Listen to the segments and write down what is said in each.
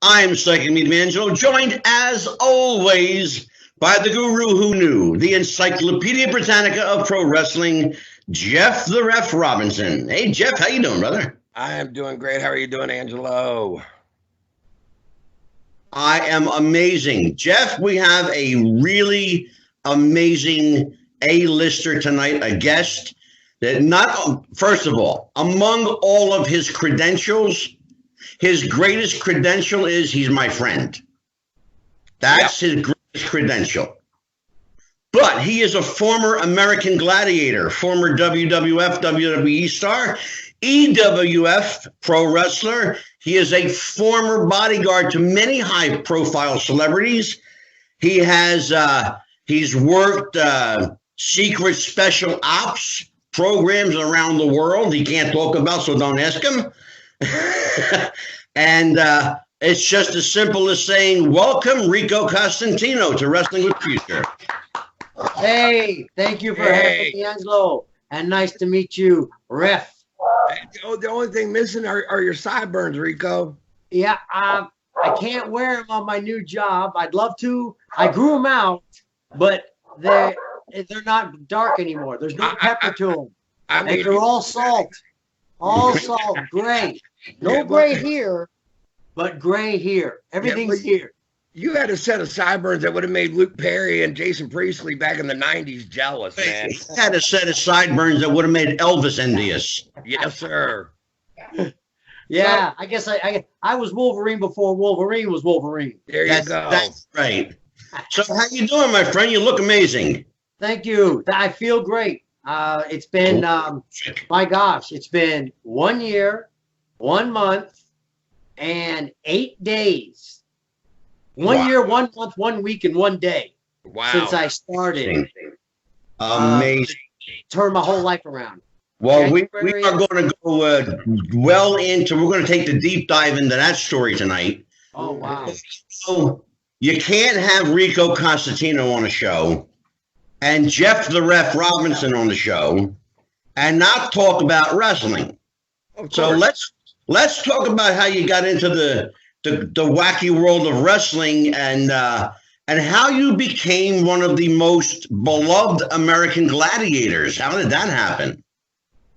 I'm Psychic Medium Angelo, joined as always by the guru who knew, the Encyclopedia Britannica of pro wrestling, Jeff the Ref Robinson. Hey, Jeff, how you doing, brother? I am doing great. How are you doing, Angelo? I am amazing. Jeff, we have a really amazing A-lister tonight, a guest that first of all, among all of his credentials, his greatest credential is he's my friend. That's his greatest credential. But he is a former American gladiator, former WWF, WWE star, EWF pro wrestler. He is a former bodyguard to many high-profile celebrities. He has he's worked secret special ops programs around the world. He can't talk about, so don't ask him. And it's just as simple as saying, welcome, Rico Constantino, to Wrestling with Future. Hey, thank you for having me, Angelo. And nice to meet you, Ref. The only thing missing are your sideburns, Rico. Yeah, I can't wear them on my new job. I'd love to. I grew them out, but they're not dark anymore. There's no pepper to them. And they're all salt. All salt, gray. No gray here, but gray here. Everything's here. You had a set of sideburns that would have made Luke Perry and Jason Priestley back in the 90s jealous, man. He had a set of sideburns that would have made Elvis envious. Yes, sir. Yeah, I guess I was Wolverine before Wolverine was Wolverine. There you go. That's right. So how you doing, my friend? You look amazing. Thank you. I feel great. It's been, my gosh, it's been 1 year, 1 month, and 8 days. 1 year, 1 month, 1 week, and 1 day. Wow. Since I started. Amazing. Turned my whole life around. Well, we are going to go we're going to take the deep dive into that story tonight. Oh, wow. So you can't have Rico Constantino on a show and Jeff the Ref Robinson on the show and not talk about wrestling. So let's talk about how you got into the wacky world of wrestling and how you became one of the most beloved American gladiators. How did that happen?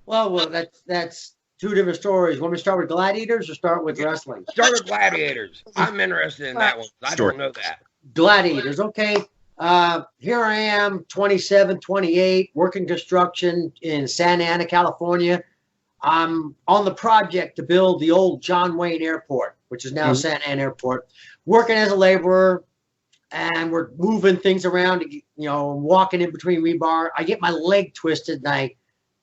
Well, that's two different stories. Want me to start with gladiators or start with wrestling? Start with gladiators. I'm interested in that one. I don't know that. Gladiators, okay. Here I am, 27, 28, working construction in Santa Ana, California. I'm on the project to build the old John Wayne Airport, which is now Santa Ana Airport, working as a laborer, and we're moving things around, walking in between rebar. I get my leg twisted, and I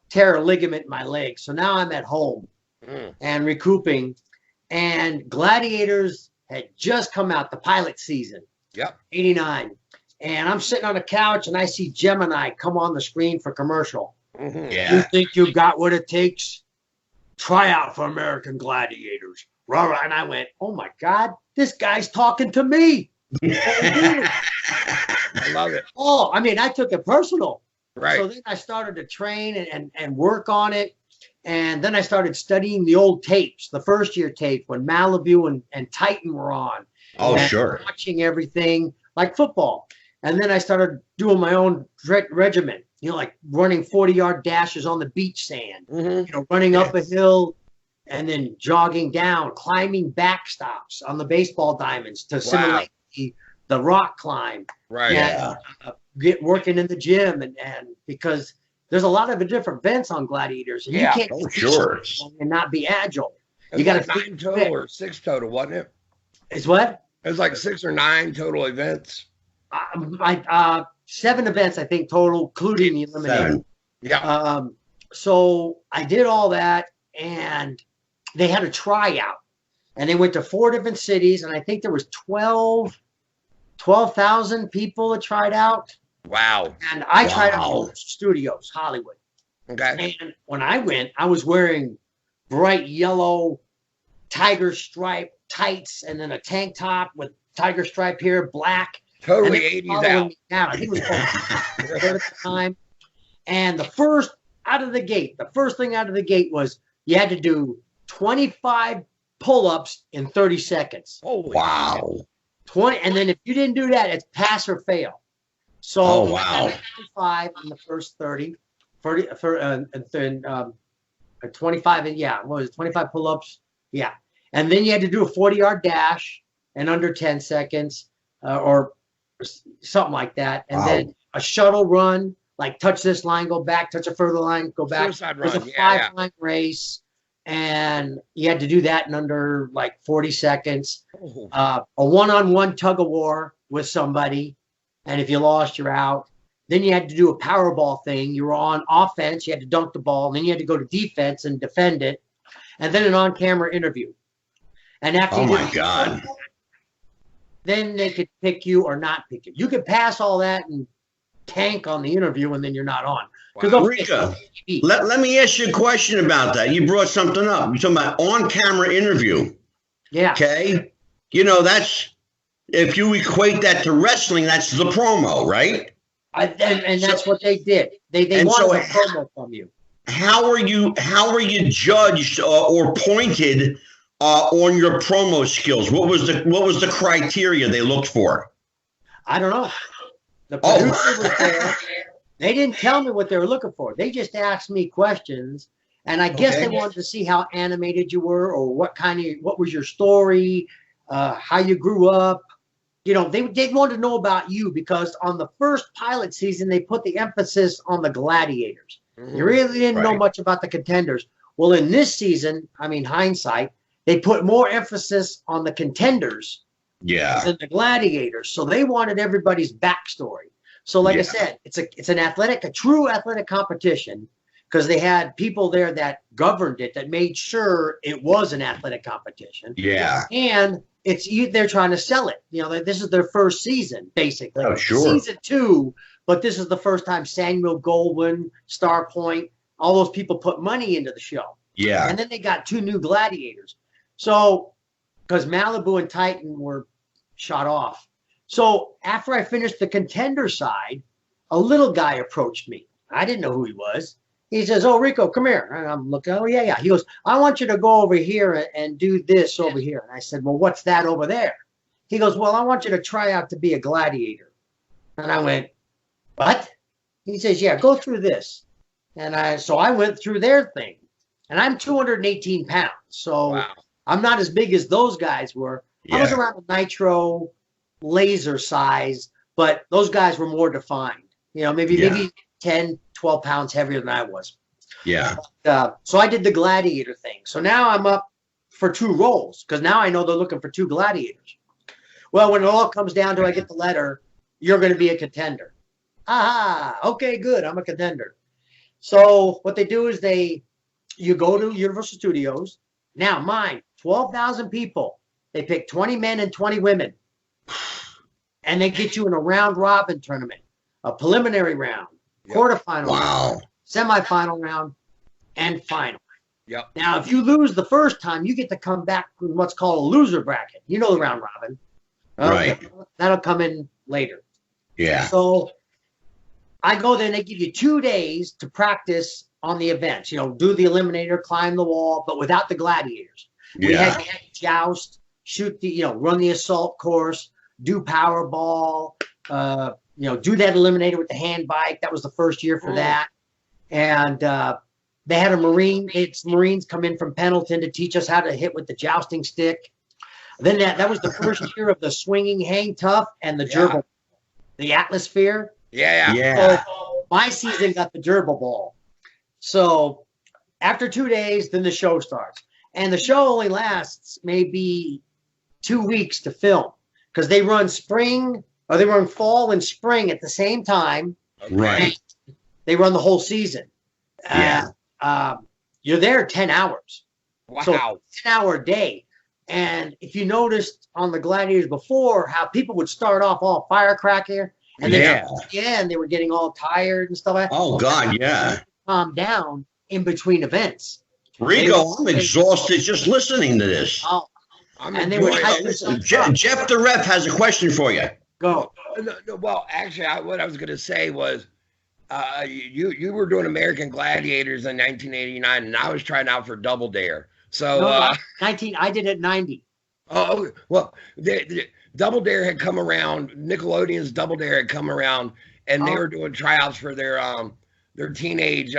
tear a ligament in my leg. So now I'm at home and recouping. And Gladiators had just come out, the pilot season, 89. And I'm sitting on a couch, and I see Gemini come on the screen for commercial. You think you got what it takes? Try out for American Gladiators. And I went, oh, my God, this guy's talking to me. I love it. Oh, I mean, I took it personal. Right. So then I started to train and work on it. And then I started studying the old tapes, the first year tape when Malibu and Titan were on. Oh, sure. Watching everything like football. And then I started doing my own regimen, like running 40-yard dashes on the beach sand, running up a hill and then jogging down, climbing backstops on the baseball diamonds to simulate the rock climb. Right. And, working in the gym and because there's a lot of different vents on Gladiators. And you can't and not be agile. You got a 9 total or 6 total, wasn't it? It's what? It was like 6 or 9 total events. 7 events, I think, total, including the eliminator. 7. So I did all that, and they had a tryout, and they went to 4 different cities, and I think there was 12,000 people that tried out. Wow. And I tried out in studios, Hollywood. Okay. And when I went, I was wearing bright yellow tiger stripe tights and then a tank top with tiger stripe here, black. Totally 80s out. I think it was at the time. And the first thing out of the gate was you had to do 25 pull-ups in 30 seconds. Holy Wow. 20, and then if you didn't do that, it's pass or fail. So Oh, wow. 25 in the first 30, and then 25 and what was it, 25 pull-ups? Yeah. And then you had to do a 40-yard dash in under 10 seconds or something like that. And then a shuttle run, like touch this line, go back, touch a further line, go back. Suicide It was a run. 5-line race. And you had to do that in under like 40 seconds. A one-on-one tug-of-war with somebody. And if you lost, you're out. Then you had to do a Powerball thing. You were on offense. You had to dunk the ball. And then you had to go to defense and defend it. And then an on-camera interview. And after Oh, my God. then they could pick you or not pick you. You could pass all that and tank on the interview, and then you're not on. Wow. Rico, let me ask you a question about that. You brought something up. You're talking about on-camera interview. Yeah. Okay. You know, that's, if you equate that to wrestling, that's the promo, right? And that's what they did. They wanted a promo from you. How are you judged or pointed on your promo skills? What was the criteria they looked for? I don't know. The producer was there. They didn't tell me what they were looking for. They just asked me questions, and I guess they wanted to see how animated you were, or what was your story, how you grew up. You know, they wanted to know about you, because on the first pilot season they put the emphasis on the gladiators. Mm-hmm. You really didn't know much about the contenders. Well, in this season, I mean, hindsight, they put more emphasis on the contenders than the gladiators. So they wanted everybody's backstory. So like I said, it's a true athletic competition, because they had people there that governed it, that made sure it was an athletic competition. Yeah. And they're trying to sell it. You know, this is their first season, basically. Oh, sure. Season 2, but this is the first time Samuel Goldwyn, Star Point, all those people put money into the show. Yeah. And then they got 2 new gladiators. So, because Malibu and Titan were shot off. So after I finished the contender side, a little guy approached me. I didn't know who he was. He says, "Oh, Rico, come here." And I'm looking, "Oh, yeah." He goes, "I want you to go over here and do this over here." And I said, "Well, what's that over there?" He goes, "Well, I want you to try out to be a gladiator." And I went, "What?" He says, "Yeah, go through this." And so I went through their thing. And I'm 218 pounds. So I'm not as big as those guys were. I was around a nitro laser size, but those guys were more defined. You know, maybe 10, 12 pounds heavier than I was. Yeah. So I did the gladiator thing. So now I'm up for 2 roles, because now I know they're looking for 2 gladiators. Well, when it all comes down to I get the letter, you're going to be a contender. Aha. Okay, good. I'm a contender. So what they do is you go to Universal Studios. Now, mind, 12,000 people. They pick 20 men and 20 women. And they get you in a round-robin tournament, a preliminary round, quarterfinal round, semifinal round, and final. Yep. Now, if you lose the first time, you get to come back in what's called a loser bracket. You know the round-robin. Right. That'll come in later. Yeah. So I go there, and they give you 2 days to practice on the events. You know, do the eliminator, climb the wall, but without the gladiators. We had to joust, shoot run the assault course, do Powerball, do that eliminator with the hand bike. That was the first year for that. And they had a Marines come in from Pendleton to teach us how to hit with the jousting stick. Then that was the first year of the swinging hang tough and the gerbil, the Atmosphere. Yeah. So my season got the gerbil ball. So after 2 days, then the show starts. And the show only lasts maybe 2 weeks to film, because they run fall and spring at the same time. Right. They run the whole season. Yeah. You're there 10 hours. Wow. So 10-hour day. And if you noticed on the Gladiators before, how people would start off all firecracker, and then they were getting all tired and stuff like that. Oh, God, yeah. Calm down in between events. Rico, I'm exhausted just listening to this. Oh, Jeff the ref has a question for you. Go. No, well, actually, what I was going to say was, you were doing American Gladiators in 1989, and I was trying out for Double Dare. So, No, 19. I did it 90. oh, well, the Double Dare had come around. Nickelodeon's Double Dare had come around, and they were doing tryouts for their teenage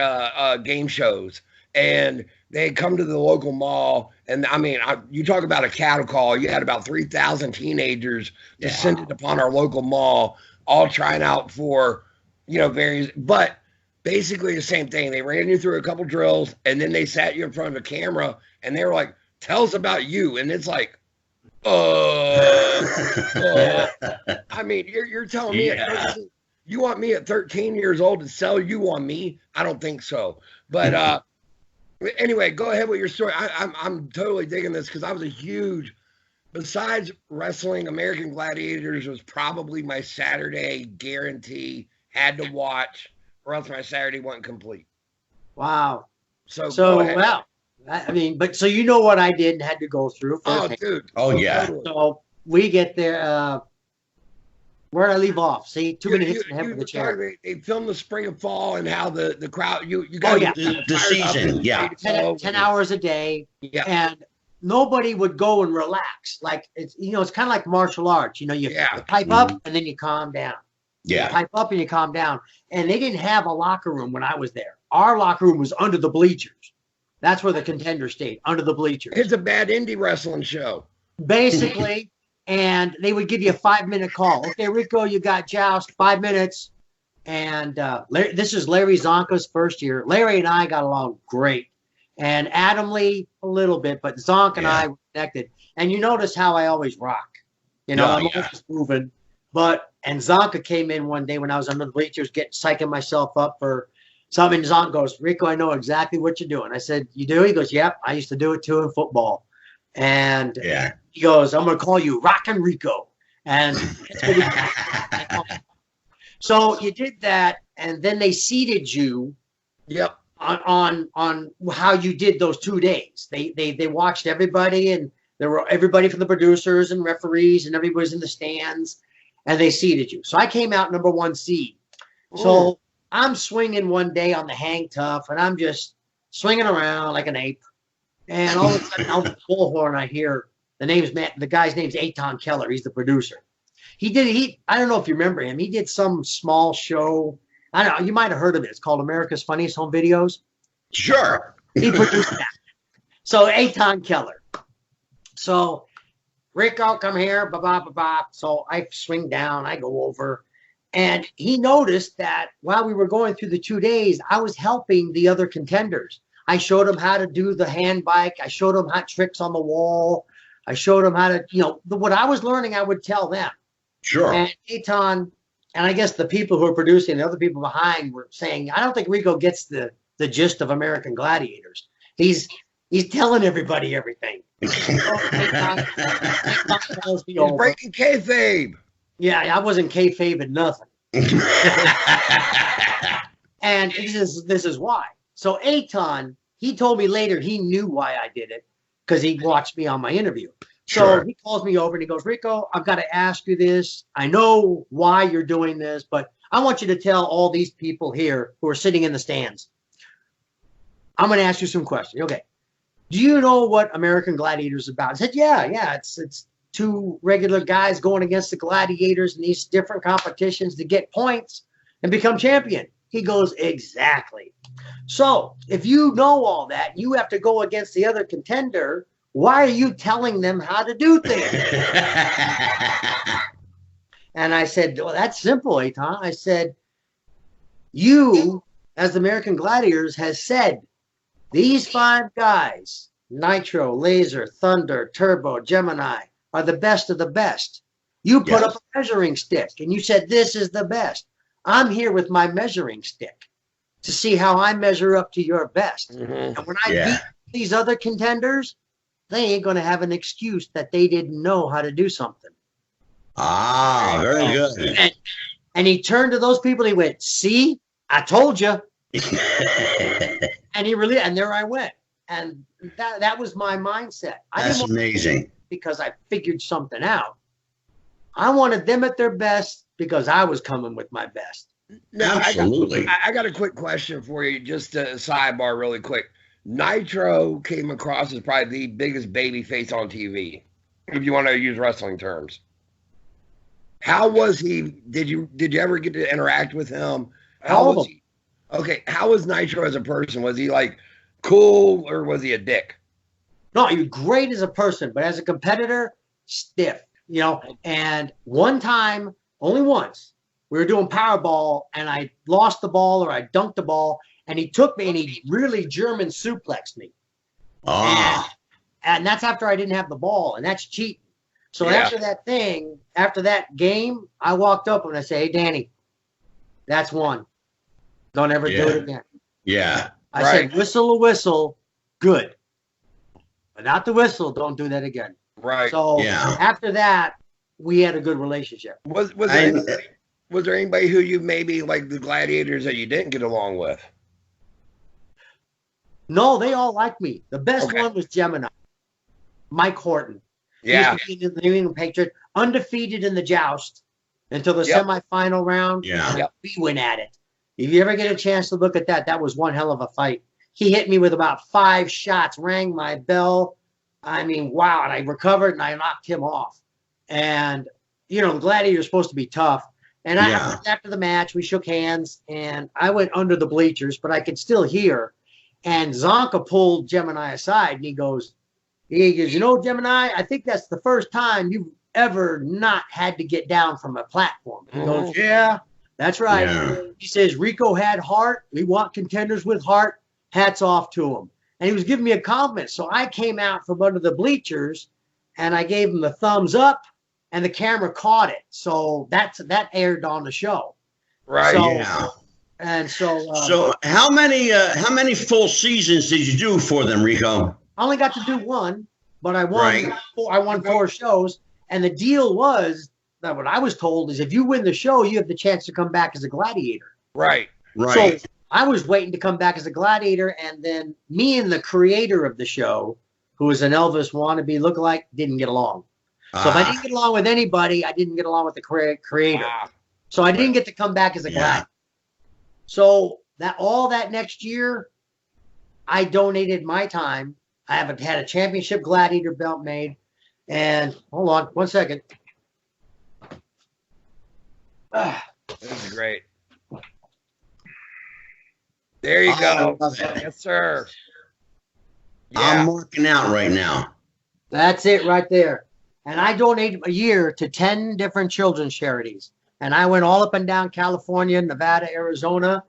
game shows. And they had come to the local mall, and I mean, you talk about a cattle call. You had about 3,000 teenagers descended upon our local mall, all trying out for, various, but basically the same thing. They ran you through a couple drills, and then they sat you in front of the camera, and they were like, "Tell us about you," and it's like, I mean, you're telling me you want me at 13 years old to sell you on me? I don't think so. But anyway, go ahead with your story. I'm totally digging this because I was a huge, besides wrestling, American Gladiators was probably my Saturday guarantee. Had to watch, or else my Saturday wasn't complete. Wow. So well, I mean, but so you know what I did and had to go through. Oh, dude. Oh, yeah. So we get there. Where did I leave off? See, too many hits in the head with the chair. They filmed the spring and fall and how the crowd, you got the season, 10 hours a day. Yeah. And nobody would go and relax. Like, it's kind of like martial arts. You pipe up and then you calm down. Yeah. You pipe up and you calm down. And they didn't have a locker room when I was there. Our locker room was under the bleachers. That's where the contender stayed, under the bleachers. It's a bad indie wrestling show. Basically, and they would give you a 5-minute call. Okay, Rico, you got joust, 5 minutes. And this is Larry Zonka's first year. Larry and I got along great. And Adam Lee, a little bit, but Zonk and I were connected. And you notice how I always rock. I'm always moving. And Zonka came in one day when I was under the bleachers, psyching myself up for something. Zonk goes, "Rico, I know exactly what you're doing." I said, "You do?" He goes, "Yep, I used to do it too in football." And he goes, "I'm going to call you Rockin' Rico." And that's what he So you did that, and then they seated you. Yep. On how you did those 2 days. They watched everybody, and there were everybody from the producers and referees, and everybody was in the stands, and they seated you. So I came out number 1 seed. Ooh. So I'm swinging one day on the hang tough, and I'm just swinging around like an ape. And all of a sudden, out the bullhorn, I hear the guy's name's Aton Keller. He's the producer. I don't know if you remember him. He did some small show. I don't know. You might have heard of it. It's called America's Funniest Home Videos. Sure. He produced that. So Aton Keller. So Rico, come here. Ba-ba-ba-ba. So I swing down. I go over. And he noticed that while we were going through the 2 days, I was helping the other contenders. I showed them how to do the hand bike. I showed them how tricks on the wall. I showed them how to, what I was learning, I would tell them. Sure. And Aton, and I guess the people who are producing, the other people behind were saying, I don't think Rico gets the gist of American Gladiators. He's telling everybody everything. Aton tells me He's breaking kayfabe. Yeah, I wasn't kayfabing nothing. And this is why. So Aton, he told me later he knew why I did it because he watched me on my interview. So he calls me over and he goes, "Rico, I've got to ask you this. I know why you're doing this, but I want you to tell all these people here who are sitting in the stands. I'm going to ask you some questions." Okay. "Do you know what American Gladiators is about?" I said, yeah. It's 2 regular guys going against the gladiators in these different competitions to get points and become champion. He goes, "Exactly. So if you know all that, you have to go against the other contender. Why are you telling them how to do things?" And I said, "Well, that's simple, Aton." I said, "You, as the American Gladiators, has said these 5 guys, Nitro, Laser, Thunder, Turbo, Gemini, are the best of the best. You put up a measuring stick, and you said this is the best. I'm here with my measuring stick to see how I measure up to your best. And when I beat these other contenders, they ain't going to have an excuse that they didn't know how to do something." Ah, very good. And he turned to those people. And he went, "See, I told you." And there I went. And that was my mindset. That's amazing. Because I figured something out. I wanted them at their best because I was coming with my best. Now, absolutely. I got a quick question for you, just a sidebar really quick. Nitro came across as probably the biggest baby face on TV, if you want to use wrestling terms. How was he? Did you ever get to interact with him? How was he? Okay, how was Nitro as a person? Was he like cool or was he a dick? No, he was great as a person, but as a competitor, stiff, you know. And one time, only once, we were doing Powerball and I lost the ball or I dunked the ball and he took me and he really German suplexed me. And that's after I didn't have the ball, and that's cheating. So after that game, I walked up and I said, "Hey, Danny, that's one. Don't ever do it again." Yeah. I said, "Whistle a whistle, good. Without the whistle, don't do that again." Right. So after that, we had a good relationship. Was there anybody who you maybe like the Gladiators that you didn't get along with? No, they all liked me. The best one was Gemini, Mike Horton. Yeah. He used to be the New England Patriot, undefeated in the joust until the semifinal round. Yeah. We went at it. If you ever get a chance to look at that, that was one hell of a fight. He hit me with about 5 shots, rang my bell. I mean, wow. And I recovered and I knocked him off. And, you know, the Gladiator is supposed to be tough. And after the match, we shook hands and I went under the bleachers, but I could still hear. And Zonka pulled Gemini aside and he goes, you know, Gemini, I think that's the first time you've ever not had to get down from a platform. He goes, yeah, that's right. Yeah. He says, Rico had heart. We want contenders with heart. Hats off to him. And he was giving me a compliment. So I came out from under the bleachers and I gave him the thumbs up and the camera caught it. So that aired on the show. Right. So, and so how many full seasons did you do for them, Rico? I only got to do one, but I won. I won 4 shows, and the deal was that what I was told is if you win the show, you have the chance to come back as a gladiator. Right. So I was waiting to come back as a gladiator, and then me and the creator of the show, who was an Elvis wannabe lookalike, didn't get along. So if I didn't get along with anybody, I didn't get along with the creator. So I didn't get to come back as a gladiator. So all that next year, I donated my time. I haven't had a championship gladiator belt made. And hold on 1 second. This is great. There you go. Yes, sir. Yeah. I'm working out right now. That's it right there. And I donated a year to 10 different children's charities. And I went all up and down California, Nevada, Arizona.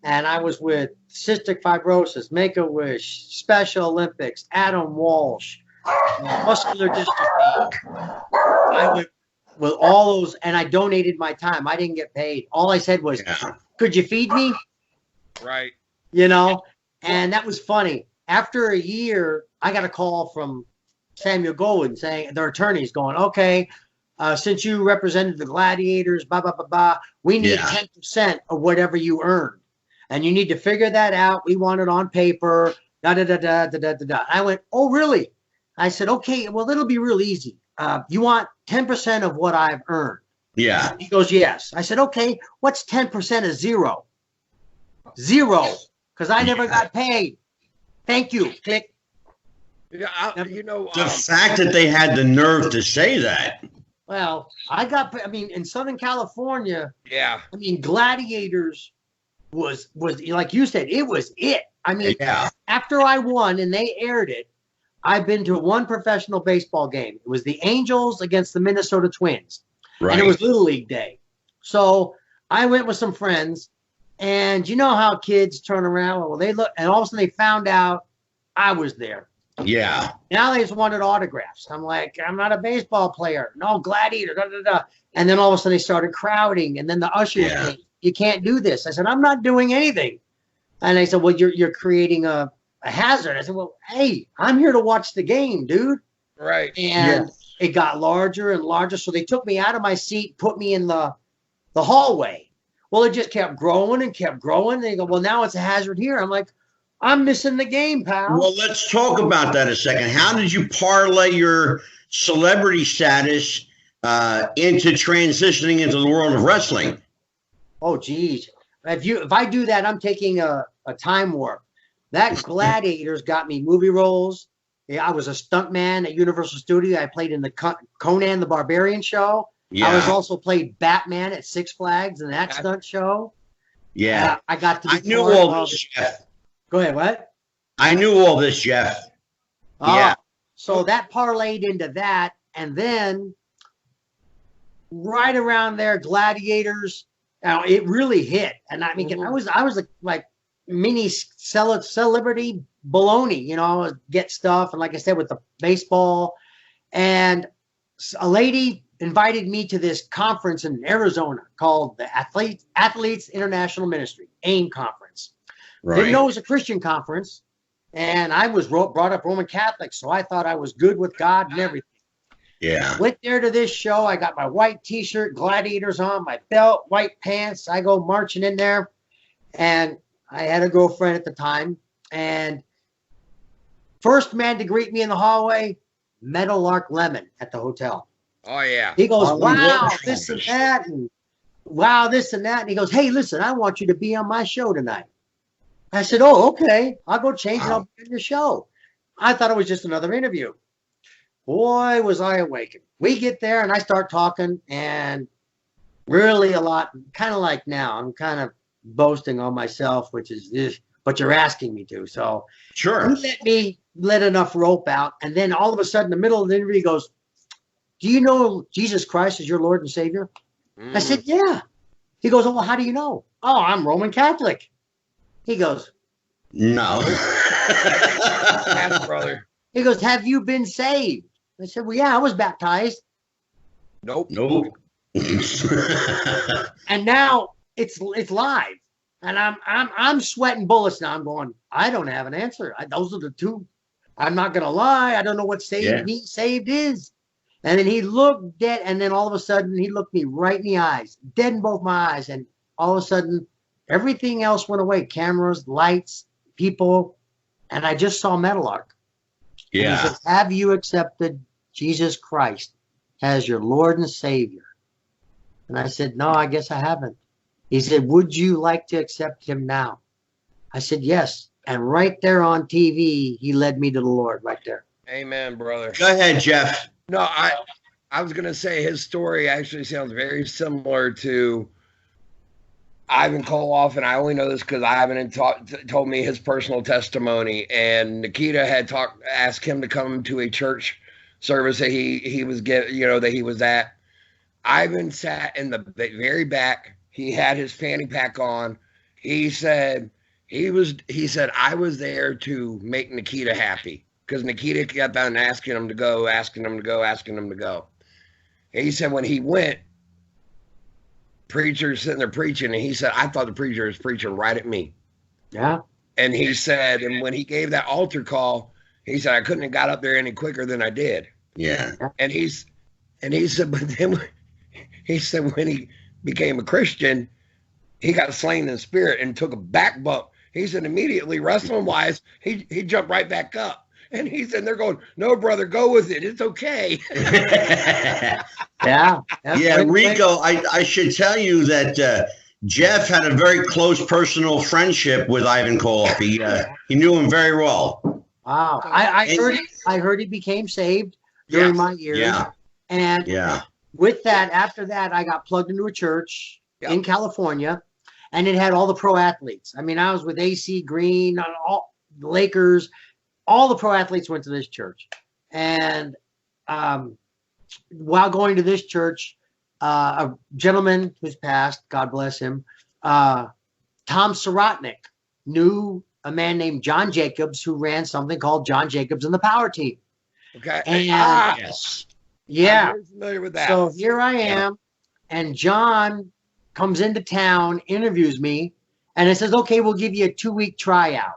And I was with cystic fibrosis, Make-A-Wish, Special Olympics, Adam Walsh, muscular dystrophy. I went with all those, and I donated my time. I didn't get paid. All I said was, could you feed me? Right. You know, and that was funny. After a year, I got a call from Samuel Goldwyn saying, their attorney's going, okay, since you represented the Gladiators, we need 10% of whatever you earned. And you need to figure that out. We want it on paper. I went, oh, really? I said, okay, well, it'll be real easy. You want 10% of what I've earned? Yeah. He goes, yes. I said, okay, what's 10% of zero? Zero, because I never got paid. Thank you. Click. Yeah, you know. The fact that they had the nerve to say that. Well, in Southern California, I mean, Gladiators was like you said, it was it. I mean, after I won and they aired it, I've been to one professional baseball game. It was the Angels against the Minnesota Twins. Right. And it was Little League Day. So I went with some friends, and you know how kids turn around? Well, they look, and all of a sudden they found out I was there. Yeah. Now they just wanted autographs. I'm like, I'm not a baseball player. No, gladiator. And then all of a sudden they started crowding, and then the ushers came. You can't do this. I said, I'm not doing anything. And they said, well, you're creating a hazard. I said, well, hey, I'm here to watch the game, dude. Right. And it got larger and larger. So they took me out of my seat, put me in the hallway. Well, it just kept growing and kept growing. They go, well, now it's a hazard here. I'm like, I'm missing the game, pal. Well, let's talk about that a second. How did you parlay your celebrity status into transitioning into the world of wrestling? Oh, geez. If I do that, I'm taking a time warp. That Gladiators got me movie roles. Yeah, I was a stuntman at Universal Studio. I played in the Conan the Barbarian show. Yeah. I was also played Batman at Six Flags in that stunt show. Yeah. I got to be I knew all this, Jeff. Go ahead, what? I knew all this, Jeff. Yeah. So that parlayed into that. And then right around there, Gladiators, it really hit. And I mean, I was like mini celebrity baloney, you know, get stuff. And like I said, with the baseball, and a lady invited me to this conference in Arizona called the Athletes International Ministry, AIM conference. Right. Didn't know it was a Christian conference. And I was brought up Roman Catholic, so I thought I was good with God and everything. Yeah. Went there to this show. I got my white T-shirt, Gladiators on, my belt, white pants. I go marching in there, and I had a girlfriend at the time. And first man to greet me in the hallway, Meadowlark Lemon at the hotel. Oh, yeah. He goes, wow, this and that, and wow, this and that. And he goes, hey, listen, I want you to be on my show tonight. I said, oh, okay. I'll go change and I'll be on your show. I thought it was just another interview. Boy, was I awakened. We get there and I start talking, and really a lot, kind of like now. I'm kind of boasting on myself, which is this, but you're asking me to. So sure. He let me let enough rope out. And then all of a sudden, in the middle of the interview, he goes, do you know Jesus Christ is your Lord and Savior? I said, yeah. He goes, oh, well, how do you know? Oh, I'm Roman Catholic. He goes, no. Yes, brother. He goes, have you been saved? I said, well, yeah, I was baptized. Nope. And now it's live. And I'm sweating bullets now. I'm going, I don't have an answer. Those are the two. I'm not going to lie. I don't know what saved is. And then he looked dead. And then all of a sudden, he looked me right in the eyes, dead in both my eyes. And all of a sudden, everything else went away. Cameras, lights, people. And I just saw Meadowlark. Yeah. And he says, have you accepted Jesus Christ as your Lord and Savior? And I said, no, I guess I haven't. He said, would you like to accept him now? I said, yes. And right there on TV, he led me to the Lord right there. Amen, brother. Go ahead, Jeff. No, I was going to say his story actually sounds very similar to Ivan Koloff, and I only know this because Ivan had told me his personal testimony. And Nikita had asked him to come to a church service that he was that he was at. Ivan sat in the very back. He had his fanny pack on. He said I was there to make Nikita happy, because Nikita kept on asking him to go. And he said when he went, preacher's sitting there preaching, and he said, I thought the preacher was preaching right at me. Yeah. And he said, and when he gave that altar call, he said, I couldn't have got up there any quicker than I did. Yeah. And he said, but then he said when he became a Christian, he got slain in spirit and took a back bump. He said immediately, wrestling wise, he jumped right back up. And he said, they're going, no, brother, go with it. It's okay. Yeah. Yeah, Rico, I should tell you that Jeff had a very close personal friendship with Ivan Koloff. He knew him very well. Wow. I heard he became saved during my years. Yeah. And with that, after that, I got plugged into a church in California, and it had all the pro athletes. I mean, I was with AC Green, all the Lakers. All the pro athletes went to this church. And while going to this church, a gentleman who's passed, God bless him, Tom Sorotnick, knew a man named John Jacobs who ran something called John Jacobs and the Power Team. Okay. And Yes. Yeah. I'm very familiar with that. So here I am, and John comes into town, interviews me, and it says, okay, we'll give you a 2-week tryout.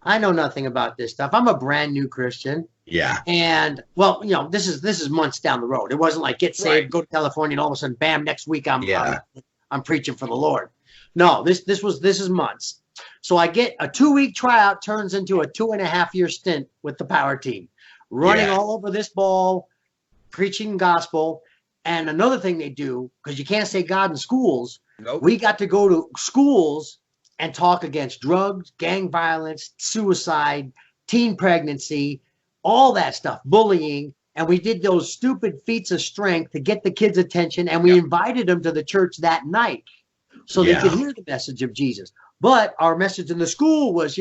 I know nothing about this stuff. I'm a brand new Christian. Yeah. And well, you know, this is months down the road. It wasn't like get saved, go to California, and all of a sudden, bam, next week I'm preaching for the Lord. No, this is months. So I get a 2-week tryout, turns into a 2.5-year stint with the Power Team, running all over this ball, preaching gospel. And another thing they do, because you can't say God in schools, we got to go to schools and talk against drugs, gang violence, suicide, teen pregnancy, all that stuff, bullying. And we did those stupid feats of strength to get the kids' attention. And we invited them to the church that night so they could hear the message of Jesus. But our message in the school was,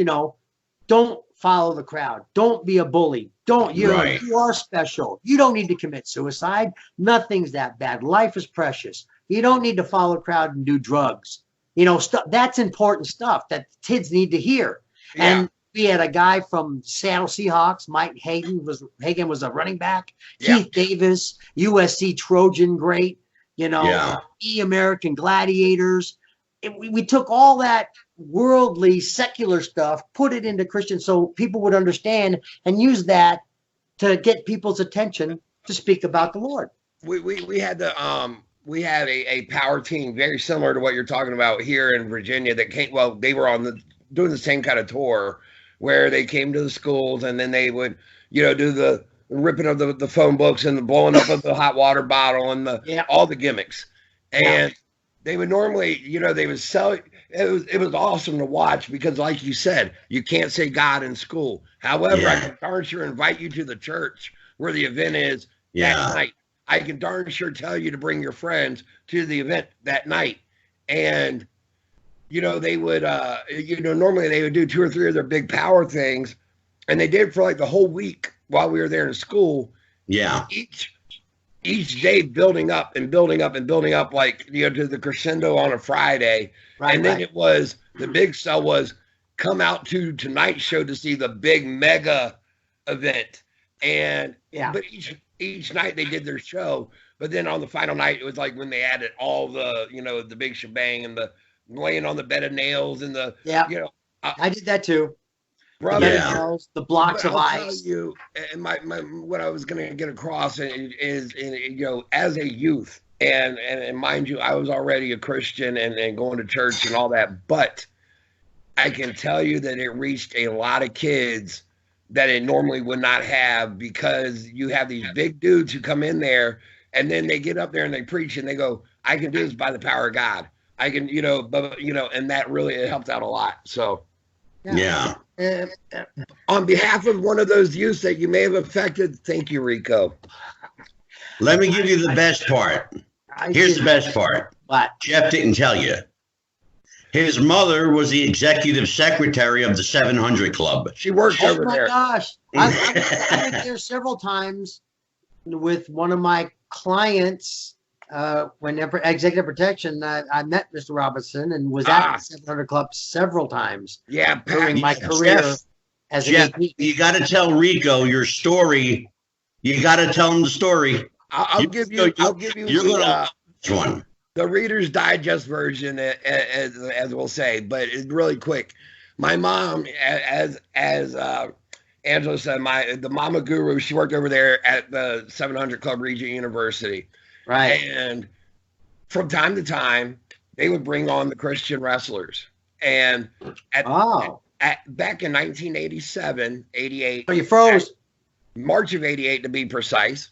don't follow the crowd. Don't be a bully. You are special. You don't need to commit suicide. Nothing's that bad. Life is precious. You don't need to follow the crowd and do drugs. That's important stuff that kids need to hear. Yeah. And we had a guy from Seattle Seahawks, Mike Hagan was a running back. Yeah. Keith Davis, USC Trojan great, American Gladiators. We took all that worldly, secular stuff, put it into Christian so people would understand and use that to get people's attention to speak about the Lord. We had a power team very similar to what you're talking about here in Virginia that came. Well, they were doing the same kind of tour where they came to the schools and then they would, do the ripping of the phone books and the blowing up of the hot water bottle and all the gimmicks. And they would normally, they would sell it. It was awesome to watch because, like you said, you can't say God in school. However, I can darn sure invite you to the church where the event is that night. I can darn sure tell you to bring your friends to the event that night. And, they would, normally they would do 2 or 3 of their big power things. And they did for like the whole week while we were there in school. Yeah. Each day building up and building up and building up, like, to the crescendo on a Friday. Right, and then it was, the big sell was come out to tonight's show to see the big mega event. And, but each night they did their show, but then on the final night, it was like when they added all the, the big shebang and the laying on the bed of nails and the, I did that too. Brother, nails, the blocks of ice. I'll tell you, and my what I was going to get across is, as a youth, and mind you, I was already a Christian and going to church and all that, but I can tell you that it reached a lot of kids that it normally would not have, because you have these big dudes who come in there and then they get up there and they preach and they go, I can do this by the power of God. I can, and that really, it helped out a lot. So, on behalf of one of those youths that you may have affected, thank you, Rico. Let me give you the best part. Here's the best part. What? Jeff didn't tell you. His mother was the executive secretary of the 700 Club. She worked over there. Oh, my gosh. I went there several times with one of my clients. Whenever executive protection, I met Mr. Robinson and was at the 700 Club several times. Yeah, during my career as an AP. You got to tell Rico your story. You got to tell him the story. I'll give you one. The Reader's Digest version, as we'll say, but it's really quick. My mom, as Angelo said, the mama guru, she worked over there at the 700 Club Regent University. Right. And from time to time, they would bring on the Christian wrestlers. And back in 1987, 88. Oh, you froze. March of 88, to be precise.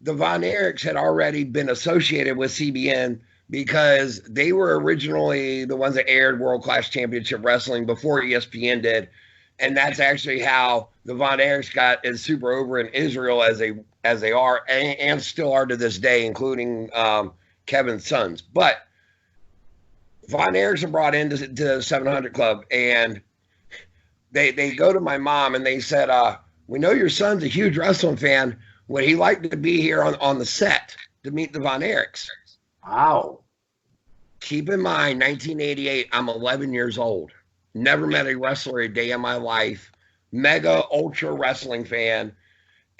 The Von Erichs had already been associated with CBN because they were originally the ones that aired World Class Championship Wrestling before ESPN did. And that's actually how the Von Erichs got as super over in Israel as they are and still are to this day, including Kevin's sons. But Von Erichs are brought into the 700 Club, and they go to my mom and they said, we know your son's a huge wrestling fan. Would he like to be here on the set to meet the Von Erichs? Wow. Keep in mind, 1988, I'm 11 years old. Never met a wrestler a day in my life. Mega ultra wrestling fan.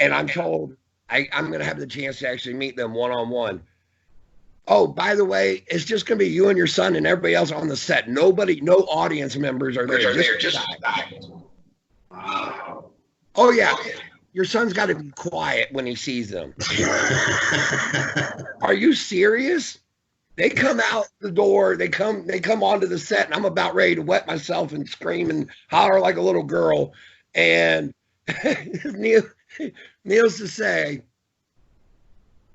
And I'm told I'm going to have the chance to actually meet them one-on-one. Oh, by the way, it's just going to be you and your son and everybody else on the set. No audience members are there. Just wow. Oh, yeah. Your son's got to be quiet when he sees them. Are you serious? They come out the door. They come onto the set, and I'm about ready to wet myself and scream and holler like a little girl. And needless to say,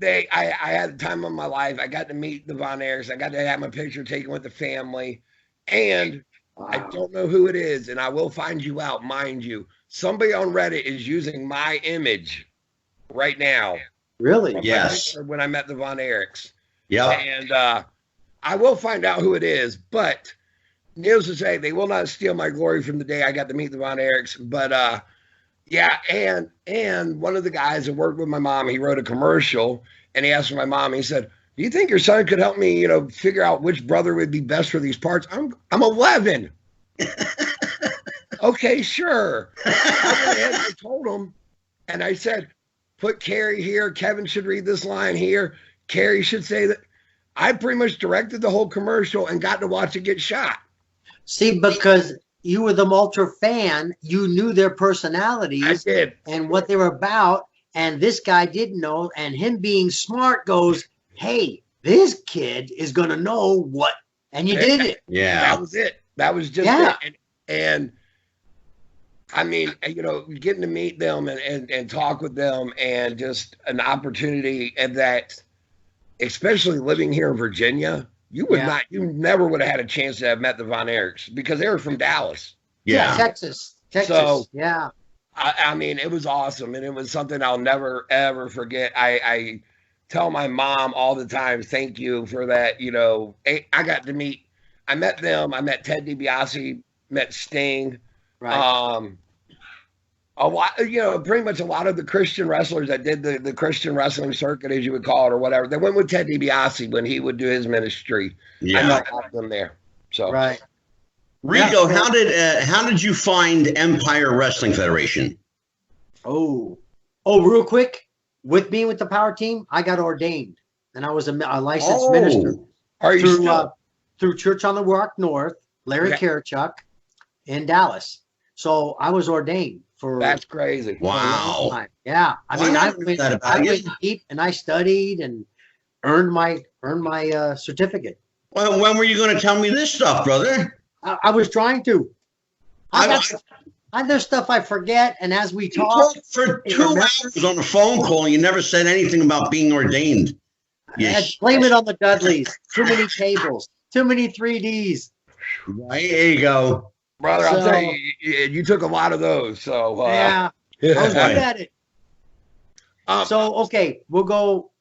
I had the time of my life. I got to meet the Von Erichs. I got to have my picture taken with the family. And I don't know who it is, and I will find you out, mind you. Somebody on Reddit is using my image right now. Really? Yes. When I met the Von Erichs. Yeah. And I will find out who it is, but needless to say, they will not steal my glory from the day I got to meet the Von Erichs. But yeah, and one of the guys that worked with my mom, he wrote a commercial, and he asked my mom, he said, "Do you think your son could help me, figure out which brother would be best for these parts?" I'm 11. Okay, sure. I went ahead and told him, and I said, put Carrie here. Kevin should read this line here. Carrie should say that. I pretty much directed the whole commercial and got to watch it get shot. See, because you were the Ultra fan, you knew their personalities. I did. And what they were about. And this guy didn't know. And him being smart goes, hey, this kid is going to know what. And you did it. Yeah. That was it. That was just it. And I mean, getting to meet them and talk with them, and just an opportunity, and that, especially living here in Virginia, you never would have had a chance to have met the Von Erichs because they were from Dallas. Yeah. Texas. So, yeah. I mean, it was awesome, and it was something I'll never, ever forget. I tell my mom all the time, thank you for that. I met them. I met Ted DiBiase, met Sting. Right. A lot, pretty much a lot of the Christian wrestlers that did the Christian wrestling circuit, as you would call it, or whatever, they went with Ted DiBiase when he would do his ministry. Yeah. I met all of them there. So right. Rico, how did you find Empire Wrestling Federation? Oh, real quick, with me with the power team, I got ordained, and I was a licensed minister. Are you through Church on the Rock North, Larry Karachuk in Dallas. So I was ordained for. That's crazy. Wow. Yeah, I mean, I went deep and I studied and earned my certificate. Well, when were you going to tell me this stuff, brother? I was trying to. There's stuff I forget, and as we talk for 2 hours on a phone call, you never said anything about being ordained. Yes. Blame it on the Dudleys. Too many tables. Too many 3Ds. Right, there you go. Brother, I'll tell you, you took a lot of those. So yeah, I was good at it. So okay, we'll go.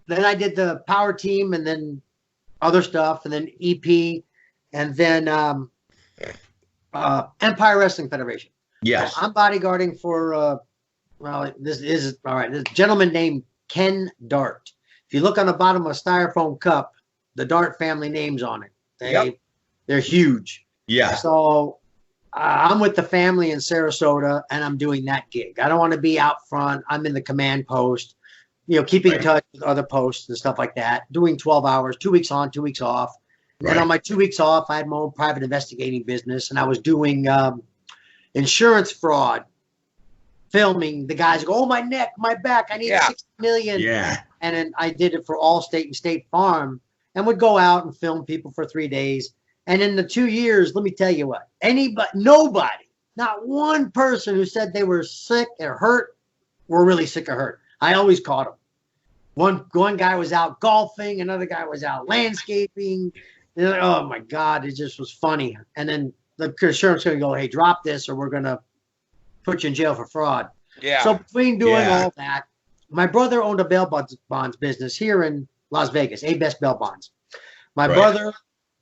Then I did the power team, and then other stuff, and then EP, and then Empire Wrestling Federation. Yes, so I'm bodyguarding for. This is all right. This gentleman named Ken Dart. If you look on the bottom of a styrofoam cup, the Dart family name's on it. They're huge. Yeah. So I'm with the family in Sarasota, and I'm doing that gig. I don't want to be out front. I'm in the command post, keeping in touch with other posts and stuff like that. Doing 12 hours, 2 weeks on, 2 weeks off. Right. And on my 2 weeks off, I had my own private investigating business, and I was doing insurance fraud, filming. The guys go, "Oh, my neck, my back, I need $60 million." Yeah. And then I did it for Allstate and State Farm, and would go out and film people for 3 days. And in the 2 years, let me tell you what, nobody, not one person who said they were sick or hurt were really sick or hurt. I always caught them. One guy was out golfing, another guy was out landscaping. Oh my God, it just was funny. And then the insurance going to go, "Hey, drop this or we're going to put you in jail for fraud." Yeah. So between doing all that, my brother owned a bail bonds business here in Las Vegas, A-Best Bail Bonds. My brother,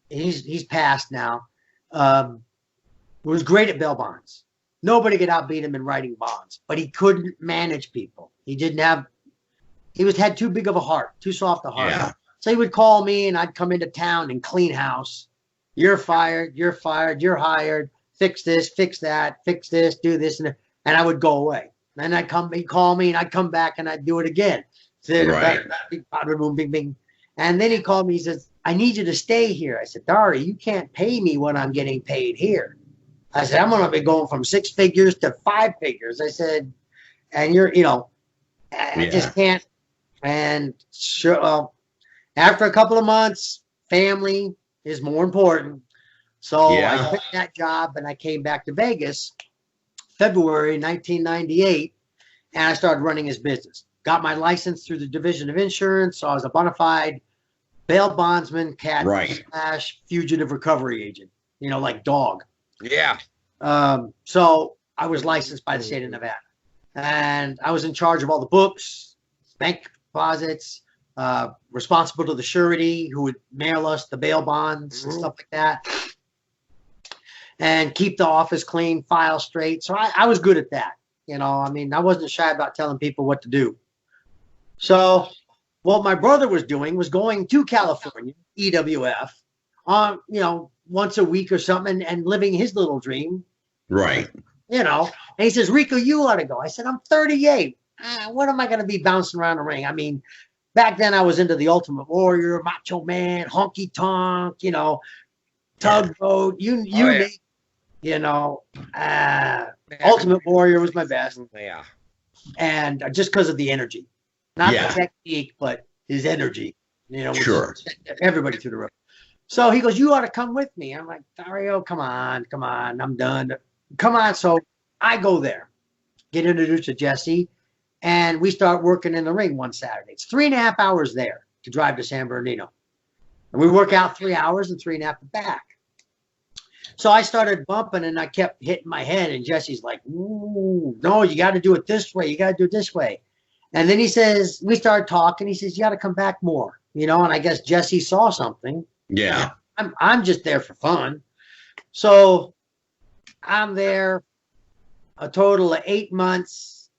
he's passed now, was great at bail bonds. Nobody could outbeat him in writing bonds, but he couldn't manage people. He had too big of a heart, too soft a heart. Yeah. So he would call me, and I'd come into town and clean house. "You're fired, you're fired, you're hired, fix this, fix that, fix this, do this," and I would go away. Then he'd call me, and I'd come back, and I'd do it again. Boom, bing, bing. And then he called me, he says, "I need you to stay here." I said, "Dari, you can't pay me what I'm getting paid here." I said, "I'm going to be going from 6 figures to 5 figures." I said, "And I just can't." And sure, after a couple of months, family is more important. So I quit that job, and I came back to Vegas, February 1998, and I started running his business. Got my license through the Division of Insurance, so I was a bona fide bail bondsman, cat Right. / fugitive recovery agent, like dog. Yeah. So I was licensed by the state of Nevada, and I was in charge of all the books, bank deposits, responsible to the surety who would mail us the bail bonds and stuff like that, and keep the office clean, file straight. So I was good at that. I wasn't shy about telling people what to do. So what my brother was doing was going to California, EWF, once a week or something, and living his little dream. Right. And he says, Rico, you ought to go. I said, I'm 38. What am I going to be bouncing around the ring? I mean, back then I was into the Ultimate Warrior, Macho Man, Honky Tonk, Tugboat, you name it. Ultimate Warrior was my best. Yeah. And just because of the energy. Not the technique, but his energy, Sure. Everybody through the roof. So he goes, you ought to come with me. I'm like, Dario, come on. I'm done. Come on. So I go there, get introduced to Jesse, and we start working in the ring one Saturday. It's 3.5 hours there to drive to San Bernardino. And we work out 3 hours and 3.5 back. So I started bumping, and I kept hitting my head, and Jesse's like, ooh, no, you got to do it this way. You got to do it this way. And then he says, we started talking. He says, you got to come back more, and I guess Jesse saw something. Yeah. I'm just there for fun. So I'm there a total of 8 months,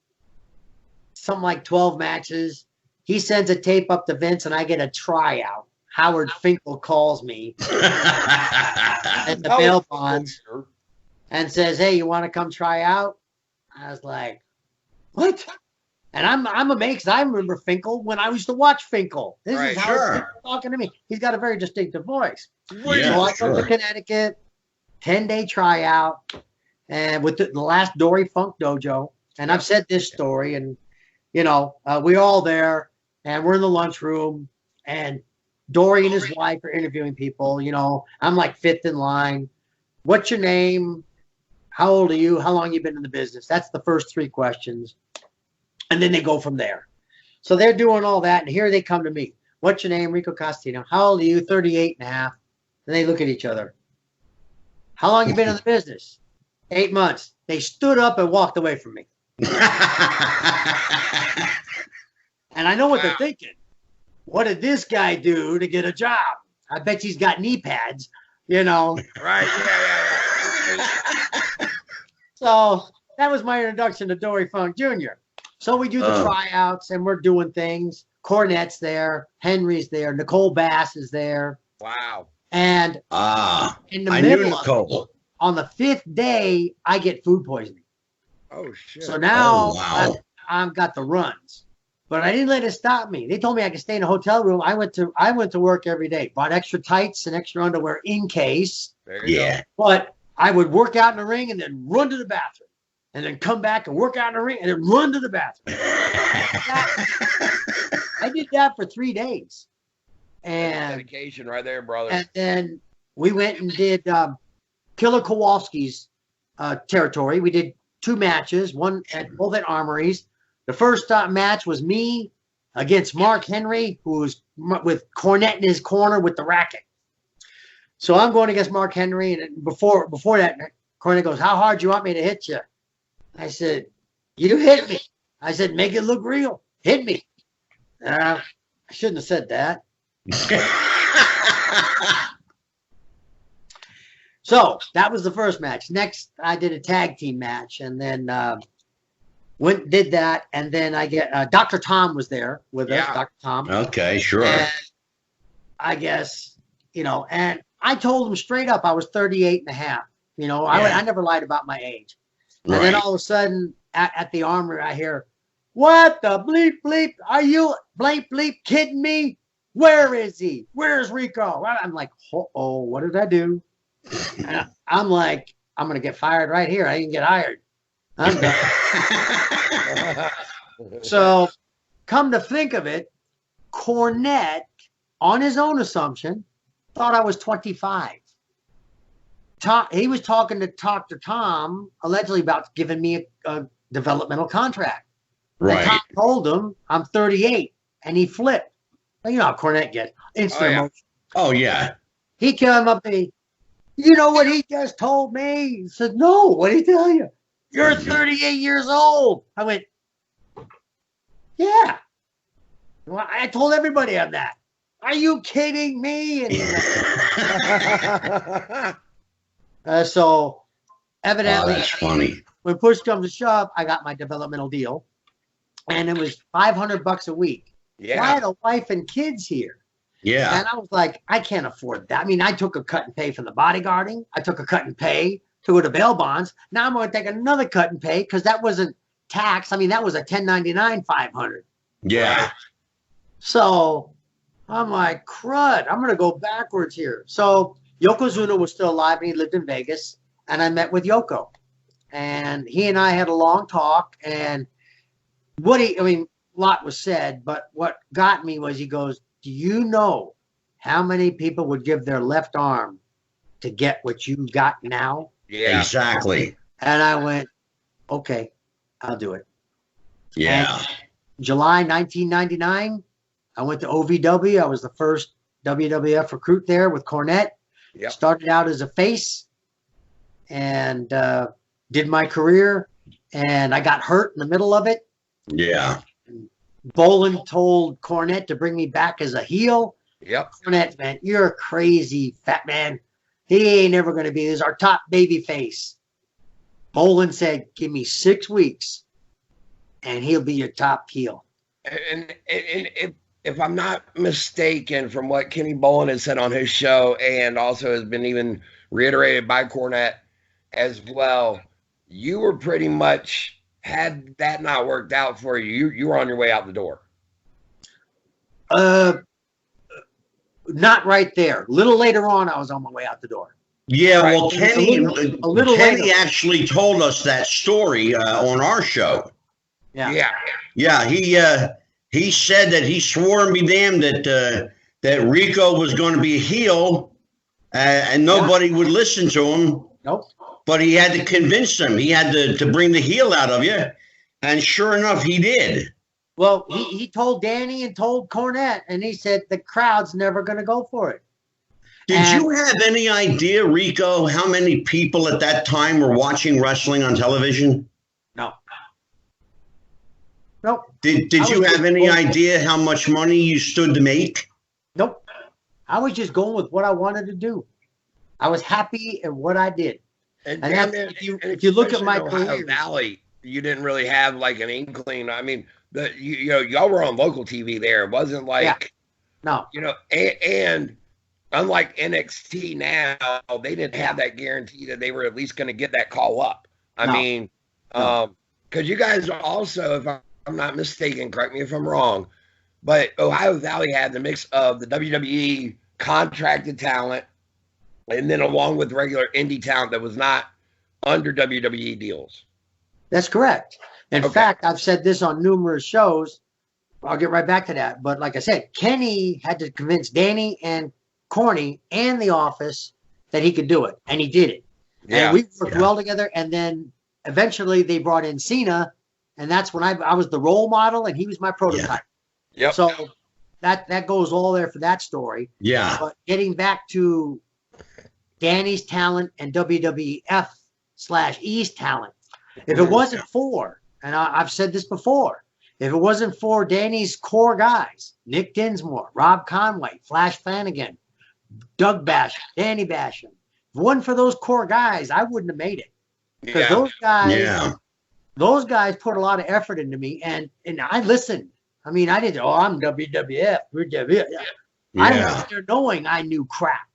something like 12 matches. He sends a tape up to Vince, and I get a tryout. Howard Finkel calls me at the bail bonds and says, hey, you want to come try out? I was like, what? And I'm amazed. I remember Finkel when I used to watch Finkel. This is how he's talking to me. He's got a very distinctive voice. Yeah, so I go to Connecticut, 10-day tryout, and with the last Dory Funk Dojo. And I've said this story, and we're all there, and we're in the lunchroom, and Dory and his wife are interviewing people. I'm like fifth in line. What's your name? How old are you? How long you been in the business? That's the first 3 questions. And then they go from there. So they're doing all that, and here they come to me. What's your name? Rico Constantino. How old are you? 38.5. And they look at each other. How long you been in the business? 8 months. They stood up and walked away from me. And I know what they're thinking. What did this guy do to get a job? I bet he's got knee pads, Right, yeah. So that was my introduction to Dory Funk Jr. So we do the tryouts, and we're doing things. Cornette's there. Henry's there. Nicole Bass is there. Wow. And in the middle of it, on the 5th day, I get food poisoning. Oh, shit. So now I've got the runs. But I didn't let it stop me. They told me I could stay in a hotel room. I went to work every day. Bought extra tights and extra underwear in case. There you go. But I would work out in the ring and then run to the bathroom. And then come back and work out in the ring and then run to the bathroom. I did that for 3 days. And dedication right there, brother. And then we went and did Killer Kowalski's territory. We did 2 matches, one at both at Armories. The first match was me against Mark Henry, who was with Cornette in his corner with the racket. So I'm going against Mark Henry, and before that, Cornette goes, "How hard do you want me to hit you?" I said, "You hit me." I said, "Make it look real. Hit me." I shouldn't have said that. So that was the first match. Next, I did a tag team match, and then did that, and then I get Dr. Tom was there with us. Dr. Tom. Okay, sure. And I guess and I told him straight up I was 38.5. I never lied about my age. And then all of a sudden at the Armory, I hear, "What the bleep bleep? Are you bleep bleep kidding me? Where is he? Where's Rico?" I'm like, "Oh, what did I do?" And I'm like, "I'm gonna get fired right here. I didn't get hired. I'm done." So, come to think of it, Cornette, on his own assumption, thought I was 25. He was talking to Dr. Tom allegedly about giving me a developmental contract. Right. And Tom told him I'm 38, and he flipped. You know how Cornette gets instant emotion. Oh, yeah. He came up to me. You know what he just told me? He said, no, what did he tell you? You're 38 years old. I went, yeah. Well, I told everybody on that. Are you kidding me? And so evidently, that's funny. When push comes to shove, I got my developmental deal. And it was $500 a week. Yeah. So I had a wife and kids here. Yeah. And I was like, I can't afford that. I mean, I took a cut and pay from the bodyguarding. I took a cut and pay to go to bail bonds. Now I'm going to take another cut and pay because that wasn't tax. I mean, that was a 1099 500. Yeah. Right? So I'm like, crud, I'm going to go backwards here. So Yokozuna was still alive and he lived in Vegas. And I met with Yoko. And he and I had a long talk. And a lot was said, but what got me was he goes, do you know how many people would give their left arm to get what you got now? Yeah, exactly. And I went, okay, I'll do it. Yeah. And July 1999, I went to OVW. I was the first WWF recruit there with Cornette. Yep. Started out as a face and did my career. And I got hurt in the middle of it. Yeah. Bolin told Cornette to bring me back as a heel. Yep. Cornette, man, you're a crazy fat man. He ain't never going to be. He's our top baby face. Bolin said, give me 6 weeks and he'll be your top heel. And if I'm not mistaken from what Kenny Bolin has said on his show and also has been even reiterated by Cornette as well, you were pretty much, had that not worked out for you, you were on your way out the door. Not right there. A little later on, I was on my way out the door. Yeah, right. well, Kenny Kenny actually told us that story on our show. Yeah. He said that he swore and be damned that Rico was going to be a heel and nobody would listen to him. Nope. But he had to convince them. He had to bring the heel out of you. And sure enough, he did. Well, he told Danny and told Cornette, and he said the crowd's never going to go for it. Did you have any idea, Rico, how many people at that time were watching wrestling on television? No. Nope. Did you have any idea how much money you stood to make? Nope. I was just going with what I wanted to do. I was happy in what I did. And if you look at my career, Valley, you didn't really have like an inkling. I mean, y'all were on local TV there. It wasn't like, no, and unlike NXT now, they didn't have that guarantee that they were at least going to get that call up. I mean, because you guys are also, if I'm not mistaken, correct me if I'm wrong, but Ohio Valley had the mix of the WWE contracted talent and then along with regular indie talent that was not under WWE deals. That's correct. In fact, I've said this on numerous shows. I'll get right back to that. But like I said, Kenny had to convince Danny and Corny and the office that he could do it. And he did it. Yeah. And we worked well together. And then eventually they brought in Cena. And that's when I was the role model and he was my prototype. Yeah. Yep. So that goes all there for that story. Yeah. But getting back to Danny's talent and WWF/E's talent. If it wasn't for, and I've said this before, if it wasn't for Danny's core guys, Nick Dinsmore, Rob Conway, Flash Flanagan, Doug Basham, Danny Basham, if it wasn't for those core guys, I wouldn't have made it. Because those guys put a lot of effort into me, and I listened. I mean, I didn't, I'm WWF, we're WWF. I went there knowing I knew crap.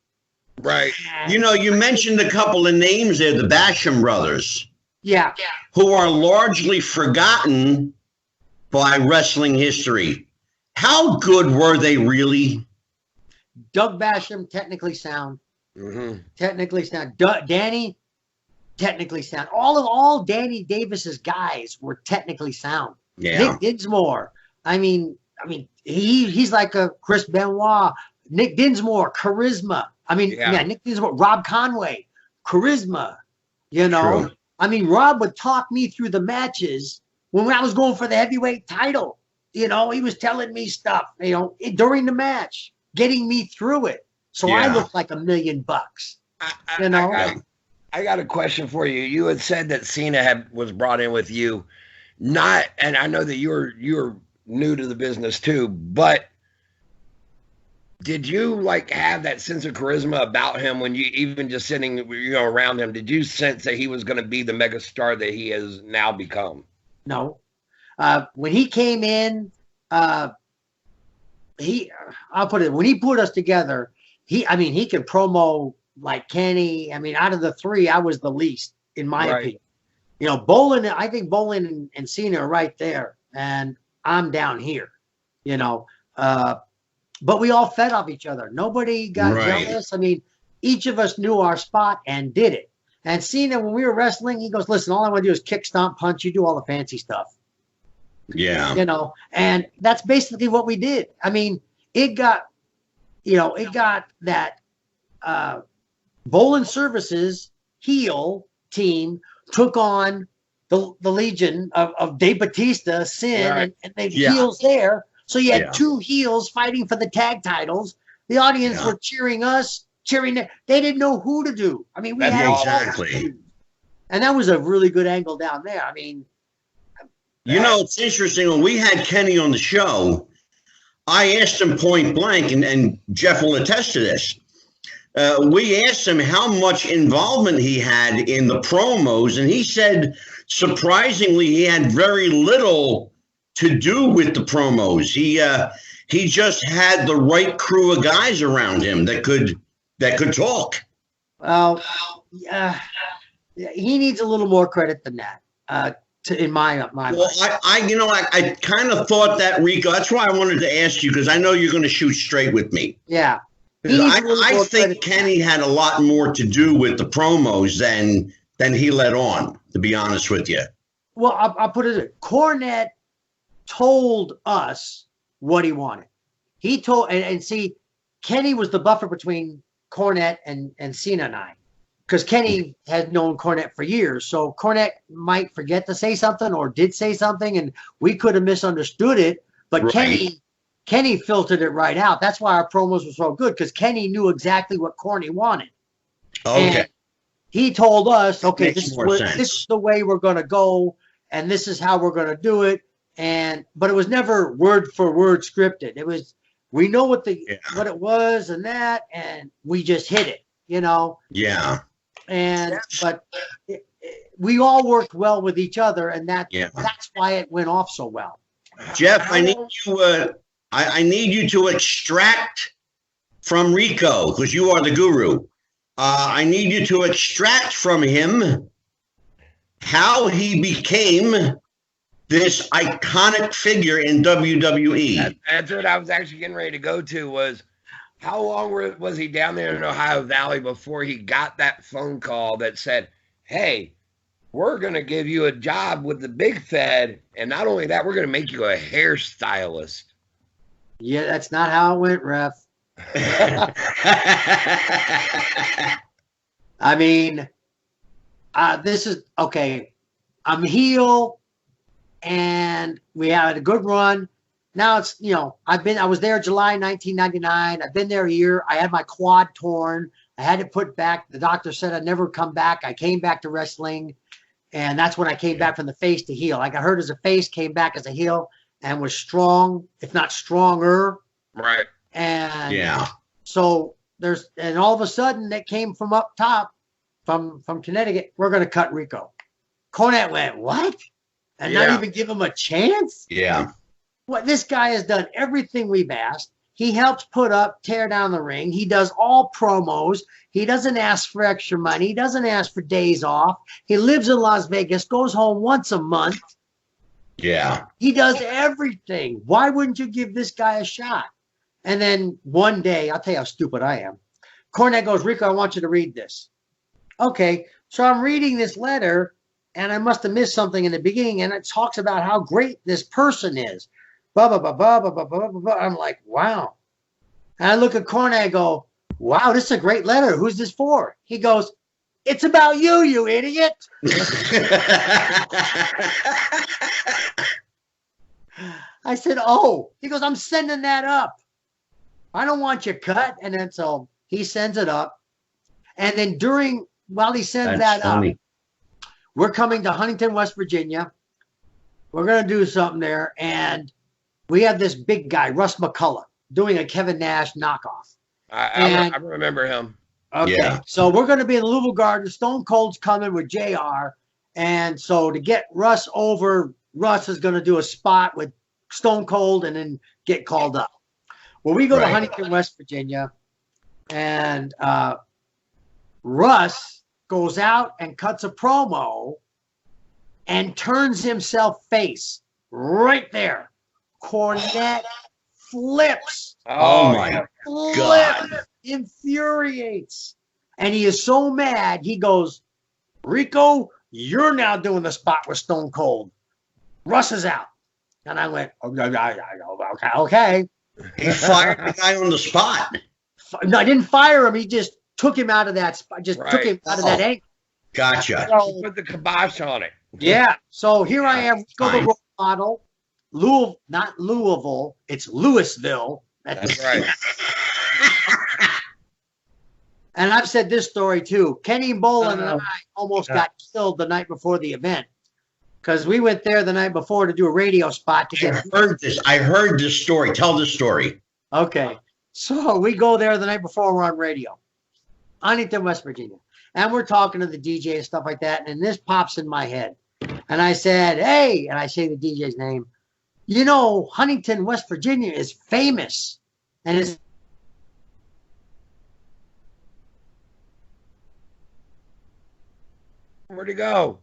Right. You mentioned a couple of names there, the Basham brothers. Yeah. Who are largely forgotten by wrestling history. How good were they really? Doug Basham, technically sound. Mm-hmm. Technically sound. Danny, technically sound. All Danny Davis's guys were technically sound. Yeah. Nick Dinsmore. I mean, he's like a Chris Benoit. Nick Dinsmore, charisma. Nick Dinsmore, Rob Conway, charisma. True. I mean, Rob would talk me through the matches when I was going for the heavyweight title. he was telling me stuff, during the match, getting me through it. So I looked like $1 million. I got a question for you. You had said that Cena was brought in with you, and I know that you're new to the business too, but did you like have that sense of charisma about him when you even just sitting around him? Did you sense that he was going to be the mega star that he has now become? No. When he came in, when he put us together, he could promo like Kenny. I mean, out of the three, I was the least, in my opinion. Bolin, I think Bolin and Cena are right there, and I'm down here, but we all fed off each other. Nobody got jealous. I mean, each of us knew our spot and did it. And Cena, when we were wrestling, he goes, listen, all I want to do is kick, stomp, punch. You do all the fancy stuff. Yeah. And that's basically what we did. I mean, it got that Bolin Services heel team took on the Legion of Dave Batista, Sin, and the heels there. So you had two heels fighting for the tag titles. The audience were cheering us, cheering them. They didn't know who to do. I mean, we had exactly. And that was a really good angle down there. I mean, it's interesting. When we had Kenny on the show, I asked him point blank, and Jeff will attest to this. We asked him how much involvement he had in the promos, and he said, surprisingly, he had very little to do with the promos. He just had the right crew of guys around him that could talk. Well, he needs a little more credit than that. In my mind. Well, I kind of thought that, Rico. That's why I wanted to ask you, because I know you're going to shoot straight with me. Yeah. I think Kenny had a lot more to do with the promos than he let on, to be honest with you. Well, I'll put it this. Cornette told us what he wanted. He told, and see, Kenny was the buffer between Cornette and Cena and I, because Kenny had known Cornette for years. So Cornette might forget to say something or did say something, and we could have misunderstood it. But Kenny filtered it right out. That's why our promos were so good, because Kenny knew exactly what Corny wanted. Okay. And he told us, okay, this is the way we're going to go, and this is how we're going to do it. But it was never word for word scripted. It was, we know what it was and that, and we just hit it, Yeah. But we all worked well with each other, and that's why it went off so well. Jeff, I need you to extract from Rico, because you are the guru. I need you to extract from him how he became this iconic figure in WWE. That's what I was actually getting ready to go to, was how long was he down there in Ohio Valley before he got that phone call that said, hey, we're going to give you a job with the Big Fed, and not only that, we're going to make you a hairstylist. Yeah, that's not how it went, ref. I mean, this is okay. I'm heel, and we had a good run. Now it's, I was there July 1999. I've been there a year. I had my quad torn. I had it put back. The doctor said I'd never come back. I came back to wrestling, and that's when I came back from the face to heel. I got hurt as a face, came back as a heel, and was strong, if not stronger. Right. And so and all of a sudden that came from up top, from Connecticut, we're going to cut Rico. Cornette went, what? And not even give him a chance? Yeah. What, this guy has done everything we've asked. He helps tear down the ring. He does all promos. He doesn't ask for extra money. He doesn't ask for days off. He lives in Las Vegas, goes home once a month. Yeah. He does everything. Why wouldn't you give this guy a shot? And then one day, I'll tell you how stupid I am. Cornette goes, Rico, I want you to read this. Okay. So I'm reading this letter, and I must have missed something in the beginning, and it talks about how great this person is. Blah, blah, blah, blah, blah, blah, blah, blah, blah. I'm like, wow. And I look at Cornette and go, wow, this is a great letter. Who's this for? He goes, it's about you, you idiot. I said, oh. He goes, I'm sending that up. I don't want you cut. And then so he sends it up. And then while he sends that up, we're coming to Huntington, West Virginia. We're going to do something there. And we have this big guy, Russ McCullough, doing a Kevin Nash knockoff. I remember him. Okay. Yeah. So we're going to be in the Louisville Garden. Stone Cold's coming with JR. And so to get Russ over, Russ is going to do a spot with Stone Cold and then get called up. Well, we go to Huntington, West Virginia, and Russ goes out and cuts a promo and turns himself face right there. Cornette flips. Oh my God. Infuriates. And he is so mad, he goes, Rico, you're now doing the spot with Stone Cold. Russ is out. And I went, okay. He fired the guy on the spot. No, I didn't fire him. He just took him out of that spot. Took him out of that angle. Gotcha. So, put the kibosh on it. Yeah. So here I am. Go the role model. Louisville, not Louisville. It's Louisville. That's right. And I've said this story too. Kenny Bolin and I almost got killed the night before the event because we went there the night before to do a radio spot. I heard this story. Tell the story. Okay. So we go there the night before we're on radio. Huntington, West Virginia. And we're talking to the DJ and stuff like that. And this pops in my head. And I said, hey, and I say the DJ's name. You know, Huntington, West Virginia is famous. And it's where'd he go?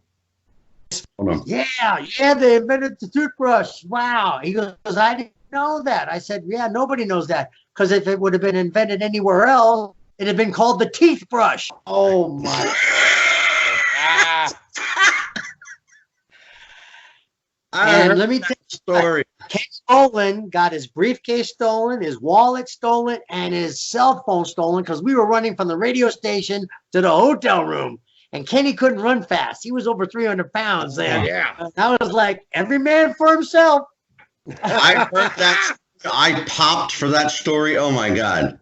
Yeah, they invented the toothbrush. Wow. He goes, I didn't know that. I said, yeah, nobody knows that. Because if it would have been invented anywhere else, it'd have been called the teeth brush. Oh, my. And let me tell you, story. Ken Bolin got his briefcase stolen, his wallet stolen, and his cell phone stolen because we were running from the radio station to the hotel room. And Kenny couldn't run fast. He was over 300 pounds then. Yeah. I was like, every man for himself. I heard that. I popped for that story. Oh, my God.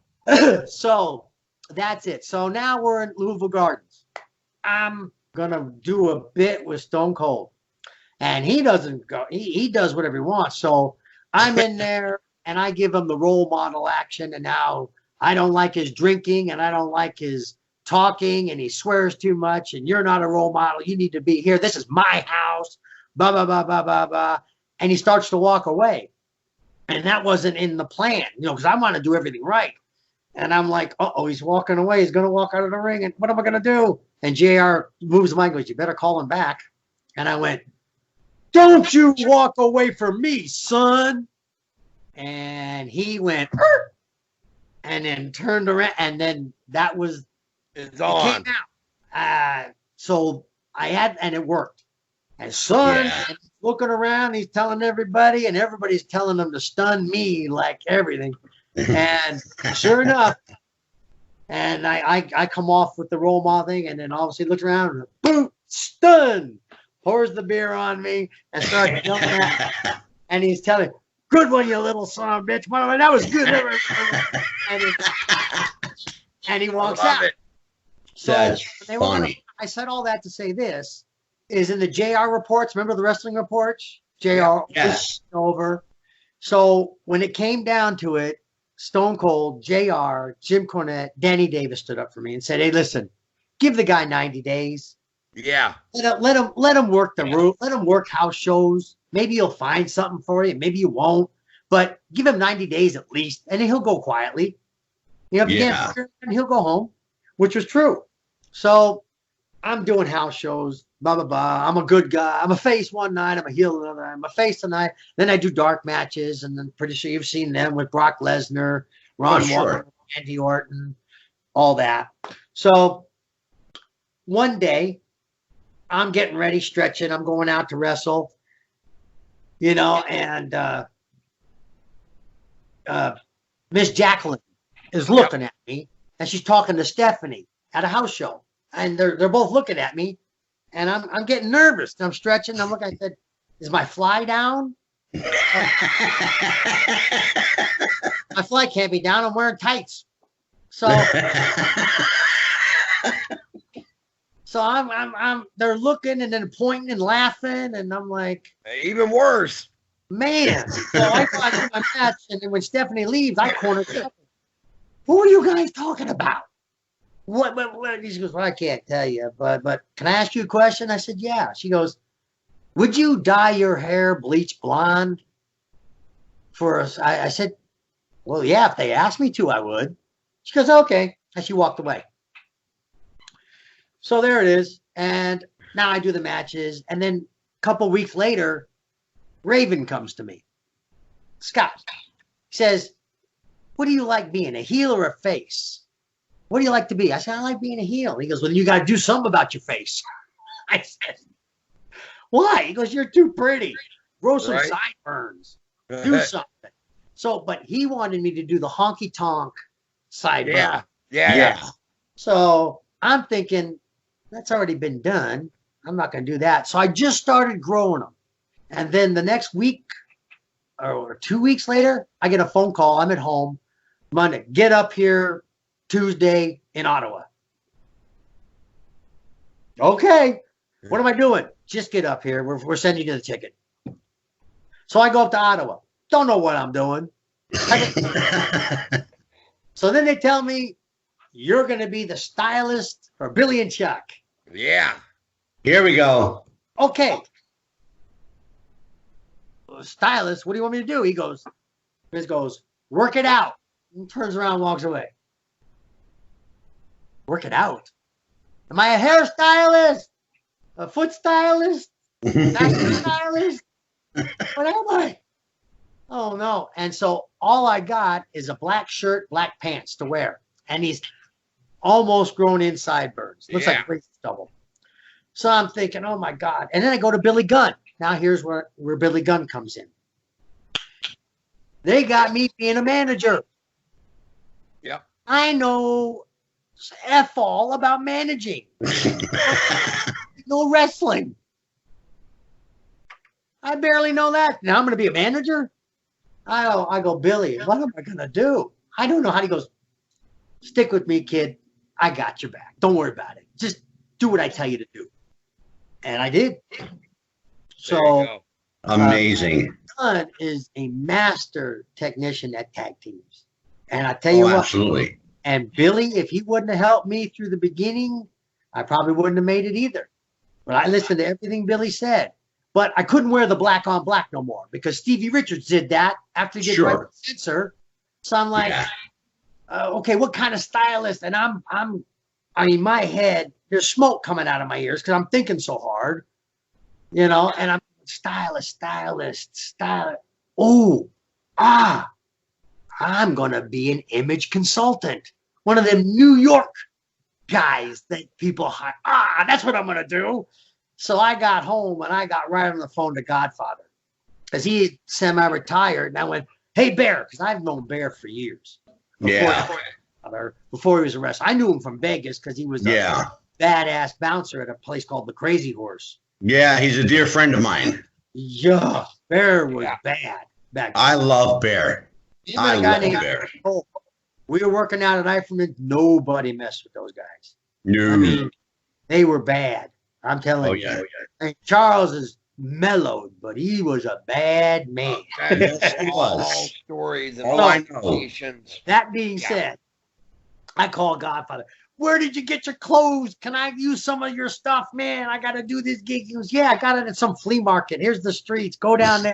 So that's it. So now we're in Louisville Gardens. I'm going to do a bit with Stone Cold. And he doesn't go. He does whatever he wants. So I'm in there, and I give him the role model action. And now I don't like his drinking, and I don't like his talking, and he swears too much, and you're not a role model. You need to be here. This is my house. Blah, blah, blah, blah, blah, blah. And he starts to walk away. And that wasn't in the plan, because I want to do everything right. And I'm like, uh-oh, he's walking away. He's going to walk out of the ring. And what am I going to do? And JR moves the mic and goes, you better call him back. And I went, don't you walk away from me, son. And he went, and then turned around. And then that was, it's on. It came out. So I had, and it worked. And son, and he's looking around, he's telling everybody, and everybody's telling him to stun me like everything. And sure enough, and I come off with the role model thing, and then obviously looks around and boom, stun, pours the beer on me and starts jumping at, and he's telling, good one, you little son of a bitch. That was good. And he walks out. It. So that's funny. I said all that to say this is in the JR reports. Remember the wrestling reports? JR Yes. Over. So when it came down to it, Stone Cold, JR, Jim Cornette, Danny Davis stood up for me and said, hey, listen, give the guy 90 days. Yeah. Let him work the route. Let him work house shows. Maybe he'll find something for you. Maybe you won't. But give him 90 days at least, and then he'll go quietly. If you can't figure it out, he'll go home, which was true. So I'm doing house shows, blah, blah, blah. I'm a good guy. I'm a face one night. I'm a heel another night. I'm a face tonight. Then I do dark matches, and then pretty sure you've seen them with Brock Lesnar, Ron Walker, Randy Orton, all that. So one day, I'm getting ready, stretching. I'm going out to wrestle, and Miss Jacqueline is looking at me, and she's talking to Stephanie at a house show, and they're both looking at me, and I'm getting nervous. I'm stretching. I'm looking. I said, "Is my fly down?" My flight can't be down. I'm wearing tights. So I'm they're looking and then pointing and laughing, and I'm like, Even worse. man. So I do my match, and then when Stephanie leaves, I corner Stephanie. Who are you guys talking about? What? She goes, well, I can't tell you, but can I ask you a question? I said, yeah. She goes, would you dye your hair bleach blonde for us? I said, well, yeah, if they asked me to, I would. She goes, okay. And she walked away. So there it is. And now I do the matches. And then a couple weeks later, Raven comes to me. Scott. He says, what do you like being, a heel or a face? What do you like to be? I said, I like being a heel. He goes, well, you got to do something about your face. I said, why? He goes, you're too pretty. Grow some sideburns. Do something. So, but he wanted me to do the honky tonk sideburn. Yeah. So I'm thinking, that's already been done. I'm not going to do that. So I just started growing them. And then the next week or 2 weeks later, I get a phone call. I'm at home Monday. Get up here Tuesday in Ottawa. Okay. What am I doing? Just get up here. We're sending you the ticket. So I go up to Ottawa. Don't know what I'm doing. So then they tell me, you're going to be the stylist for Billy and Chuck. Yeah. Here we go. Okay. Stylist, what do you want me to do? He goes, work it out. And turns around and walks away. Work it out? Am I a hairstylist? A foot stylist? Fashion stylist? What am I? Oh, no. And so all I got is a black shirt, black pants to wear. And he's almost grown in sideburns. Looks like great stubble. So I'm thinking, oh, my God. And then I go to Billy Gunn. Now here's where Billy Gunn comes in. They got me being a manager. Yep. I know F all about managing. No wrestling. I barely know that. Now I'm going to be a manager? I go, Billy, what am I going to do? I don't know how. He goes, stick with me, kid. I got your back. Don't worry about it. Just do what I tell you to do. And I did. So amazing. Gunn is a master technician at tag teams. And I tell you what. Absolutely. And Billy, if he wouldn't have helped me through the beginning, I probably wouldn't have made it either. But I listened to everything Billy said. But I couldn't wear the black on black no more because Stevie Richards did that after he did my censor. So I'm like, okay, what kind of stylist? And I mean, my head, there's smoke coming out of my ears because I'm thinking so hard, you know, and I'm stylist. Oh, I'm going to be an image consultant. One of them New York guys that people hire. That's what I'm going to do. So I got home and I got right on the phone to Godfather because he semi-retired. And I went, hey, Bear, because I've known Bear for years. Before he was a wrestler. I knew him from Vegas because he was a badass bouncer at a place called the Crazy Horse. Yeah, he's a dear friend of mine. Yeah, Bear was bad back then. I love Bear. I love Bear. We were working out at Eiferman. Nobody messed with those guys. No. I mean, they were bad. I'm telling you. Yeah. And Charles is mellowed, but he was a bad man. All stories and I know. That being said, I call Godfather. Where did you get your clothes? Can I use some of your stuff, man? I got to do this gig. He goes, yeah, I got it at some flea market. Here's the streets. Go down there.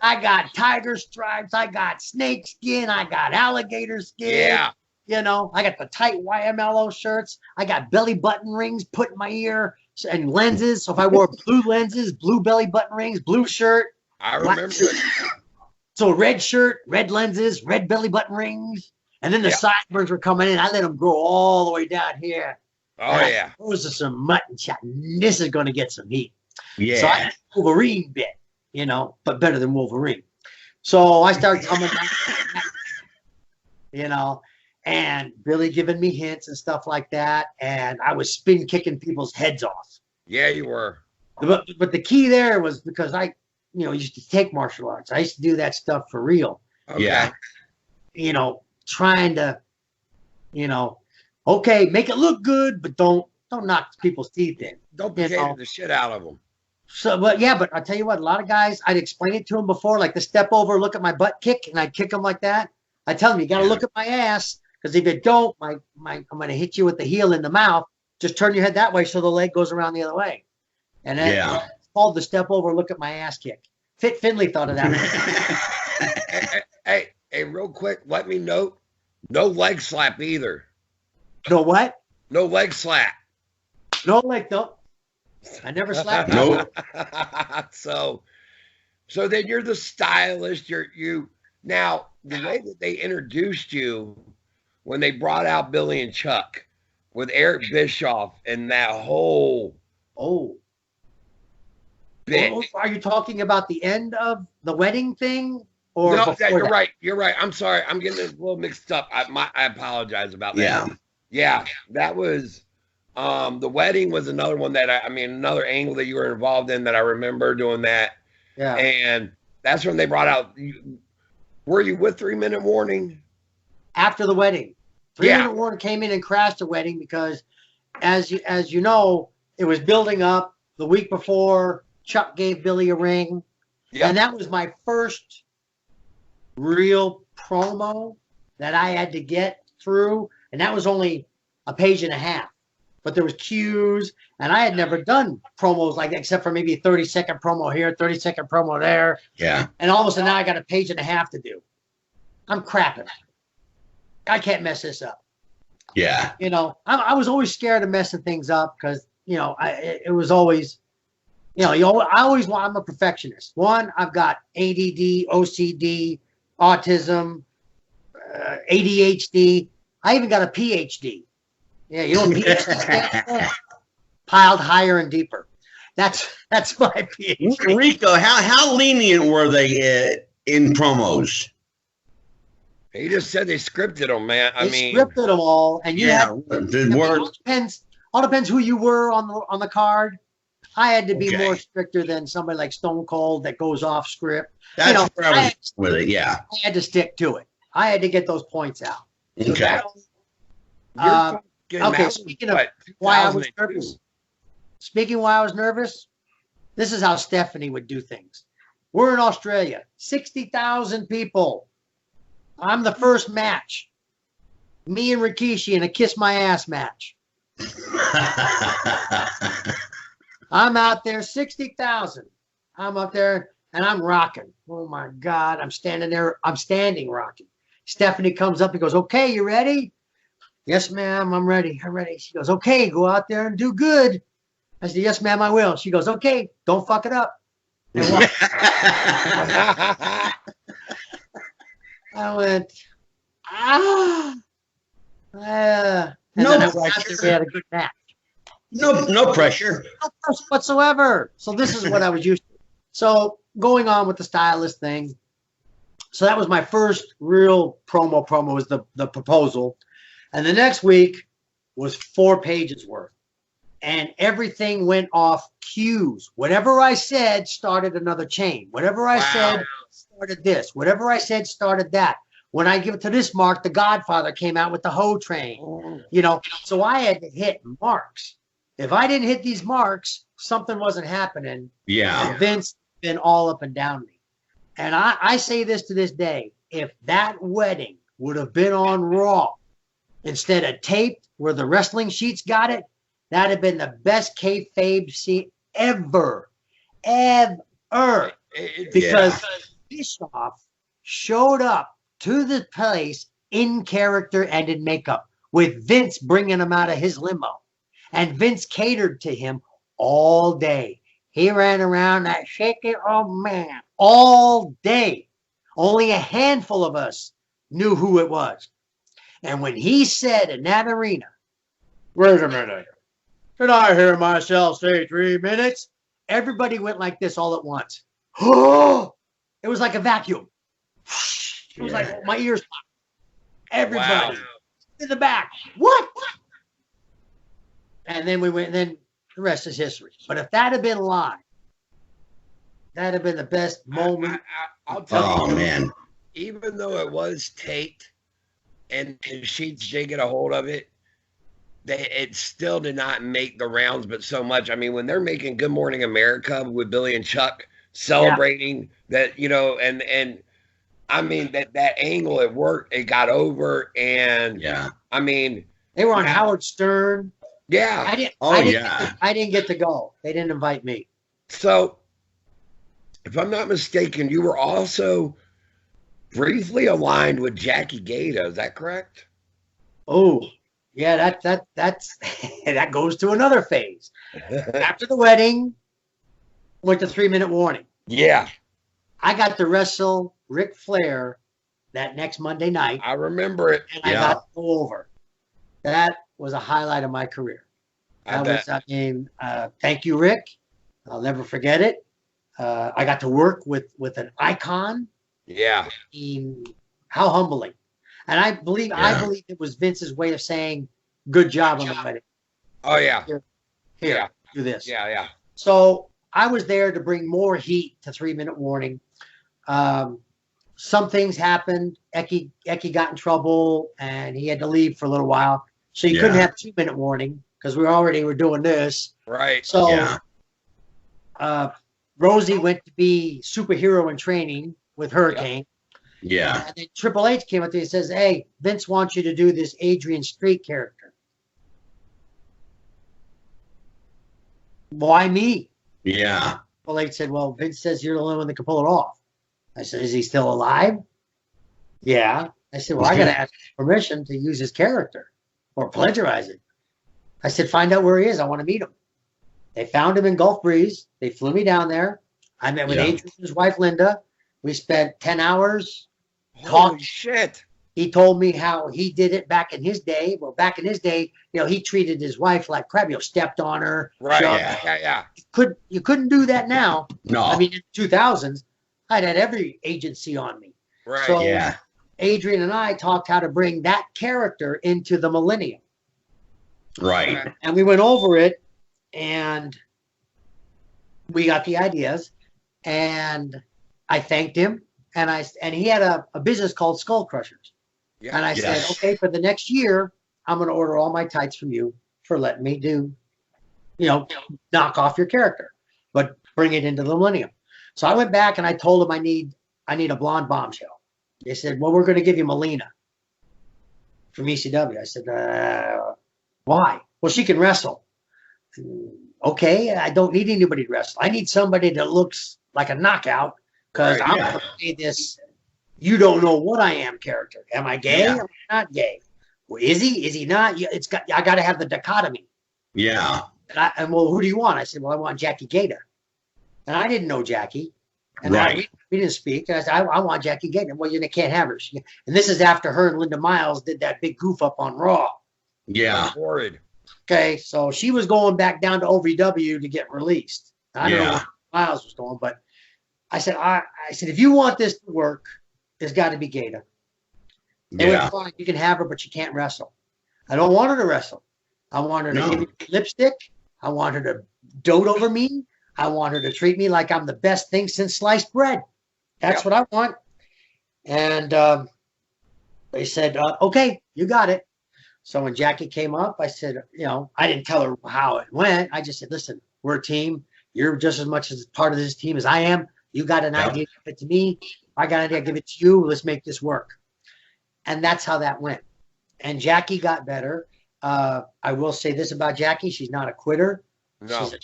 I got tiger stripes. I got snake skin. I got alligator skin. Yeah. You know, I got the tight YMLO shirts. I got belly button rings put in my ear and lenses. So if I wore blue lenses, blue belly button rings, blue shirt. I remember it. So red shirt, red lenses, red belly button rings. And then the sideburns were coming in. I let them grow all the way down here. Oh, yeah. Those are some mutton chop. This is going to get some heat. Yeah. So I had a Wolverine bit, you know, but better than Wolverine. So I started coming back, you know, and Billy giving me hints and stuff like that. And I was spin kicking people's heads off. Yeah, you were. But the key there was because I used to take martial arts. I used to do that stuff for real. Okay. Yeah. Trying to, okay, make it look good, but don't knock people's teeth in. Don't potato the shit out of them. So, but I tell you what, a lot of guys, I'd explain it to them before, like the step over, look at my butt kick, and I'd kick them like that. I tell them, you got to look at my ass, because if you don't, I'm going to hit you with the heel in the mouth. Just turn your head that way so the leg goes around the other way. And then it's called the step over, look at my ass kick. Fit Finley thought of that. Hey, real quick, let me note, no leg slap either. No what? No leg slap. No leg, though. I never slapped. Nope. So then you're the stylist. You now the way that they introduced you when they brought out Billy and Chuck with Eric Bischoff and that whole bit. Are you talking about the end of the wedding thing? Or no, you're right. You're right. I'm sorry. I'm getting it a little mixed up. I apologize about that. Yeah. That was the wedding was another one that another angle that you were involved in that I remember doing that. Yeah. And that's when they brought out. Were you with 3 Minute Warning? After the wedding, 3 Minute Warning came in and crashed the wedding because, as you know, it was building up. The week before, Chuck gave Billy a ring, and that was my first real promo that I had to get through, and that was only a page and a half. But there was cues, and I had never done promos like that except for maybe a 30-second promo here, 30-second promo there. Yeah. And all of a sudden now I got a page and a half to do. I'm crapping. I can't mess this up. Yeah. I was always scared of messing things up because, it was always, I'm a perfectionist. One, I've got ADD, OCD, autism, ADHD. I even got a PhD. Yeah, you know what PhD stands for? Piled higher and deeper. That's my PhD. Rico, how lenient were they in promos? He just said they scripted them, man. They scripted them all, and all depends who you were on the card. I had to be more stricter than somebody like Stone Cold that goes off script. That's where I was with it. Yeah, I had to stick to it. I had to get those points out. Okay. Speaking of why I was nervous. Speaking why I was nervous, this is how Stephanie would do things. We're in Australia, 60,000 people. I'm the first match. Me and Rikishi in a kiss my ass match. I'm out there, 60,000. I'm up there and I'm rocking. Oh my God, I'm standing there. I'm standing rocking. Stephanie comes up and goes, okay, you ready? Yes, ma'am, I'm ready. I'm ready. She goes, okay, go out there and do good. I said, yes, ma'am, I will. She goes, okay, don't fuck it up. I went, and no then pressure. We had a good match. No pressure. No pressure whatsoever. So this is what I was used to. So going on with the stylist thing. So that was my first real promo was the proposal. And the next week was 4 pages worth. And everything went off cues. Whatever I said started another chain. Whatever I said started this. Whatever I said started that. When I give it to this mark, the Godfather came out with the hoe train. So I had to hit marks. If I didn't hit these marks, something wasn't happening. Yeah. And Vince been all up and down me. And I say this to this day. If that wedding would have been on Raw instead of taped where the wrestling sheets got it, that'd have been the best kayfabe scene ever. Because Bischoff showed up to the place in character and in makeup with Vince bringing him out of his limo. And Vince catered to him all day. He ran around that shaky old man all day. Only a handful of us knew who it was. And when he said in that arena, wait a minute, did I hear myself say 3 minutes? Everybody went like this all at once. Oh, it was like a vacuum. It was like my ears popped. Everybody in the back. What? And then we went. And then the rest is history. But if that had been live, that'd have been the best moment. I'll tell you, man. Even though it was taped and Sheets did get a hold of it, it still did not make the rounds, but so much. I mean, when they're making Good Morning America with Billy and Chuck celebrating that, you know, and I mean, that angle, it worked, it got over, and I mean, they were on Howard Stern. Yeah. I didn't get to go. They didn't invite me. So, if I'm not mistaken, you were also briefly aligned with Jackie Gata. Is that correct? Oh, yeah. That's that goes to another phase. After the wedding, went to 3-minute warning. Yeah. I got to wrestle Ric Flair that next Monday night. I remember it. And I got to go over. That was a highlight of my career. Thank you, Rick. I'll never forget it. I got to work with an icon. Yeah. How humbling. And I believe it was Vince's way of saying, good job on the wedding. Oh, yeah. Here, do this. Yeah. So I was there to bring more heat to 3-minute warning. Some things happened. Eki got in trouble, and he had to leave for a little while. So you couldn't have 2-minute warning because we were doing this. Right. So Rosie went to be superhero in training with Hurricane. Yeah. And then Triple H came up to me and says, hey, Vince wants you to do this Adrian Street character. Why me? Yeah. Triple H said, well, Vince says you're the only one that can pull it off. I said, is he still alive? Yeah. I said, well, I got to ask permission to use his character or plagiarize it. I said, find out where he is. I want to meet him. They found him in Gulf Breeze. They flew me down there. I met with Adrian's wife, Linda. We spent 10 hours talking. Shit. He told me how he did it back in his day. Well, back in his day, he treated his wife like crap. Stepped on her. Right. Yeah. You couldn't do that now. No. I mean, in the 2000s, I'd had every agency on me. Right. So Adrian and I talked how to bring that character into the millennium. Right. And we went over it, and we got the ideas, and I thanked him, and he had a business called Skull Crushers. Yeah. And I said, okay, for the next year, I'm going to order all my tights from you for letting me do, knock off your character, but bring it into the millennium. So I went back and I told him I need a blonde bombshell. They said, well, we're going to give you Melina from ECW. I said, why? Well, she can wrestle. Okay, I don't need anybody to wrestle. I need somebody that looks like a knockout because I'm going to play this you don't know what I am character. Am I gay? Am I not gay? Well, is he? Is he not? I got to have the dichotomy. Yeah. And well, who do you want? I said, well, I want Jackie Gata. And I didn't know Jackie. And we didn't speak. And I said, I want Jackie Gata. Well, you can't have her. And this is after her and Linda Miles did that big goof up on Raw. Yeah. Horrid. Okay, so she was going back down to OVW to get released. I don't know where Miles was going, but I said, if you want this to work, there's got to be Gata. They went, fine, you can have her, but you can't wrestle. I don't want her to wrestle. I want her to give me lipstick. I want her to dote over me. I want her to treat me like I'm the best thing since sliced bread. That's what I want. And they said, okay, you got it. So when Jackie came up, I said, I didn't tell her how it went. I just said, listen, we're a team. You're just as much as part of this team as I am. You got an idea, give it to me. I got an idea, give it to you. Let's make this work. And that's how that went. And Jackie got better. I will say this about Jackie. She's not a quitter. No. She's a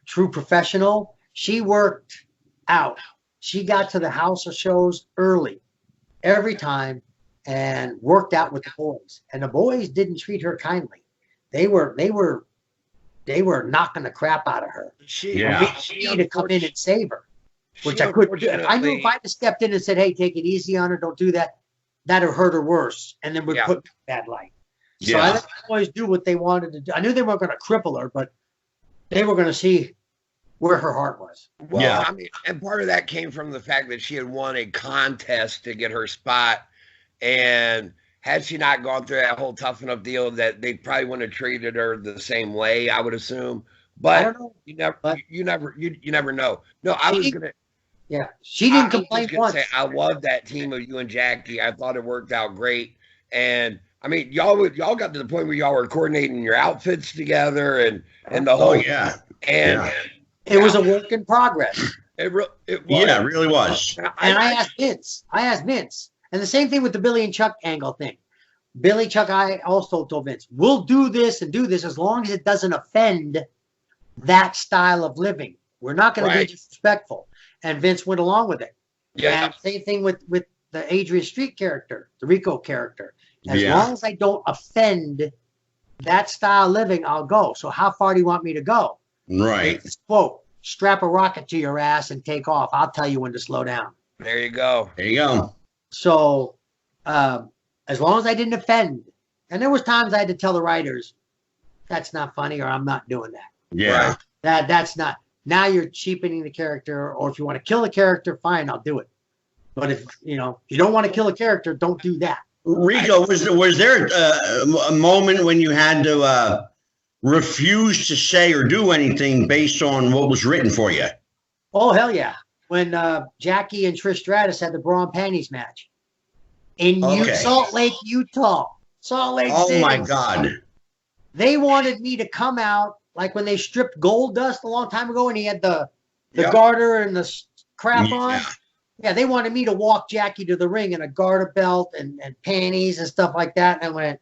true professional. She worked out. She got to the house of shows early every time and worked out with the boys. And the boys didn't treat her kindly. They were knocking the crap out of her. She needed to come in and save her, which I couldn't do. I knew if I had stepped in and said, hey, take it easy on her, don't do that, that'd have hurt her worse. And then we'd put her in bad light. So I let the boys do what they wanted to do. I knew they weren't going to cripple her, but they were going to see where her heart was. Well, I mean, and part of that came from the fact that she had won a contest to get her spot, and had she not gone through that whole tough enough deal, that they probably wouldn't have treated her the same way, I would assume. But I don't know. you never know. No, I was gonna. Yeah, she didn't complain once. Say, I love that team of you and Jackie. I thought it worked out great, and I mean, y'all got to the point where y'all were coordinating your outfits together and the whole It was a work in progress. It was. Yeah, it really was. And I asked Vince, and the same thing with the Billy and Chuck angle thing. Billy, Chuck, I also told Vince, we'll do this and do this as long as it doesn't offend that style of living. We're not going to be disrespectful. And Vince went along with it. Yeah. And same thing with the Adrian Street character, the Rico character. As long as I don't offend that style of living, I'll go. So how far do you want me to go? Right. Quote, strap a rocket to your ass and take off. I'll tell you when to slow down. There you go. There you go. So as long as I didn't offend, and there was times I had to tell the writers, that's not funny, or I'm not doing that. Yeah. That's not. Now you're cheapening the character, or if you want to kill a character, fine, I'll do it. But if you don't want to kill a character, don't do that. Rico, was there a moment when you had to refuse to say or do anything based on what was written for you? Oh, hell yeah. When Jackie and Trish Stratus had the bra and panties match in Salt Lake, Utah. Salt Lake City. Oh, my God. They wanted me to come out like when they stripped Gold Dust a long time ago and he had the garter and the crap on. Yeah, they wanted me to walk Jackie to the ring in a garter belt and panties and stuff like that. And I went,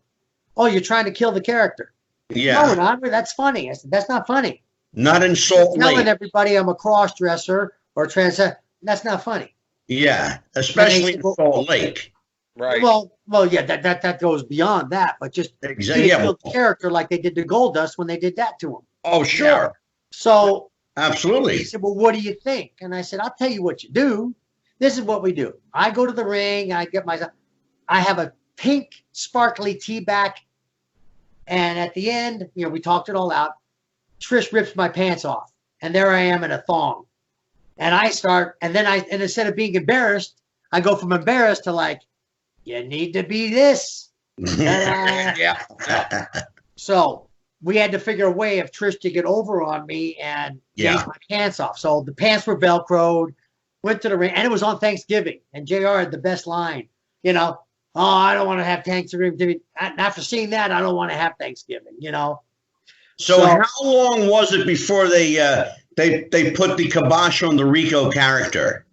oh, you're trying to kill the character. Yeah. No, we're not. That's funny. I said, that's not funny. Not in Salt Lake. Telling everybody I'm a cross-dresser or that's not funny. Yeah, especially in Salt Lake. Right. Well, yeah, that goes beyond that, but just exactly kill the character like they did to Goldust when they did that to him. Oh, sure. Yeah. So absolutely. He said, well, what do you think? And I said, I'll tell you what you do. This is what we do. I go to the ring, I have a pink sparkly tee back, and at the end, we talked it all out. Trish rips my pants off, and there I am in a thong. And I start, and instead of being embarrassed, I go from embarrassed to like, you need to be this. Yeah. So we had to figure a way of Trish to get over on me and yank my pants off. So the pants were Velcroed, went to the ring, and it was on Thanksgiving. And JR had the best line, oh, I don't want to have Thanksgiving. After seeing that, I don't want to have Thanksgiving, So how long was it before they put the kibosh on the Rico character?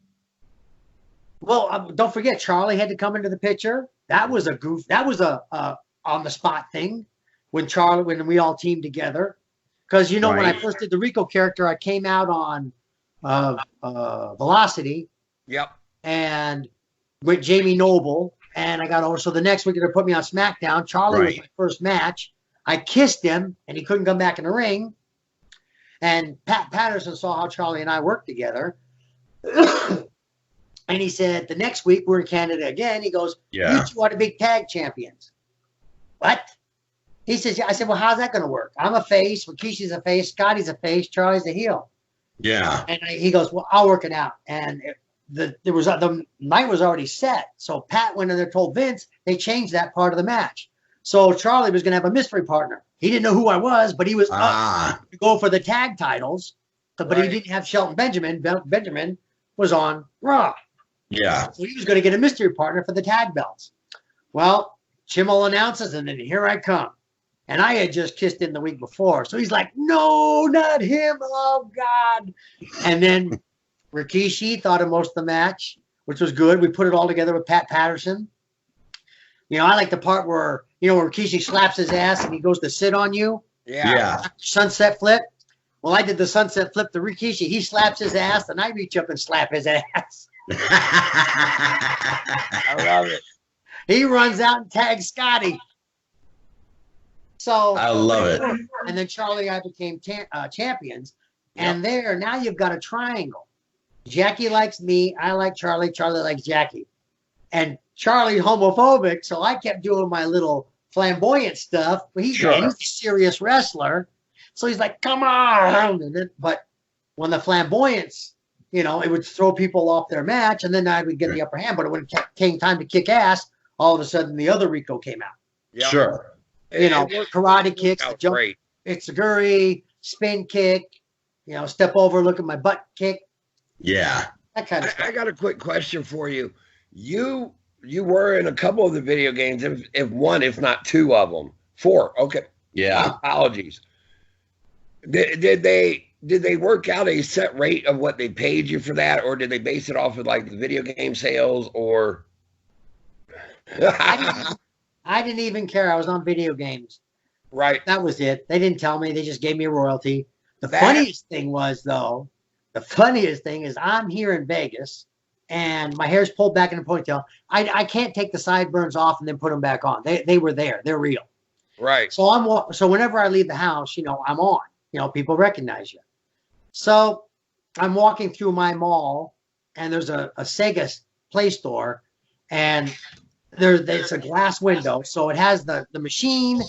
Well, don't forget, Charlie had to come into the picture. That was a goof. That was a on the spot thing when we all teamed together. Because when I first did the Rico character, I came out on Velocity. Yep. And with Jamie Noble, and I got over. So the next week they're put me on SmackDown. Charlie was my first match. I kissed him, and he couldn't come back in the ring. And Pat Patterson saw how Charlie and I worked together. And he said, the next week we're in Canada again. He goes, you two are the big tag champions. What? He says, I said, well, how's that going to work? I'm a face. Rikishi's a face. Scotty's a face. Charlie's a heel. Yeah. And he goes, well, I'll work it out. And the night was already set. So Pat went in there, told Vince, they changed that part of the match. So Charlie was going to have a mystery partner. He didn't know who I was, but he was up to go for the tag titles. But he didn't have Shelton Benjamin. Benjamin was on Raw. Yeah. So he was going to get a mystery partner for the tag belts. Well, Chimmel announces, and then here I come. And I had just kissed him the week before. So he's like, no, not him. Oh, God. And then Rikishi thought of most of the match, which was good. We put it all together with Pat Patterson. I like the part where, where Rikishi slaps his ass and he goes to sit on you. Yeah. Sunset flip. Well, I did the sunset flip to Rikishi. He slaps his ass, and I reach up and slap his ass. I love it. He runs out and tags Scotty. So I love it. And then Charlie and I became champions. And now you've got a triangle. Jackie likes me. I like Charlie. Charlie likes Jackie. And Charlie's homophobic, so I kept doing my little flamboyant stuff. But he's a serious wrestler. So he's like, come on. But when the flamboyance, it would throw people off their match, and then I would get the upper hand. But when it came time to kick ass, all of a sudden the other Rico came out. Yeah. Sure. You know, karate kicks, the jump, great. Itsuguri, spin kick, step over, look at my butt kick. Yeah. That kind of stuff. I got a quick question for you. You were in a couple of the video games, if one, if not two of them. 4. Okay. Yeah. Apologies. Did they work out a set rate of what they paid you for that, or did they base it off of like the video game sales, or? I didn't even care. I was on video games. Right. That was it. They didn't tell me. They just gave me a royalty. The funniest thing is I'm here in Vegas and my hair's pulled back in a ponytail. I can't take the sideburns off and then put them back on. They were there. They're real. Right. So whenever I leave the house, I'm on. People recognize you. So I'm walking through my mall and there's a Sega Play Store and it's a glass window. So it has the machine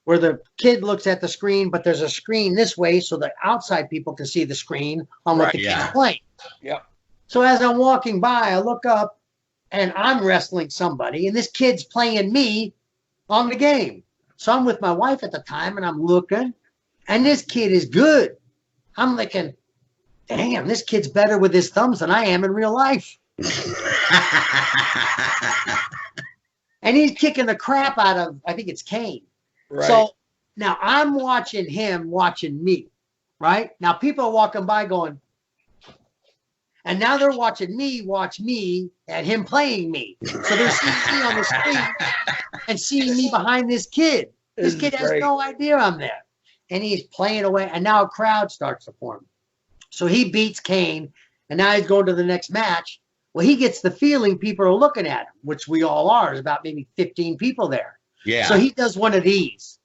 where the kid looks at the screen, but there's a screen this way so the outside people can see the screen on what the kid's playing. Yep. So as I'm walking by, I look up and I'm wrestling somebody and this kid's playing me on the game. So I'm with my wife at the time and I'm looking and this kid is good. I'm thinking, damn, this kid's better with his thumbs than I am in real life. And he's kicking the crap out of, I think it's Kane. Right. So now I'm watching him watching me, right? Now people are walking by going, and now they're watching me watch me and him playing me. So they're seeing me on the screen and seeing me behind this kid. This kid has no idea I'm there. And he's playing away, and now a crowd starts to form. So he beats Kane, and now he's going to the next match. Well, he gets the feeling people are looking at him, which we all are. There's about maybe 15 people there. Yeah. So he does one of these.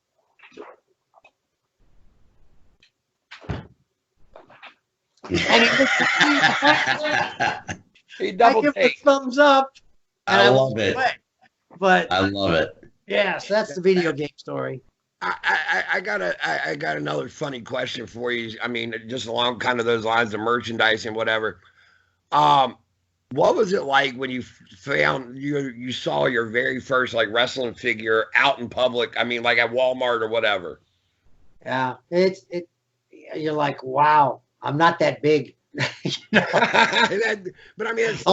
And he looks at me. He double I give take. the thumbs up. And I love it. But I love it. yeah, so that's the video game story. I got another funny question for you. I mean, just along kind of those lines of merchandise and whatever. What was it like when you found you saw your very first like wrestling figure out in public? I mean, like at Walmart or whatever. Yeah, you're like, wow, I'm not that big. But I mean, it's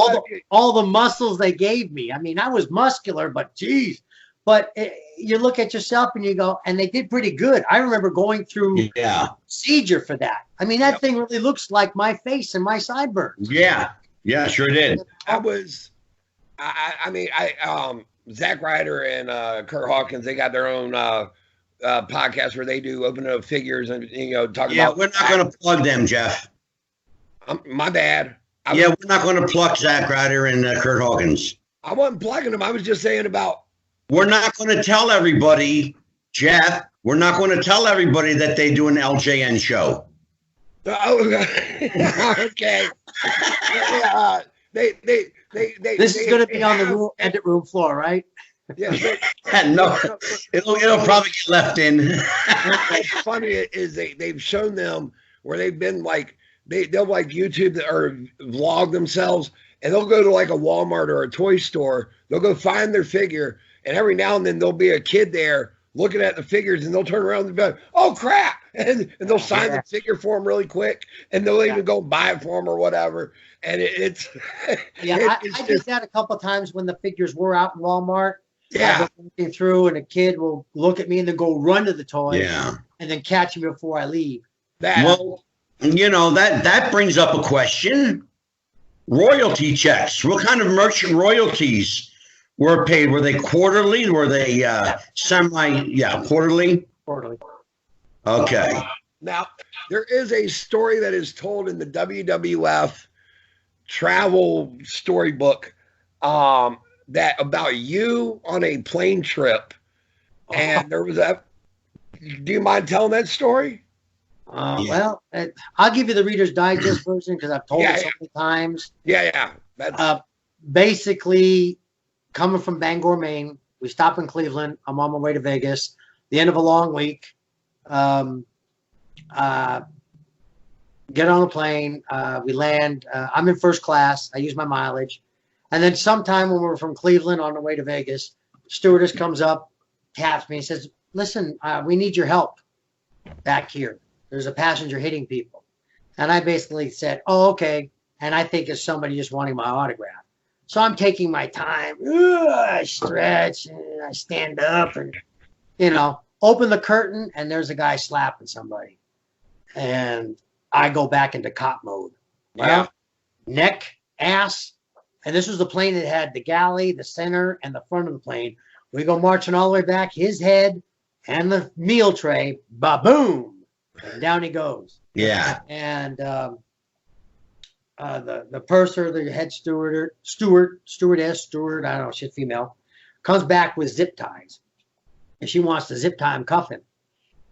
all the muscles they gave me. I mean, I was muscular, but geez. But you look at yourself and you go, and they did pretty good. I remember going through procedure for that. I mean, that thing really looks like my face and my sideburns. Yeah. Yeah, sure did. I mean, Zack Ryder and Kurt Hawkins, they got their own podcast where they do open up figures and talk about. Yeah, we're not going to plug them, Jeff. My bad. We're not going to plug Zack Ryder and Kurt Hawkins. I wasn't plugging them. I was just saying about. We're not going to tell everybody, Jeff. We're not going to tell everybody that they do an LJN show. Okay. This is going to be on the edit room floor, right? Yeah. No, it'll probably get left in. What's funny is they've shown them where they've been like they'll like YouTube or vlog themselves, and they'll go to like a Walmart or a toy store. They'll go find their figure, and every now and then there'll be a kid there looking at the figures, and they'll turn around and be like, "Oh crap!" and they'll sign the figure for them really quick, and they'll even go buy it for them or whatever. And it's I did that a couple of times when the figures were out in Walmart. Yeah, walking through, and a kid will look at me and then go run to the toy. Yeah, and then catch me before I leave. Well, that brings up a question. Royalty checks. What kind of merchant royalties were paid? Were they quarterly? Were they quarterly? Quarterly. Okay. Now, there is a story that is told in the WWF travel storybook that about you on a plane trip. And there was do you mind telling that story? Well, I'll give you the Reader's Digest version because I've told it so many times. Yeah. Basically, coming from Bangor, Maine, we stop in Cleveland. I'm on my way to Vegas. The end of a long week. Get on a plane. We land. I'm in first class. I use my mileage. And then sometime when we're from Cleveland on the way to Vegas, stewardess comes up, taps me, and says, listen, we need your help back here. There's a passenger hitting people. And I basically said, oh, okay. And I think it's somebody just wanting my autograph. So I'm taking my time. I stretch and I stand up and, open the curtain, and there's a guy slapping somebody. And I go back into cop mode. Well, neck, ass. And this was the plane that had the galley, the center, and the front of the plane. We go marching all the way back, his head and the meal tray, ba-boom, and down he goes. Yeah. And the purser, the head stewardess, I don't know, she's female, comes back with zip ties. And she wants to zip tie him, cuff him.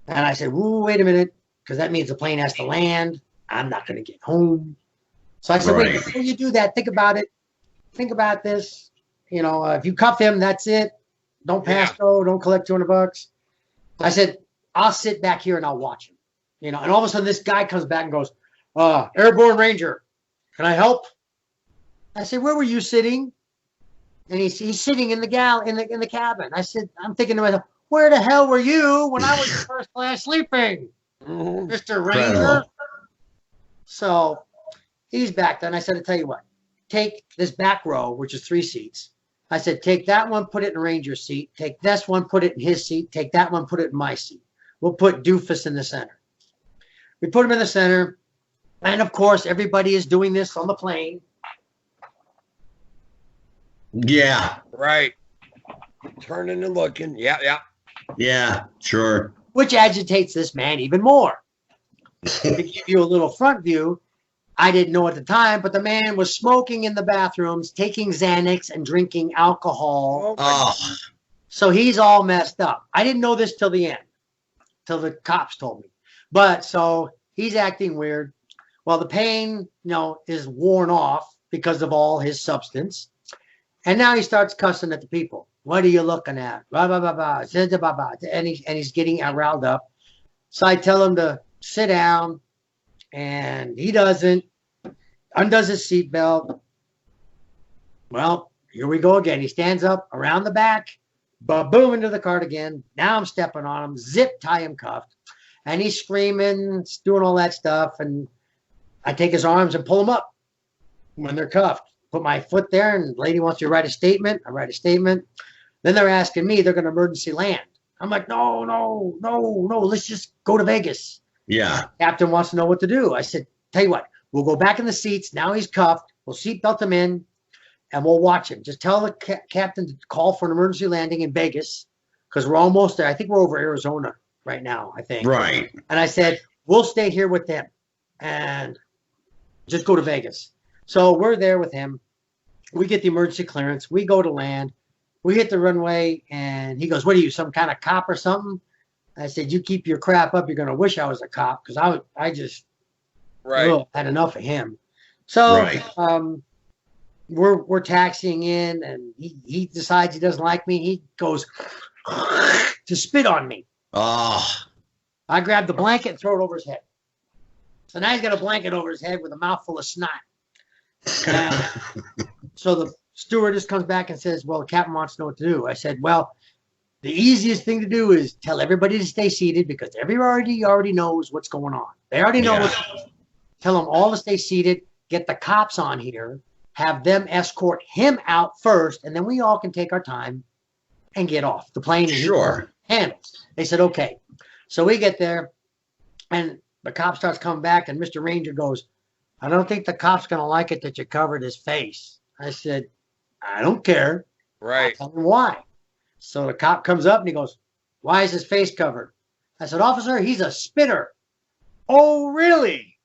And I said, whoa, wait a minute, because that means the plane has to land. I'm not going to get home. So I said, wait, before you do that, think about it. Think about this. If you cuff him, that's it. Don't pass go. Don't collect $200. I said, I'll sit back here and I'll watch him. And all of a sudden this guy comes back and goes, Airborne Ranger, can I help? I said, where were you sitting? And he's sitting in the in the cabin. I said, I'm thinking to myself, where the hell were you when I was in first class sleeping, Mr. Ranger? Incredible. So he's back there, and I said, I'll tell you what, take this back row, which is 3 seats. I said, take that one, put it in Ranger's seat. Take this one, put it in his seat. Take that one, put it in my seat. We'll put Doofus in the center. We put him in the center, and of course, everybody is doing this on the plane. Yeah. Right. Turning and looking. Yeah. Yeah, sure. Which agitates this man even more. To give you a little front view, I didn't know at the time, but the man was smoking in the bathrooms, taking Xanax and drinking alcohol. Oh. So he's all messed up. I didn't know this till the end, till the cops told me. But so he's acting weird. Well, the pain, is worn off because of all his substance. And now he starts cussing at the people. What are you looking at? Blah, blah, blah, blah. And he's getting riled up. So I tell him to sit down, and he doesn't. Undoes his seatbelt. Well, here we go again. He stands up around the back, boom, into the cart again. Now I'm stepping on him, zip tie him cuffed. And he's screaming, doing all that stuff. And I take his arms and pull him up when they're cuffed. Put my foot there, and the lady wants you to write a statement. I write a statement. Then they're asking me, they're going to emergency land. I'm like, no, let's just go to Vegas. Yeah. Captain wants to know what to do. I said, tell you what, we'll go back in the seats. Now he's cuffed. We'll seatbelt him in, and we'll watch him. Just tell the captain to call for an emergency landing in Vegas, because we're almost there. I think we're over Arizona right now, I think. Right. And I said, we'll stay here with them and just go to Vegas. So we're there with him. We get the emergency clearance. We go to land. We hit the runway, and he goes, what are you, some kind of cop or something? I said, you keep your crap up. You're going to wish I was a cop, because I just had enough of him. So we're taxiing in, and he decides he doesn't like me. He goes to spit on me. Oh. I grab the blanket and throw it over his head. So now he's got a blanket over his head with a mouthful of snot. So the stewardess comes back and says, well, the captain wants to know what to do. I said, well, the easiest thing to do is tell everybody to stay seated, because everybody already knows what's going on. They already know what's going on. Tell them all to stay seated, get the cops on here, have them escort him out first, and then we all can take our time and get off the plane. Sure. Handles. They said, okay. So we get there, and the cop starts coming back, and Mr. Ranger goes, I don't think the cop's going to like it that you covered his face. I said, I don't care. Right. I'll tell him why. So the cop comes up and he goes, why is his face covered? I said, officer, he's a spitter. Oh, really?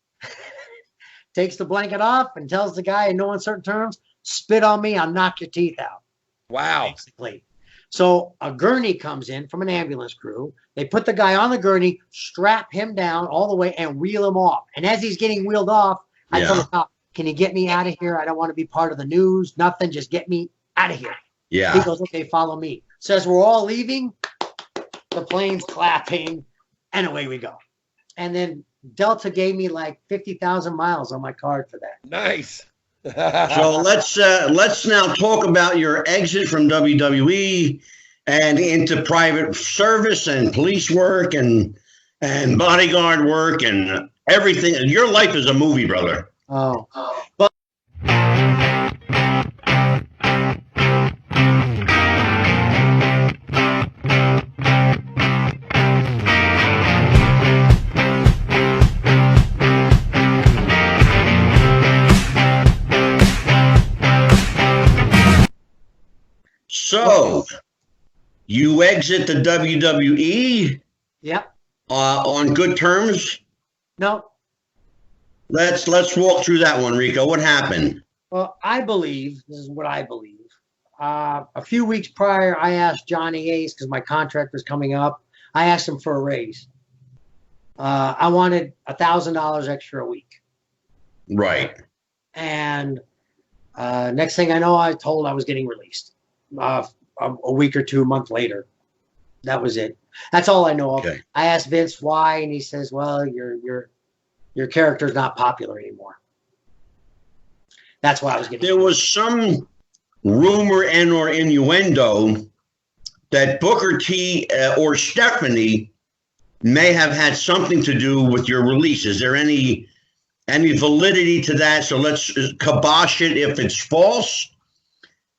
Takes the blanket off and tells the guy in no uncertain terms, spit on me, I'll knock your teeth out. Wow. Basically. So a gurney comes in from an ambulance crew. They put the guy on the gurney, strap him down all the way, and wheel him off. And as he's getting wheeled off, I told the cop, can you get me out of here? I don't want to be part of the news. Nothing. Just get me out of here. Yeah. He goes, okay, follow me. So as we're all leaving, the plane's clapping, and away we go. And then Delta gave me like 50,000 miles on my card for that. Nice. So let's now talk about your exit from WWE and into private service and police work and bodyguard work and everything. Your life is a movie, brother. Oh, but So you exit the WWE yep. on good terms. No. Let's walk through that one, Rico. What happened? Well, I believe, this is what I believe. A few weeks prior, I asked Johnny Ace, because my contract was coming up, I asked him for a raise. I wanted $1,000 extra a week. Right. And next thing I know, I was getting released a week or 2 months later. That was it. That's all I know of. Okay. I asked Vince why, and he says, well, your character's not popular anymore. That's why I was getting. There was some rumor and or innuendo that Booker T or Stephanie may have had something to do with your release. Is there any validity to that? So let's kibosh it if it's false,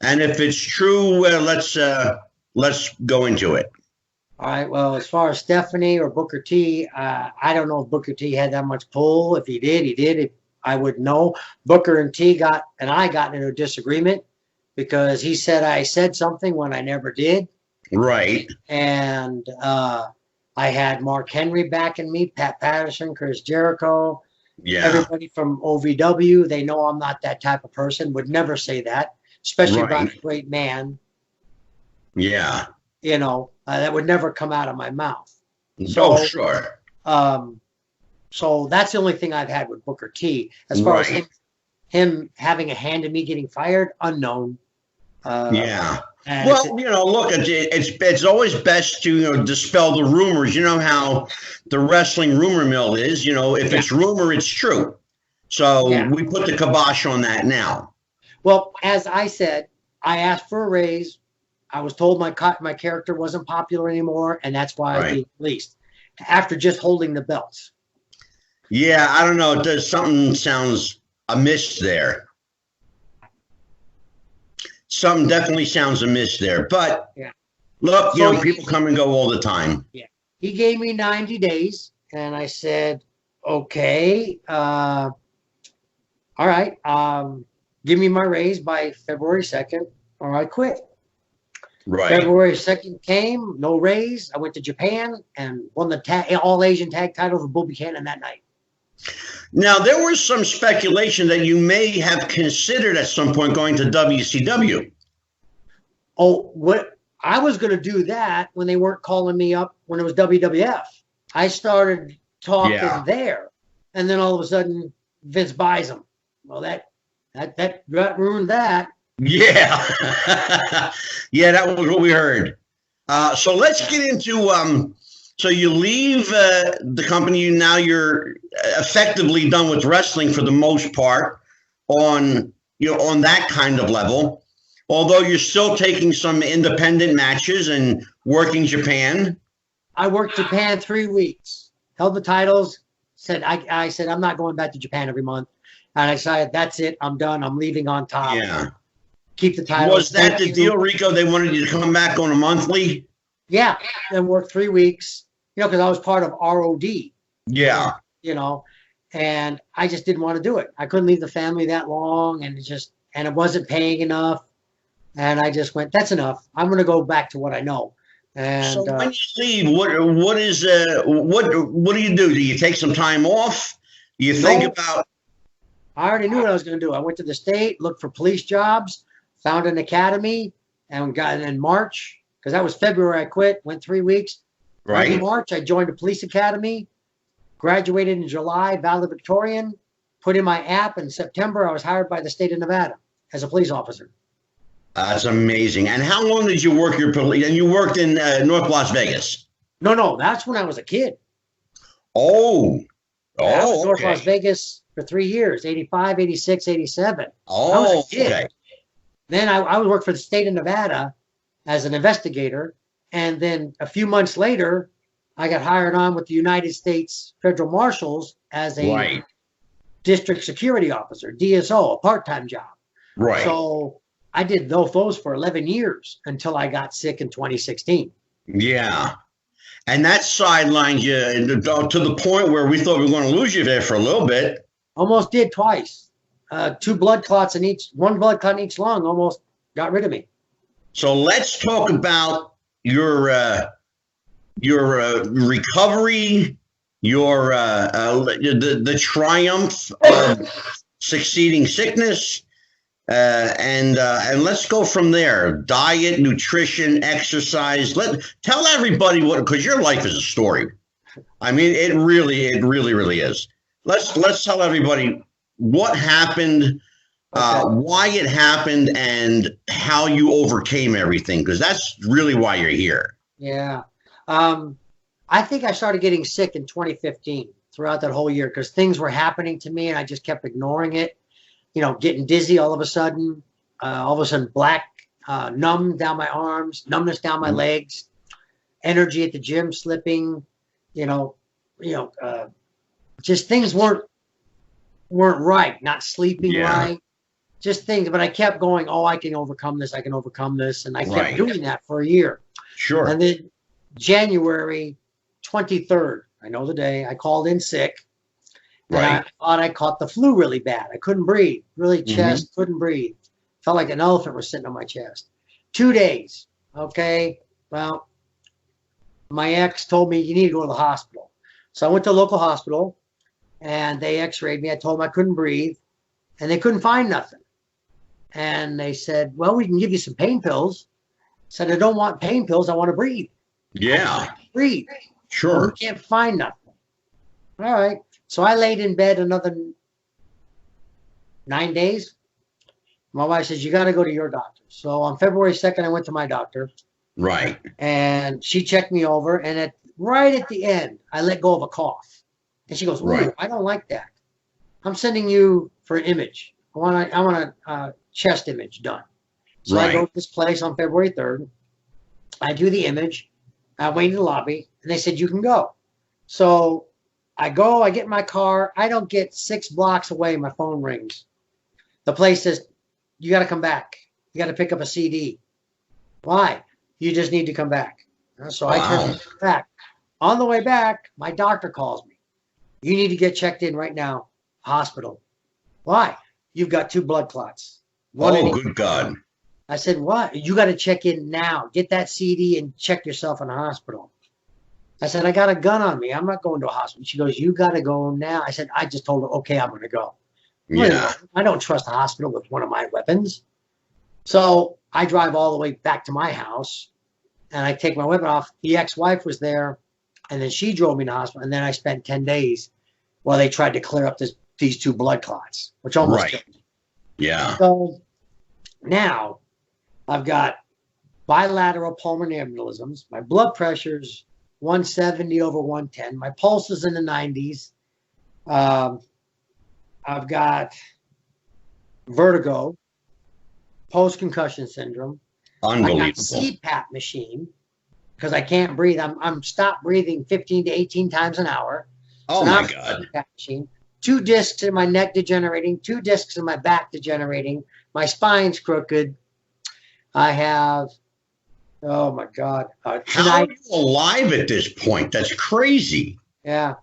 and if it's true, let's go into it. All right. Well, as far as Stephanie or Booker T, I don't know if Booker T had that much pull. If he did, he did. If I wouldn't know. Booker and I got into a disagreement because he said I said something when I never did. Right. And I had Mark Henry backing me, Pat Patterson, Chris Jericho. Yeah. Everybody from OVW. They know I'm not that type of person. Would never say that, especially about a great man. Yeah. You know, that would never come out of my mouth. So, oh, sure. So that's the only thing I've had with Booker T. As far as him having a hand in me getting fired, unknown. Yeah. Well, look, it's always best to dispel the rumors. You know how the wrestling rumor mill is. If it's rumor, it's true. So we put the kibosh on that now. Well, as I said, I asked for a raise. I was told my character wasn't popular anymore, and that's why I was released after just holding the belts. Yeah, I don't know. Something sounds amiss there. Something definitely sounds amiss there. But look, people come and go all the time. Yeah, he gave me 90 days, and I said, okay, all right, give me my raise by February 2nd, or I quit. Right. February 2nd came, no raise. I went to Japan and won the All-Asian Tag title with Bull Buchanan that night. Now, there was some speculation that you may have considered at some point going to WCW. Oh, what? I was going to do that when they weren't calling me up when it was WWF. I started talking there, and then all of a sudden, Vince buys them. Well, that ruined that. Yeah. Yeah, that was what we heard. So let's get into so you leave the company. Now you're effectively done with wrestling for the most part on that kind of level, although you're still taking some independent matches and working Japan. I worked Japan 3 weeks, held the titles, I said I'm not going back to Japan every month, and I decided that's it, I'm done, I'm leaving on top. Yeah. Keep the title. Was that the deal, Rico? They wanted you to come back on a monthly? Yeah, and work 3 weeks, because I was part of ROD. Yeah. And I just didn't want to do it. I couldn't leave the family that long, and it wasn't paying enough. And I just went, that's enough. I'm going to go back to what I know. And so when you leave, what do you do? Do you take some time off? Do you think about? I already knew what I was going to do. I went to the state, looked for police jobs, found an academy, and got in March, because that was February. I quit, went 3 weeks. Right. In March, I joined a police academy, graduated in July, valedictorian, put in my app. In September, I was hired by the state of Nevada as a police officer. That's amazing. And how long did you work your police? And you worked in North Las Vegas? No, that's when I was a kid. Oh, North Las Vegas. for 3 years, 85, 86, 87. Oh, I was a kid. okay. Then I would work for the state of Nevada as an investigator. And then a few months later, I got hired on with the United States Federal Marshals as a district security officer, DSO, a part-time job. Right. So I did those for 11 years until I got sick in 2016. Yeah. And that sidelined you to the point where we thought we were going to lose you there for a little bit. Almost did twice. 2 blood clots in each, 1 blood clot in each lung almost got rid of me. So let's talk about your recovery, the triumph of succeeding sickness, and let's go from there. Diet, nutrition, exercise. Tell everybody because your life is a story. I mean, it really is. Let's tell everybody what happened, why it happened, and how you overcame everything, because that's really why you're here. Yeah. I think I started getting sick in 2015 throughout that whole year because things were happening to me and I just kept ignoring it. You know, getting dizzy all of a sudden, black, numb down my arms, numbness down my legs, energy at the gym slipping, just things weren't right, not sleeping right, just things. But I kept going, I can overcome this. I can overcome this. And I kept doing that for a year. Sure. And then January 23rd, I know the day, I called in sick. And I thought I caught the flu really bad. I couldn't breathe, really chest, couldn't breathe. Felt like an elephant was sitting on my chest. 2 days. Okay. Well, my ex told me you need to go to the hospital. So I went to a local hospital and they x-rayed me. I told them I couldn't breathe and they couldn't find nothing. And they said, well, we can give you some pain pills. I said, I don't want pain pills. I want to breathe. Yeah. Breathe. Sure. Well, we can't find nothing. All right. So I laid in bed another 9 days. My wife says, you got to go to your doctor. So on February 2nd, I went to my doctor. Right. And she checked me over. And right at the end, I let go of a cough. And she goes, ooh, I don't like that. I'm sending you for an image. I want a chest image done. So I go to this place on February 3rd. I do the image. I wait in the lobby. And they said, you can go. So I go, I get in my car. I don't get 6 blocks away. My phone rings. The place says, you got to come back. You got to pick up a CD. Why? You just need to come back. So I turn back. On the way back, my doctor calls me. You need to get checked in right now. Hospital. Why? You've got 2 blood clots. Good God. I said, what? You got to check in now. Get that CD and check yourself in the hospital. I said, I got a gun on me. I'm not going to a hospital. She goes, you got to go now. I said, I just told her, okay, I'm going to go. Yeah. I don't trust the hospital with one of my weapons. So I drive all the way back to my house and I take my weapon off. The ex-wife was there and then she drove me to the hospital. And then I spent 10 days while they tried to clear up these 2 blood clots, which almost killed me. Yeah. So now I've got bilateral pulmonary embolisms. My blood pressure's 170 over 110. My pulse is in the 90s. I've got vertigo, post-concussion syndrome. Unbelievable. I got CPAP machine because I can't breathe. I'm stopped breathing 15 to 18 times an hour. Oh, my God. CPAP machine. 2 discs in my neck degenerating, 2 discs in my back degenerating. My spine's crooked. I have, oh my God. How are you alive at this point? That's crazy. Yeah.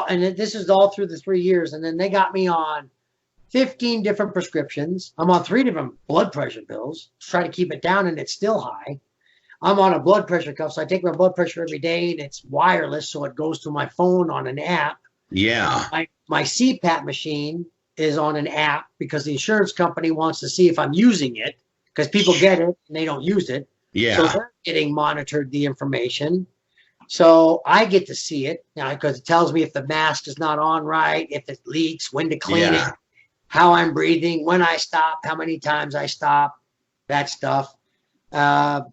This is all through the 3 years. And then they got me on 15 different prescriptions. I'm on 3 different blood pressure pills to try to keep it down, and it's still high. I'm on a blood pressure cuff, so I take my blood pressure every day, and it's wireless, so it goes to my phone on an app. Yeah. My CPAP machine is on an app because the insurance company wants to see if I'm using it because people get it and they don't use it. Yeah. So they're getting monitored, the information. So I get to see it now because it tells me if the mask is not on right, if it leaks, when to clean it, how I'm breathing, when I stop, how many times I stop, that stuff. I'm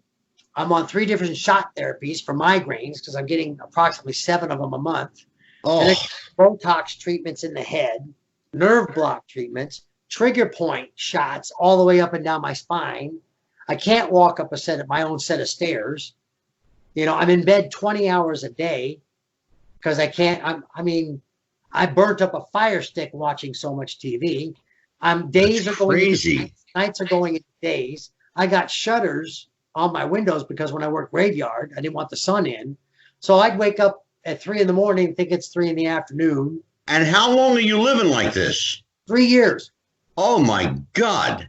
on 3 different shot therapies for migraines because I'm getting approximately 7 of them a month. Oh. And then Botox treatments in the head. nerve block treatments, trigger point shots all the way up and down my spine. I can't walk up my own set of stairs. You know, I'm in bed 20 hours a day because I can't. I burnt up a fire stick watching so much TV. Days are going crazy. Nights are going into days. I got shutters on my windows because when I work graveyard, I didn't want the sun in. So I'd wake up at 3 a.m, think it's 3 p.m. And how long are you living like this? 3 years. Oh my God.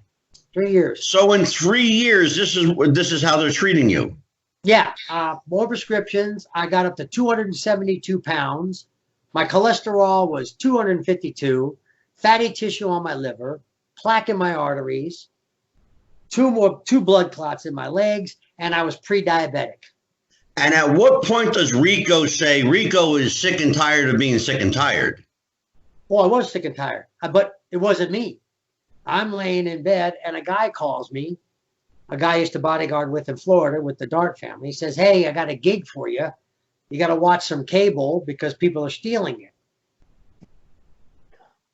3 years. So in 3 years, this is how they're treating you. Yeah. More prescriptions. I got up to 272 pounds. My cholesterol was 252, fatty tissue on my liver, plaque in my arteries, two blood clots in my legs, and I was pre-diabetic. And at what point does Rico say Rico is sick and tired of being sick and tired? Well, I was sick and tired, but it wasn't me. I'm laying in bed, and a guy calls me. A guy I used to bodyguard with in Florida with the Dart family. He says, "Hey, I got a gig for you. You got to watch some cable because people are stealing it."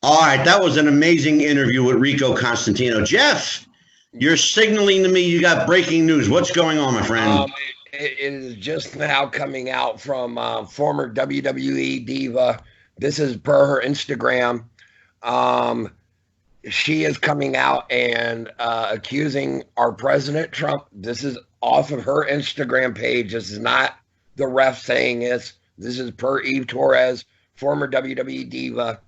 All right, that was an amazing interview with Rico Constantino. Jeff, you're signaling to me you got breaking news. What's going on, my friend? It is just now coming out from former WWE diva. This is per her Instagram. She is coming out and accusing our President Trump. This is off of her Instagram page. This is not the ref saying this. This is per Eve Torres, former WWE diva,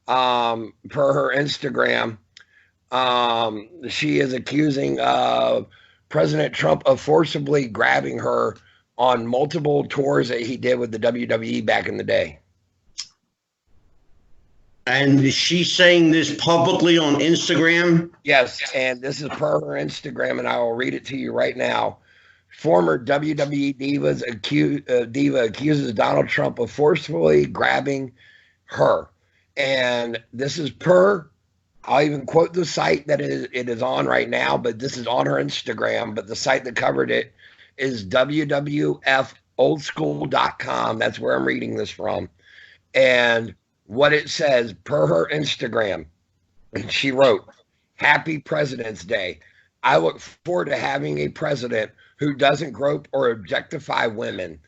per her Instagram. She is accusing President Trump of forcibly grabbing her on multiple tours that he did with the WWE back in the day. And is she saying this publicly on Instagram? Yes, and this is per her Instagram, and I will read it to you right now. Former WWE diva accuses Donald Trump of forcefully grabbing her. And this is per, I'll even quote the site that it is on right now, but this is on her Instagram. But the site that covered it is wwfoldschool.com. That's where I'm reading this from. And what it says per her Instagram, and she wrote, "Happy President's Day. I look forward to having a president who doesn't grope or objectify women.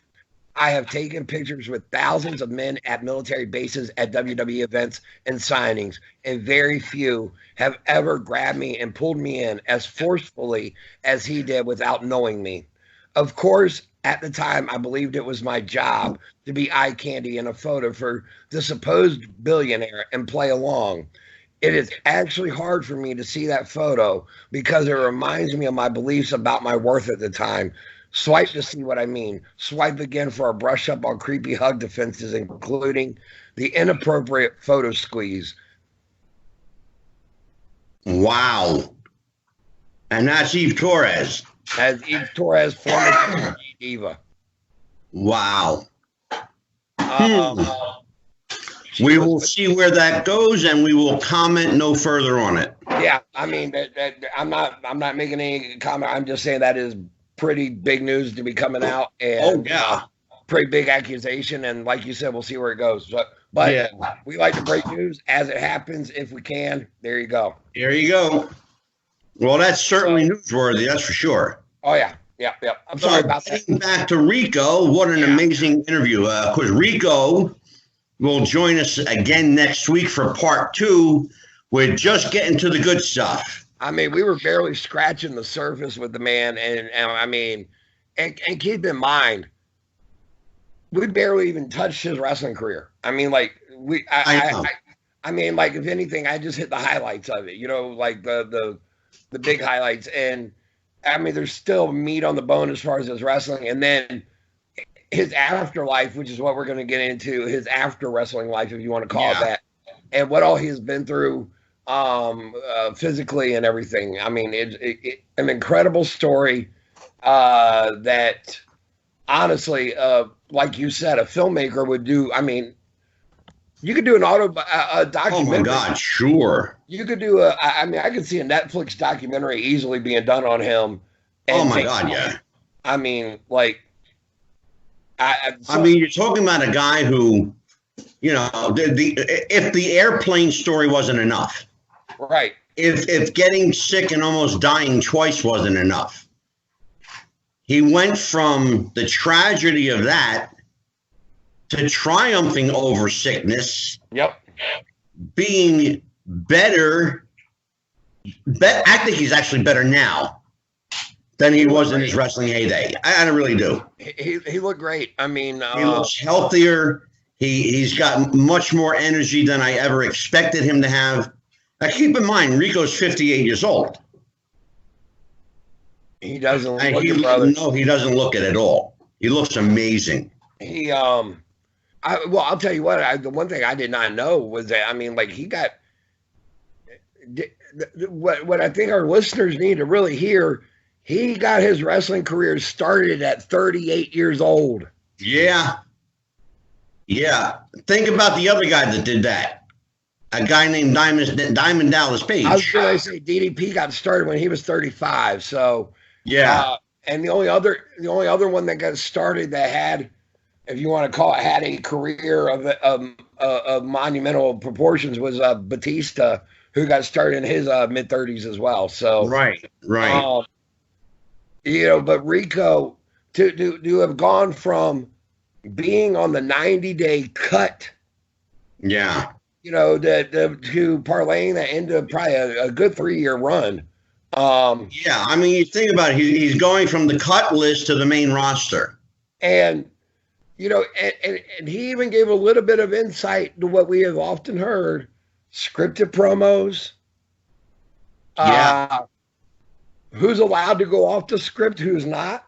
I have taken pictures with thousands of men at military bases, at WWE events and signings, and very few have ever grabbed me and pulled me in as forcefully as he did without knowing me. Of course, at the time, I believed it was my job to be eye candy in a photo for the supposed billionaire and play along. It is actually hard for me to see that photo because it reminds me of my beliefs about my worth at the time. Swipe to see what I mean. Swipe again for a brush up on creepy hug defenses, including the inappropriate photo squeeze." Wow. And that's Eve Torres. As Eve Torres, former diva. Wow. We will see where that goes, and we will comment no further on it. Yeah, I mean, I'm not making any comment. I'm just saying that is pretty big news to be coming out, and pretty big accusation. And like you said, we'll see where it goes. But yeah, we like to break news as it happens if we can. There you go. There you go. Well, that's certainly newsworthy. That's for sure. Oh yeah. I'm sorry about that. Back to Rico. What an amazing interview. Of course, Rico will join us again next week for part 2. We're just getting to the good stuff. I mean, we were barely scratching the surface with the man, and I mean, and keep in mind, we barely even touched his wrestling career. I mean, like I mean, like if anything, I just hit the highlights of it. You know, like the big highlights, and I mean, there's still meat on the bone as far as his wrestling, and then his afterlife, which is what we're going to get into, his after wrestling life, if you want to call it that, and what all he's been through physically and everything. I mean, it's an incredible story that honestly, like you said, a filmmaker would do. I mean, you could do a documentary. Oh my God, sure. You could do I mean, I could see a Netflix documentary easily being done on him. Oh my God, yeah. I mean, like, I mean, you're talking about a guy who You know, if the airplane story wasn't enough, right? If getting sick and almost dying twice wasn't enough, he went from the tragedy of that to triumphing over sickness. Yep. Being better. I think he's actually better now than he was in his wrestling heyday. I really do. He looked great. I mean, he looks healthier. He's got much more energy than I ever expected him to have. Now, keep in mind, Rico's 58 years old. He doesn't look it, no, he doesn't look it at all. He looks amazing. I'll tell you what, the one thing I did not know was that, I mean, like, he got, what I think our listeners need to really hear, he got his wrestling career started at 38 years old. Yeah. Yeah. Think about the other guy that did that. A guy named Diamond Dallas Page. I was going to say DDP got started when he was 35. So yeah. And the only other one that got started that had, if you want to call it, had a career of monumental proportions was Batista, who got started in his mid-30s as well. So right. You know, but Rico to have gone from being on the 90-day cut, yeah, you know, to parlaying that into probably a good 3-year run. Yeah, I mean, you think about it, he's going from the cut list to the main roster, and you know, and he even gave a little bit of insight to what we have often heard: scripted promos. Yeah. Who's allowed to go off the script? Who's not?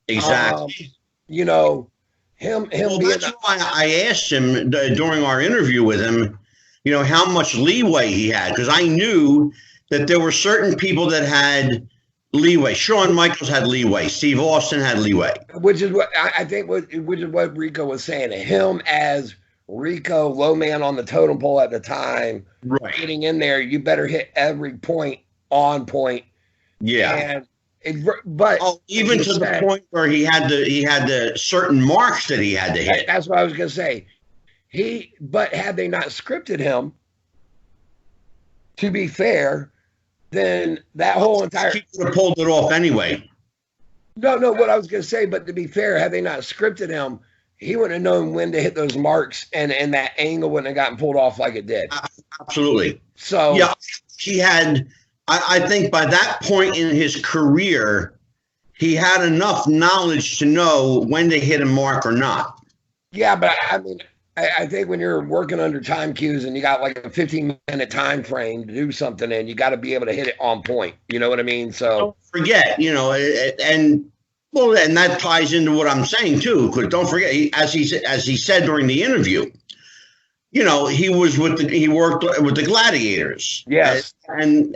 Exactly. You know, him. Well, that's why I asked him during our interview with him, you know, how much leeway he had, because I knew that there were certain people that had leeway. Shawn Michaels had leeway. Steve Austin had leeway. Which is what I think. Which is what Rico was saying to him as Rico, low man on the totem pole at the time. Right. Getting in there, you better hit every point on point. Yeah. But even to the point where he had the certain marks that he had to hit. That's what I was going to say. But had they not scripted him, to be fair, then that whole entire he would have pulled it off anyway. No, what I was going to say, but to be fair, had they not scripted him, he wouldn't have known when to hit those marks, and that angle wouldn't have gotten pulled off like it did. Absolutely. So yeah, he had. I think by that point in his career, he had enough knowledge to know when to hit a mark or not. Yeah, but I mean, I think when you're working under time cues and you got like a 15-minute time frame to do something, and you got to be able to hit it on point. You know what I mean? So don't forget, you know, and that ties into what I'm saying too. Because don't forget, as he said during the interview, you know, he worked with the Gladiators. Yes. And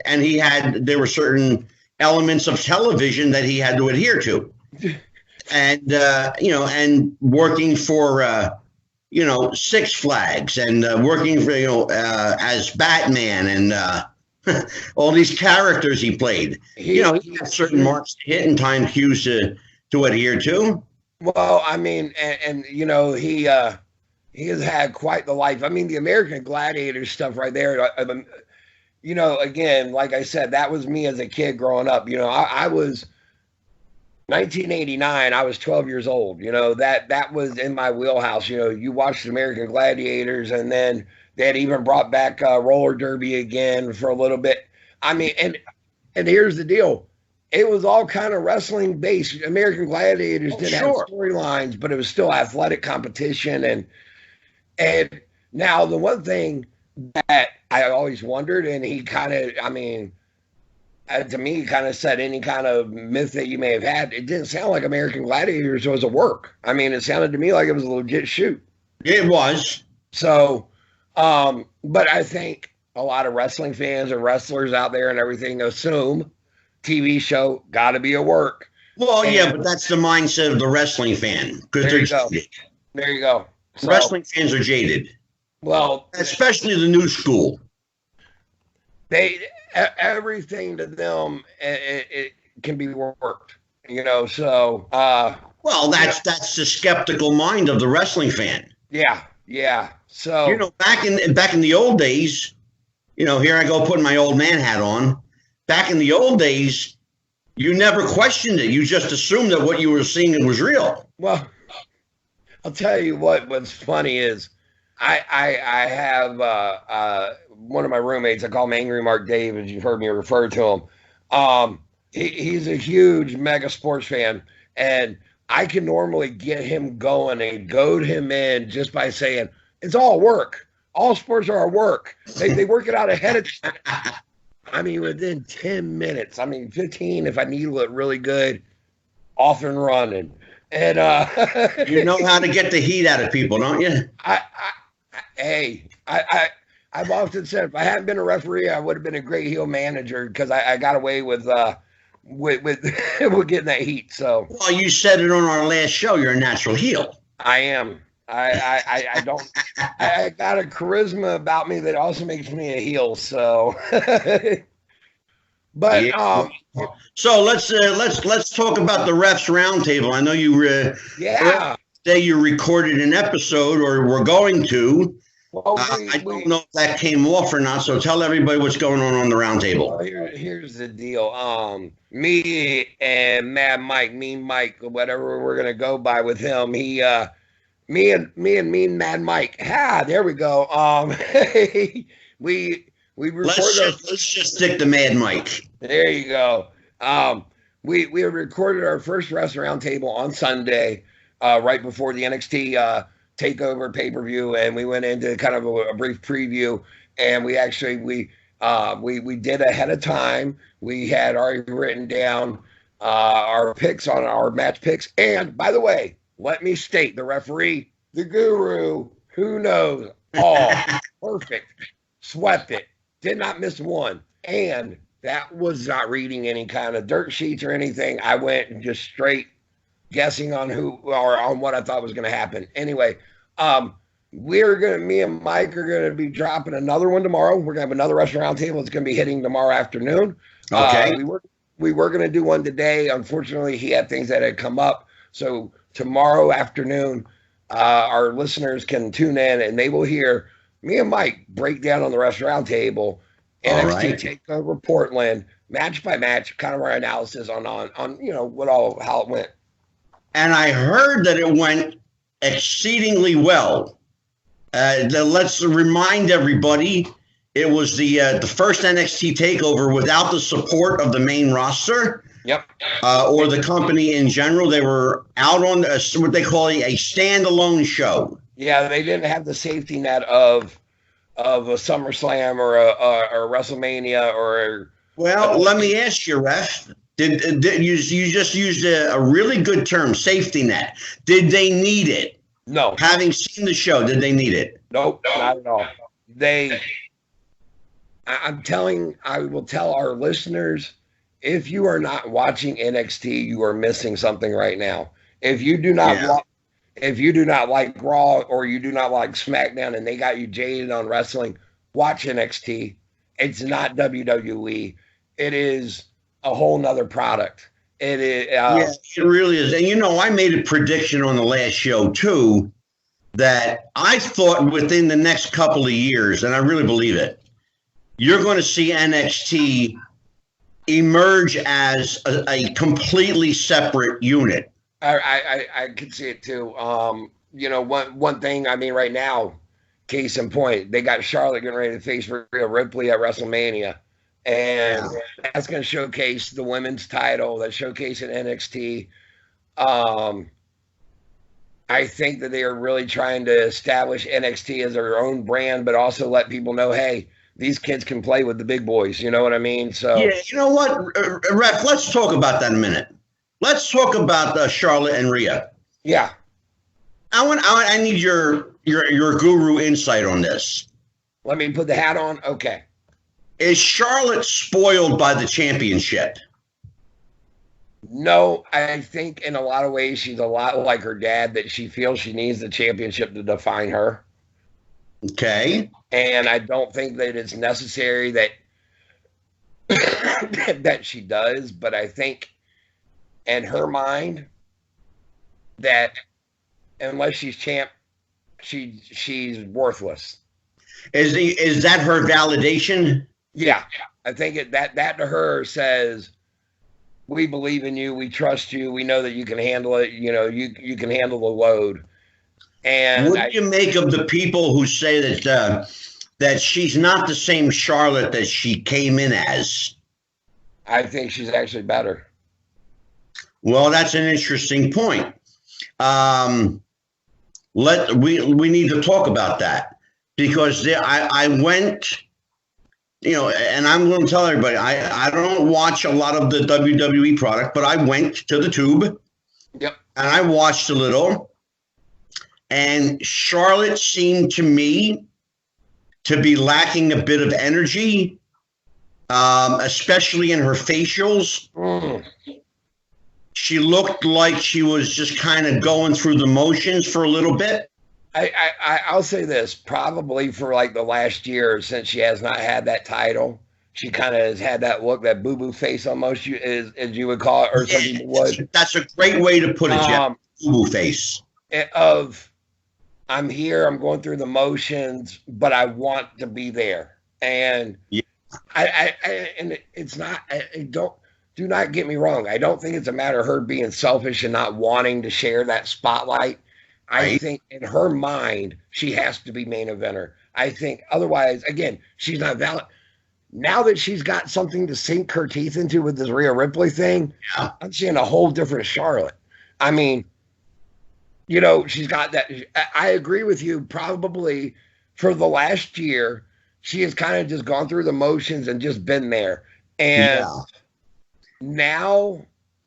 there were certain elements of television that he had to adhere to. And, you know, and working for, you know, Six Flags and working for, you know, as Batman and all these characters he played. You know, he had certain marks to hit and time cues to adhere to. Well, I mean, and you know, he has had quite the life. I mean, the American Gladiator stuff right there, you know, again, like I said, that was me as a kid growing up. You know, I was 1989, I was 12 years old. You know, that was in my wheelhouse. You know, you watched American Gladiators, and then they had even brought back roller derby again for a little bit. I mean, and here's the deal. It was all kind of wrestling based. American Gladiators didn't have storylines, but it was still athletic competition. And now the one thing that I always wondered, and he kind of, I mean, to me, he kind of said any kind of myth that you may have had, it didn't sound like American Gladiators was a work. I mean, it sounded to me like it was a legit shoot. It was. So, but I think a lot of wrestling fans and wrestlers out there and everything assume TV show got to be a work. Well, yeah, but that's the mindset of the wrestling fan. Because there you go. There you go. So, wrestling fans are jaded. Well, especially the new school. Everything to them it can be worked, you know. So well, that's the skeptical mind of the wrestling fan. Yeah. So You know, back in the old days, you know, here I go putting my old man hat on. Back in the old days, you never questioned it. You just assumed that what you were seeing was real. well, I'll tell you what's funny is I have one of my roommates, I call him Angry Mark Dave, as you've heard me refer to him. He's a huge mega sports fan, and I can normally get him going and goad him in just by saying it's all work. All sports are work. They work it out ahead of time. I mean, within 10 minutes, 15 if I needle it really good, off and running. And You know how to get the heat out of people, don't you? I've often said if I hadn't been a referee, I would have been a great heel manager because I got away with with getting that heat. So Well, you said it on our last show. You're a natural heel. I am. I don't. I got a charisma about me that also makes me a heel. So, but Yeah. So let's talk about the refs roundtable. I know you yeah. say you recorded an episode or were going to. Well, I don't know if that came off or not. So tell everybody what's going on the roundtable. Well, here's the deal. Me and Mad Mike, Mean Mike, whatever we're gonna go by with him. He, me and Mean Mad Mike. There we go. we recorded. Let's just stick to Mad Mike. There you go. We recorded our first restaurant table on Sunday, right before the NXT takeover pay-per-view, and we went into kind of a brief preview, and we did ahead of time. We had already written down our picks on our match picks, and by the way, let me state, the referee, the guru, who knows, all perfect, swept it, did not miss one, and that was not reading any kind of dirt sheets or anything. I went just straight guessing on who or on what I thought was going to happen. Anyway, me and Mike are going to be dropping another one tomorrow. We're going to have another restaurant table. It's going to be hitting tomorrow afternoon. Okay. We were going to do one today. Unfortunately, he had things that had come up. So tomorrow afternoon, our listeners can tune in and they will hear me and Mike break down on the restaurant table NXT Takeover Portland, match by match, kind of our analysis on how it went. And I heard that it went exceedingly well. Let's remind everybody, it was the first NXT takeover without the support of the main roster. Yep. Or the company in general. They were out on what they call a standalone show. Yeah, they didn't have the safety net of a SummerSlam or a WrestleMania or. Well, let me ask you, Ref. Did you just used a really good term, safety net? Did they need it? No. Having seen the show, did they need it? Nope, not at all. I will tell our listeners, if you are not watching NXT, you are missing something right now. If you do not like Raw or you do not like SmackDown and they got you jaded on wrestling, watch NXT. It's not WWE. It is a whole nother product. It is. It really is. And I made a prediction on the last show too, that I thought within the next couple of years, and I really believe it, you're going to see NXT emerge as a completely separate unit. I could see it too. One thing. Right now, case in point, they got Charlotte getting ready to face Rhea Ripley at WrestleMania. And that's going to showcase the women's title, that showcase in NXT. I think that they are really trying to establish NXT as their own brand, but also let people know, hey, these kids can play with the big boys. You know what I mean? So yeah, you know what, Ref? Let's talk about that in a minute. Let's talk about Charlotte and Rhea. Yeah, I need your guru insight on this. Let me put the hat on. Okay. Is Charlotte spoiled by the championship? No, I think in a lot of ways she's a lot like her dad, that she feels she needs the championship to define her. Okay. And I don't think that it's necessary that that she does, but I think in her mind that unless she's champ, she's worthless. Is that her validation? Yeah, I think that to her says, we believe in you, we trust you, we know that you can handle it. You know, you can handle the load. And what do you make of the people who say that she's not the same Charlotte that she came in as? I think she's actually better. Well, that's an interesting point. We need to talk about that, because I went, you know, and I'm going to tell everybody, I don't watch a lot of the WWE product, but I went to the tube. Yep. And I watched a little, and Charlotte seemed to me to be lacking a bit of energy, especially in her facials. She looked like she was just kind of going through the motions for a little bit. I'll say this, probably for like the last year since she has not had that title, she kind of has had that look, that boo-boo face almost, as you would call it, or some people would. That's a great way to put it, Jeff. Boo-boo face. Of, I'm here, I'm going through the motions, but I want to be there. And yeah. And it's not, do not get me wrong. I don't think it's a matter of her being selfish and not wanting to share that spotlight. I think in her mind, she has to be main eventer. I think otherwise, again, she's not valid. Now that she's got something to sink her teeth into with this Rhea Ripley thing, yeah. I'm seeing a whole different Charlotte. I mean, you know, she's got that. I agree with you. Probably for the last year, she has kind of just gone through the motions and just been there. And now,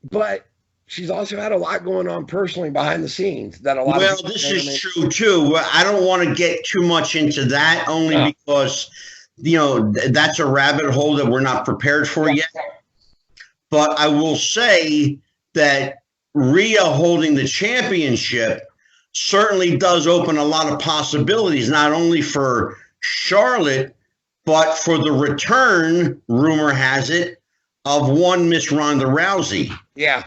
but she's also had a lot going on personally behind the scenes that a lot of people, this is true too. I don't want to get too much into that, only because, you know, that's a rabbit hole that we're not prepared for yet. But I will say that Rhea holding the championship certainly does open a lot of possibilities, not only for Charlotte, but for the return, rumor has it, of one Miss Ronda Rousey. Yeah.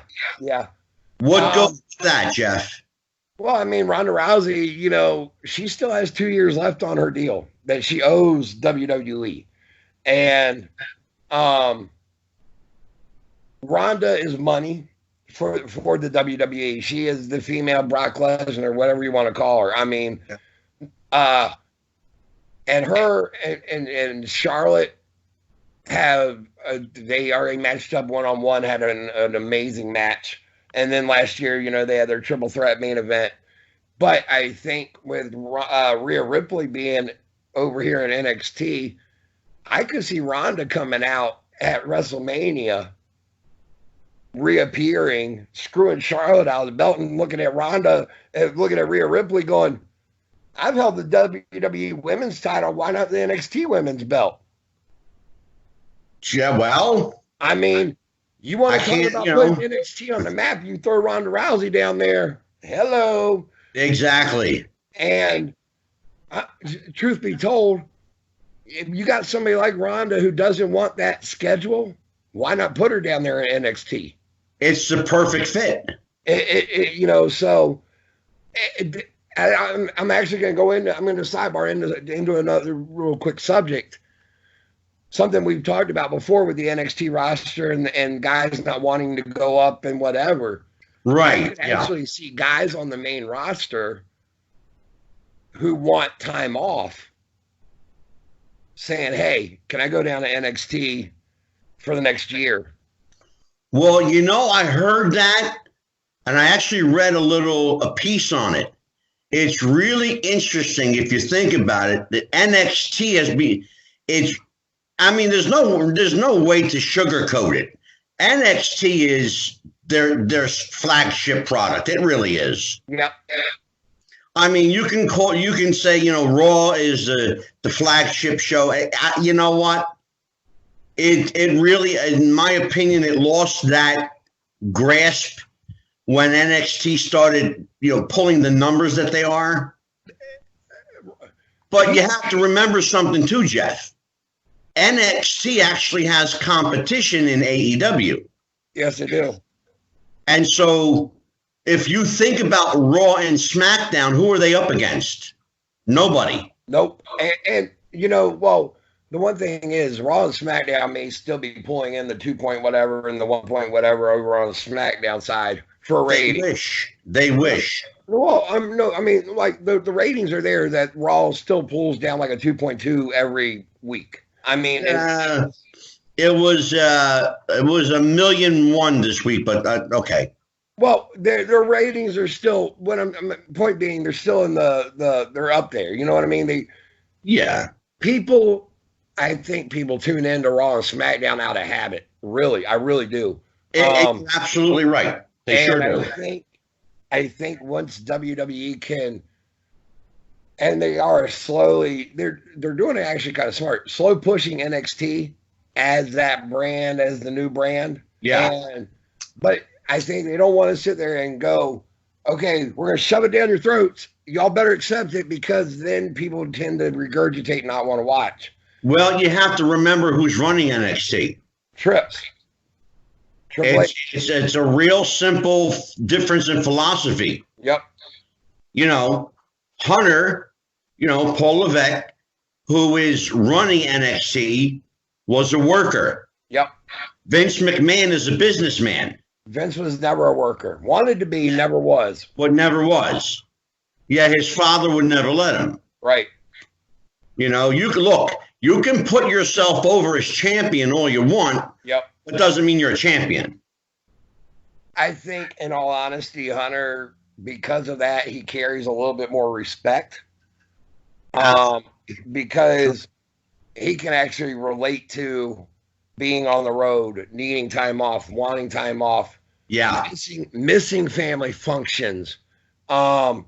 What goes with that, Jeff? Well, I mean, Ronda Rousey, you know, she still has 2 years left on her deal that she owes WWE. And Ronda is money for the WWE. She is the female Brock Lesnar, whatever you want to call her. I mean, and her and Charlotte have they already matched up one-on-one, had an amazing match. And then last year, you know, they had their triple threat main event. But I think with Rhea Ripley being over here in NXT, I could see Ronda coming out at WrestleMania, reappearing, screwing Charlotte out of the belt, and looking at Ronda, looking at Rhea Ripley going, I've held the WWE women's title. Why not the NXT women's belt? Yeah, well, I mean, you want to talk about putting NXT on the map, you throw Ronda Rousey down there. Hello. Exactly. And truth be told, if you got somebody like Ronda who doesn't want that schedule, why not put her down there in NXT? It's the perfect fit. You know, so I'm actually going to go into, I'm going to sidebar into another real quick subject. Something we've talked about before with the NXT roster and guys not wanting to go up and whatever. Right. I could actually see guys on the main roster who want time off saying, hey, can I go down to NXT for the next year? Well, you know, I heard that, and I actually read a piece on it. It's really interesting if you think about it, that NXT has been, I mean, there's no way to sugarcoat it. NXT is their flagship product. It really is. Yeah. I mean, you can say, you know, Raw is the flagship show. You know what? It really, in my opinion, it lost that grasp when NXT started, you know, pulling the numbers that they are. But you have to remember something too, Jeff. NXT actually has competition in AEW. Yes, they do. And so if you think about Raw and SmackDown, who are they up against? Nobody. Nope. And you know, well, the one thing is, Raw and SmackDown may still be pulling in the 2 point whatever and the 1 point whatever over on the SmackDown side for rating. They wish. Well, no, I mean, like the ratings are there that Raw still pulls down like a 2.2 every week. I mean, it was 1,000,001 this week, but okay. Well, their ratings are still. What I'm point being, they're still in they're up there. You know what I mean? I think people tune in to Raw and SmackDown out of habit. Really, I really do. You're absolutely right. They sure do. I think once WWE can, and they are slowly, they're doing it actually kind of smart. Slow pushing NXT as that brand, as the new brand. Yeah. But I think they don't want to sit there and go, okay, we're going to shove it down your throats. Y'all better accept it, because then people tend to regurgitate and not want to watch. Well, you have to remember who's running NXT. Trips. It's a real simple difference in philosophy. Yep. You know, Hunter, Paul Levesque, who is running NXT, was a worker. Yep. Vince McMahon is a businessman. Vince was never a worker. Wanted to be, never was. But never was. Yeah, his father would never let him. Right. You can put yourself over as champion all you want. Yep. It doesn't mean you're a champion. I think, in all honesty, Hunter, because of that, he carries a little bit more respect. Because he can actually relate to being on the road, needing time off, wanting time off. Yeah. Missing family functions. Sure.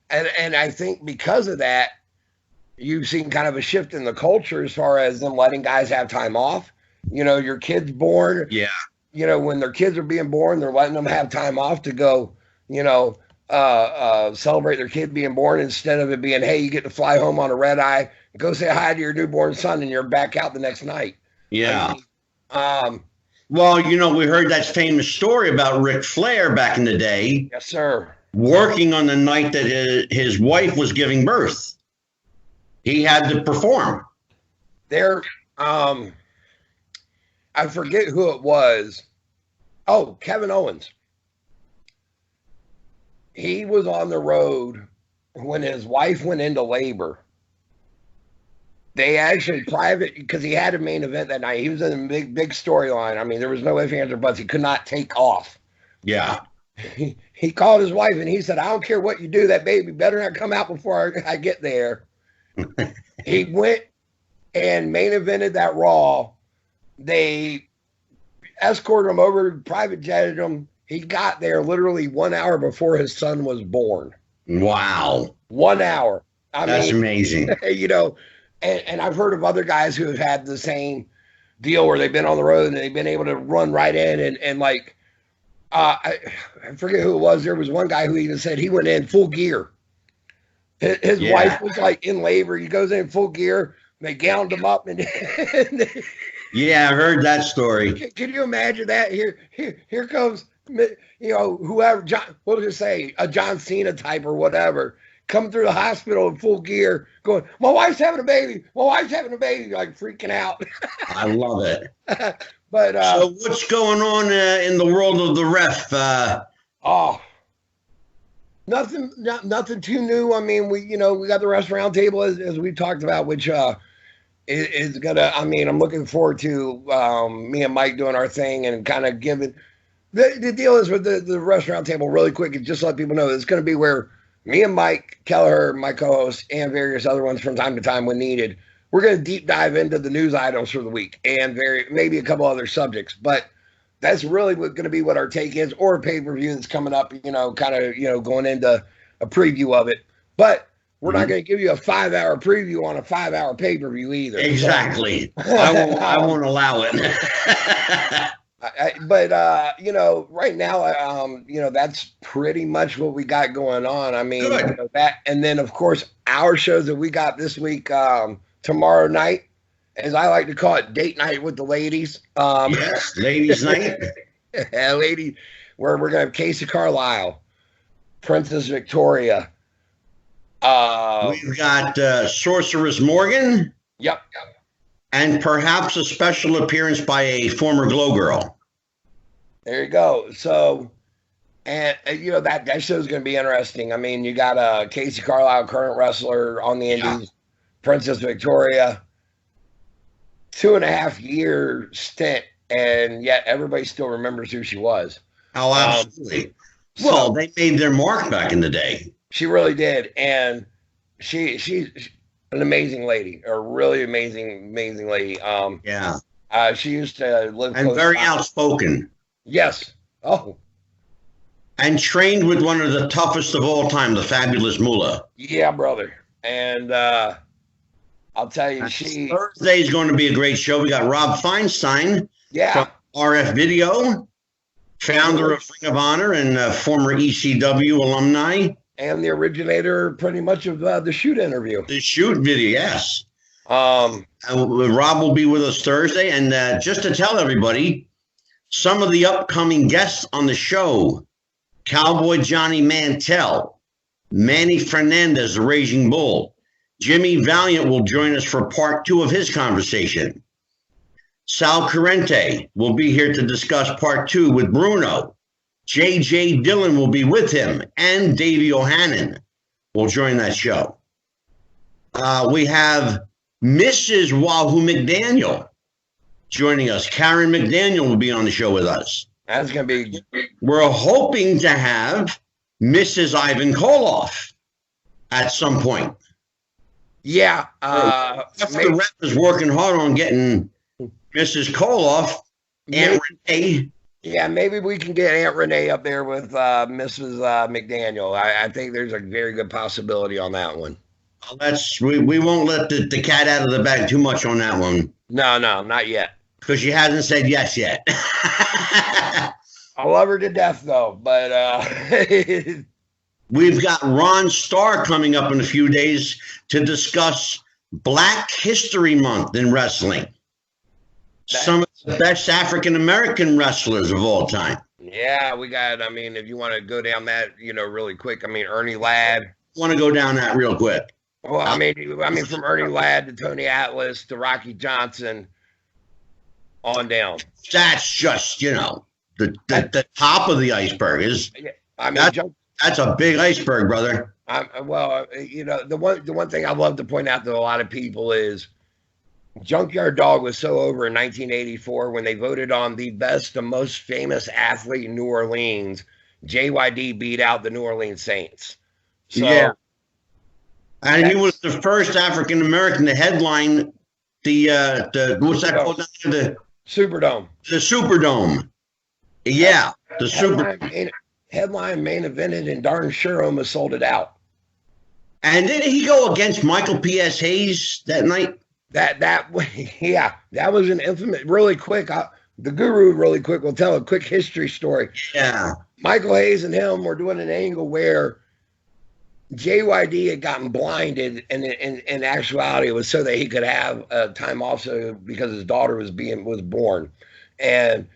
And I think because of that, you've seen kind of a shift in the culture as far as them letting guys have time off. Your kid's born. Yeah. When their kids are being born, they're letting them have time off to go, celebrate their kid being born, instead of it being, hey, you get to fly home on a red eye, go say hi to your newborn son, and you're back out the next night. Yeah. Well, we heard that famous story about Ric Flair back in the day. Yes, sir. Working on the night that his wife was giving birth. He had to perform. I forget who it was. Oh, Kevin Owens. He was on the road when his wife went into labor. They actually because he had a main event that night. He was in a big storyline. I mean, there was no ifs, ands, or buts. He could not take off. Yeah. He called his wife and he said, I don't care what you do. That baby better not come out before I get there. He went and main evented that Raw. They escorted him over, private jetted him. He got there literally 1 hour before his son was born. Wow. 1 hour. That's amazing. And I've heard of other guys who have had the same deal where they've been on the road and they've been able to run right in and like, I forget who it was. There was one guy who even said he went in full gear. His wife was like in labor. He goes in full gear. They gowned him up. Yeah, I heard that story. Can you imagine that? Here comes, whoever, we'll just say a John Cena type or whatever, come through the hospital in full gear going, my wife's having a baby. My wife's having a baby, like freaking out. I love it. But so what's going on in the world of the ref? Nothing too new. I mean, we got the refs round table as we talked about, which is gonna. I mean, I'm looking forward to me and Mike doing our thing and kind of giving. The deal is with the refs round table, really quick, and just let people know it's going to be where me and Mike Kelleher, my co-host, and various other ones from time to time when needed. We're going to deep dive into the news items for the week and maybe a couple other subjects, but that's really going to be what our take is, or a pay-per-view that's coming up, going into a preview of it. But we're not going to give you a 5-hour preview on a 5-hour pay-per-view either. Exactly. I won't allow it. But right now, that's pretty much what we got going on. I mean, that, and then of course our shows that we got this week, tomorrow night, as I like to call it, date night with the ladies. Yes, ladies' night. Where we're going to have Casey Carlisle, Princess Victoria, We've got Sorceress Morgan. Yep. And perhaps a special appearance by a former Glow Girl. There you go. So, and you know that show's going to be interesting. I mean, you got Casey Carlisle, current wrestler on the Indies, Princess Victoria, 2.5-year stint, and yet everybody still remembers who she was. Oh, absolutely. Well, they made their mark back in the day. She really did, and she's an amazing lady, a really amazing lady. She used to live and very outspoken. Yes. Oh. And trained with one of the toughest of all time, the Fabulous Moolah. Yeah, brother. And I'll tell you, Thursday is going to be a great show. We got Rob Feinstein from RF Video, founder of Ring of Honor and former ECW alumni. And the originator, pretty much, of the shoot interview. The shoot video, yes. Rob will be with us Thursday. And just to tell everybody, some of the upcoming guests on the show, Cowboy Johnny Mantell, Manny Fernandez, the Raging Bull, Jimmy Valiant will join us for part 2 of his conversation. Sal Corrente will be here to discuss part 2 with Bruno. J.J. Dillon will be with him, and Davey O'Hannon will join that show. We have Mrs. Wahoo McDaniel joining us. Karen McDaniel will be on the show with us. That's going to be... We're hoping to have Mrs. Ivan Koloff at some point. Yeah. The rep is working hard on getting Mrs. Koloff, Aunt Renee. Yeah, maybe we can get Aunt Renee up there with Mrs. McDaniel. I think there's a very good possibility on that one. We won't let the cat out of the bag too much on that one. No, not yet. Because she hasn't said yes yet. I love her to death, though. But we've got Ron Starr coming up in a few days to discuss Black History Month in wrestling. Some of the best African-American wrestlers of all time. Yeah, we got, I mean, if you want to go down that, really quick, I mean, Ernie Ladd. Want to go down that real quick. Well, I mean, from Ernie Ladd to Tony Atlas to Rocky Johnson on down. That's just, the top of the iceberg is. I mean, that's a big iceberg, brother. The one thing I love to point out to a lot of people is Junkyard Dog was so over in 1984 when they voted on the best and most famous athlete in New Orleans. JYD beat out the New Orleans Saints. So, yeah. And he was the first African American to headline the what's that called? The Superdome. The Superdome. Yeah, the headline main evented, and darn sure almost sold it out. And did he go against Michael P.S. Hayes that night? That was an infamous. Really quick, the Guru really quick will tell a quick history story. Yeah, Michael Hayes and him were doing an angle where JYD had gotten blinded, and in actuality, it was so that he could have time off, so because his daughter was born, and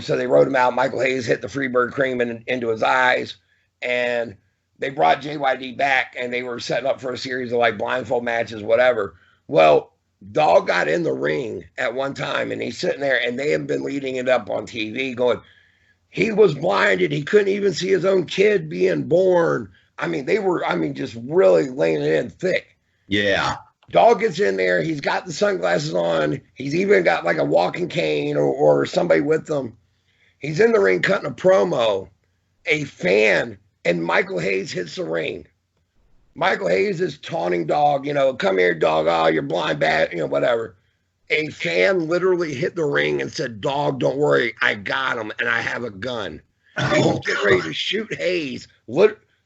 so they wrote him out. Michael Hayes hit the Freebird cream into his eyes, and they brought JYD back, and they were setting up for a series of like blindfold matches, whatever. Well, Dog got in the ring at one time, and he's sitting there, and they have been leading it up on TV, going, he was blinded, he couldn't even see his own kid being born. I mean, just really laying it in thick. Yeah. Dog gets in there. He's got the sunglasses on. He's even got like a walking cane or somebody with him. He's in the ring cutting a promo. A fan, and Michael Hayes hits the ring. Michael Hayes is taunting Dog, come here, Dog. Oh, you're blind, bad, whatever. A fan literally hit the ring and said, Dog, don't worry. I got him, and I have a gun. He was getting ready to shoot Hayes.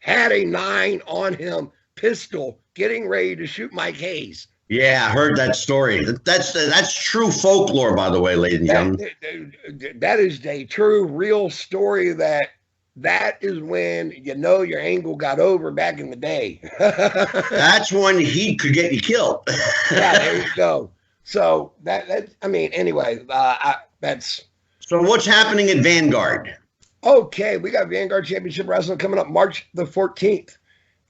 Had a 9 on him, pistol, getting ready to shoot Mike Hayes. Yeah, I heard that story. That's true folklore, by the way, ladies and gentlemen. That is a true, real story. That is when your angle got over back in the day. That's when he could get you killed. Yeah, there you go. So anyway, that's. So what's happening at Vanguard? Okay, we got Vanguard Championship Wrestling coming up March the 14th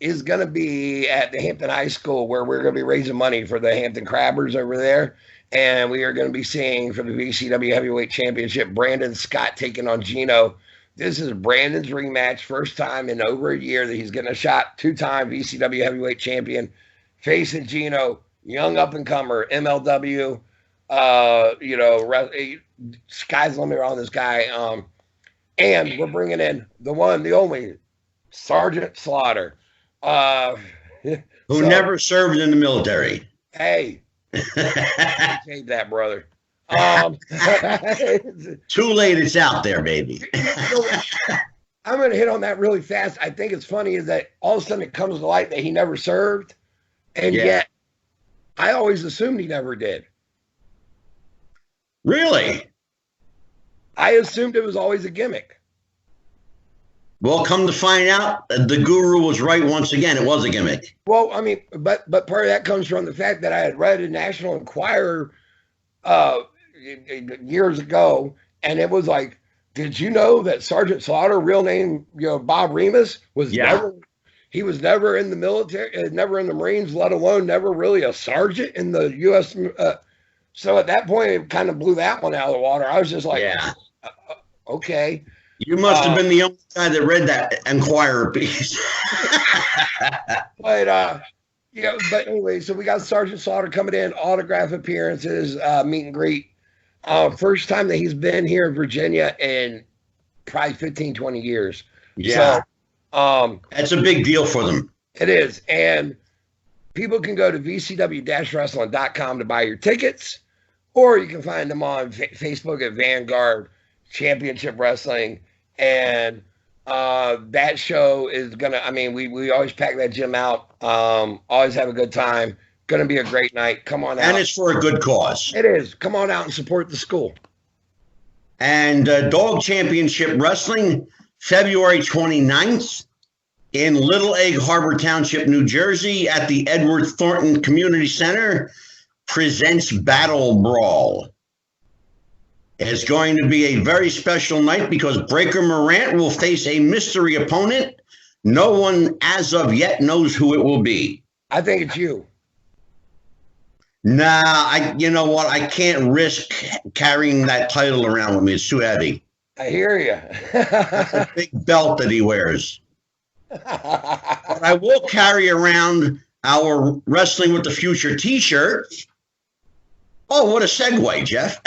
is going to be at the Hampton High School, where we're going to be raising money for the Hampton Crabbers over there. And we are going to be seeing for the VCW Heavyweight Championship, Brandon Scott taking on Gino. This is Brandon's rematch, first time in over a year that he's getting a shot, two-time VCW Heavyweight Champion, facing Gino, young up-and-comer, MLW, sky's the limit on this guy. And we're bringing in the one, the only, Sergeant Slaughter. Who never served in the military. Hey, take that, brother. Too late, it's out there, baby. I'm going to hit on that really fast. I think it's funny is that all of a sudden it comes to light that he never served, and yet I always assumed he never did. Really? I assumed it was always a gimmick. Well, come to find out, the guru was right once again. It was a gimmick. Well, I mean, but part of that comes from the fact that I had read a National Enquirer years ago, and it was like, did you know that Sergeant Slaughter, real name, Bob Remus, was never in the military, never in the Marines, let alone never really a sergeant in the U.S. So at that point, it kind of blew that one out of the water. I was just like, okay. You must have been the only guy that read that Enquirer piece. But anyway, so we got Sergeant Slaughter coming in, autograph appearances, meet and greet. First time that he's been here in Virginia in probably 15, 20 years. Yeah. So, that's a big deal for them. It is. And people can go to vcw-wrestling.com to buy your tickets, or you can find them on Facebook at Vanguard Championship Wrestling. And that show is going to, I mean, we always pack that gym out, always have a good time. Going to be a great night. Come on out. And it's for a good cause. It is. Come on out and support the school. And Dog Championship Wrestling, February 29th in Little Egg Harbor Township, New Jersey at the Edward Thornton Community Center, presents Battle Brawl. It's going to be a very special night because Breaker Morant will face a mystery opponent. No one as of yet knows who it will be. I think it's you. Nah, you know what? I can't risk carrying that title around with me. It's too heavy. I hear you. That's a big belt that he wears. But I will carry around our Wrestling with the Future t-shirt. Oh, what a segue, Jeff.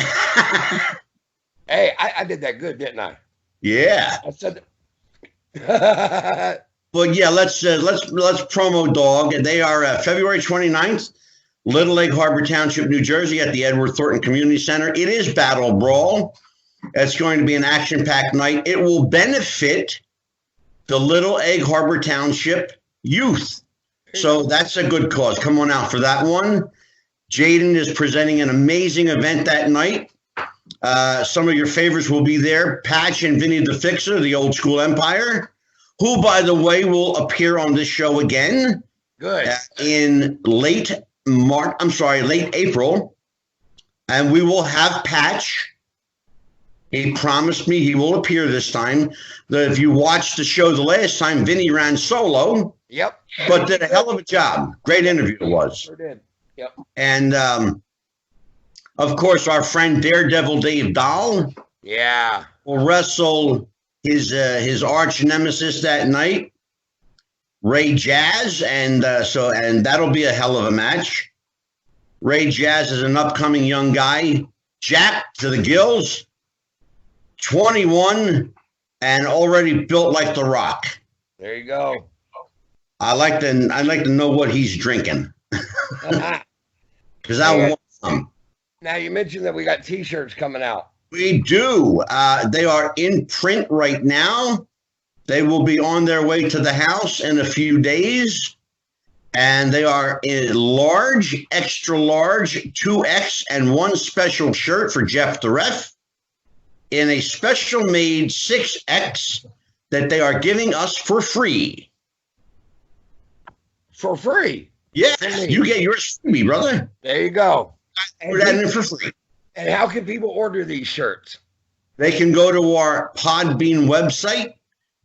Hey, I did that good, didn't I? Yeah. I said But yeah, let's promo Dog. And they are February 29th, Little Egg Harbor Township, New Jersey at the Edward Thornton Community Center. It is Battle Brawl. It's going to be an action-packed night. It will benefit the Little Egg Harbor Township youth. So that's a good cause. Come on out for that one. Jaden is presenting an amazing event that night. Some of your favorites will be there. Patch and Vinny the Fixer, the Old School Empire, who, by the way, will appear on this show again. good. In late April. And we will have Patch. He promised me he will appear this time. If you watched the show the last time, Vinny ran solo. Yep. But did a hell of a job. Great interview it was. Sure did. Yep. And, of course, our friend Daredevil Dave Dahl Yeah. will wrestle his arch nemesis that night, Ray Jazz, and that'll be a hell of a match. Ray Jazz is an upcoming young guy, jacked to the gills, 21, and already built like The Rock. There you go. I'd like to know what he's drinking, because I want some. Now, you mentioned that we got T-shirts coming out. We do. They are in print right now. They will be on their way to the house in a few days. And they are in large, extra large, 2X, and one special shirt for Jeff the Ref in a special made 6X that they are giving us for free. For free? Yeah, you get yours for me, brother. There you go. We're that in for free. And how can people order these shirts? They can go to our Podbean website,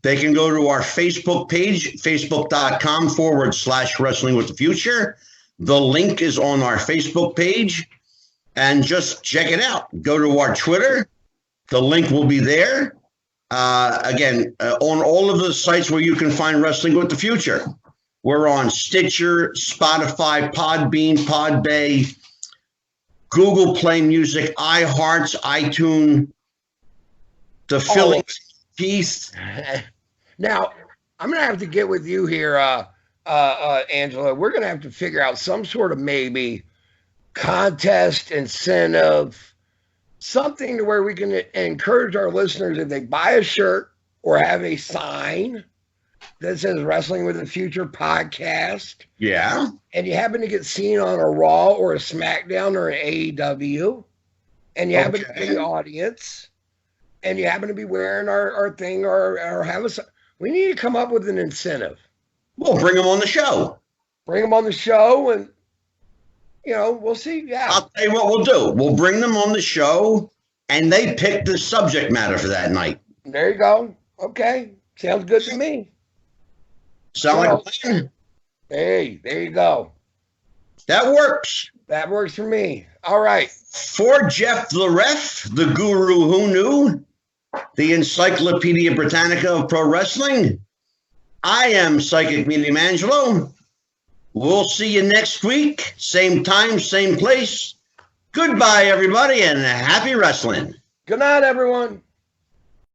They can go to our Facebook page, facebook.com/Wrestling with the Future. The link is on our Facebook page, and just check it out. Go to our Twitter. The link will be there. Again, on all of the sites where you can find Wrestling with the Future. We're on Stitcher, Spotify, Podbean, Podbay, Google Play Music, iHearts, iTunes, the Philly piece. Now, I'm going to have to get with you here, Angelo. We're going to have to figure out some sort of maybe contest, incentive, something to where we can encourage our listeners if they buy a shirt or have a sign that says Wrestling with the Future podcast. Yeah. And you happen to get seen on a Raw or a SmackDown or an AEW, and you happen to be the audience, and you happen to be wearing our thing or have a... We need to come up with an incentive. We'll bring them on the show. Bring them on the show, and, you know, we'll see. Yeah. I'll tell you what we'll do. We'll bring them on the show, and they pick the subject matter for that night. There you go. Okay. Sounds good to me. Sound like a plan? Hey, there you go. That works. That works for me. All right. For Jeff the Ref, the guru who knew, the Encyclopedia Britannica of Pro Wrestling, I am Psychic Medium Angelo. We'll see you next week. Same time, same place. Goodbye, everybody, and happy wrestling. Good night, everyone.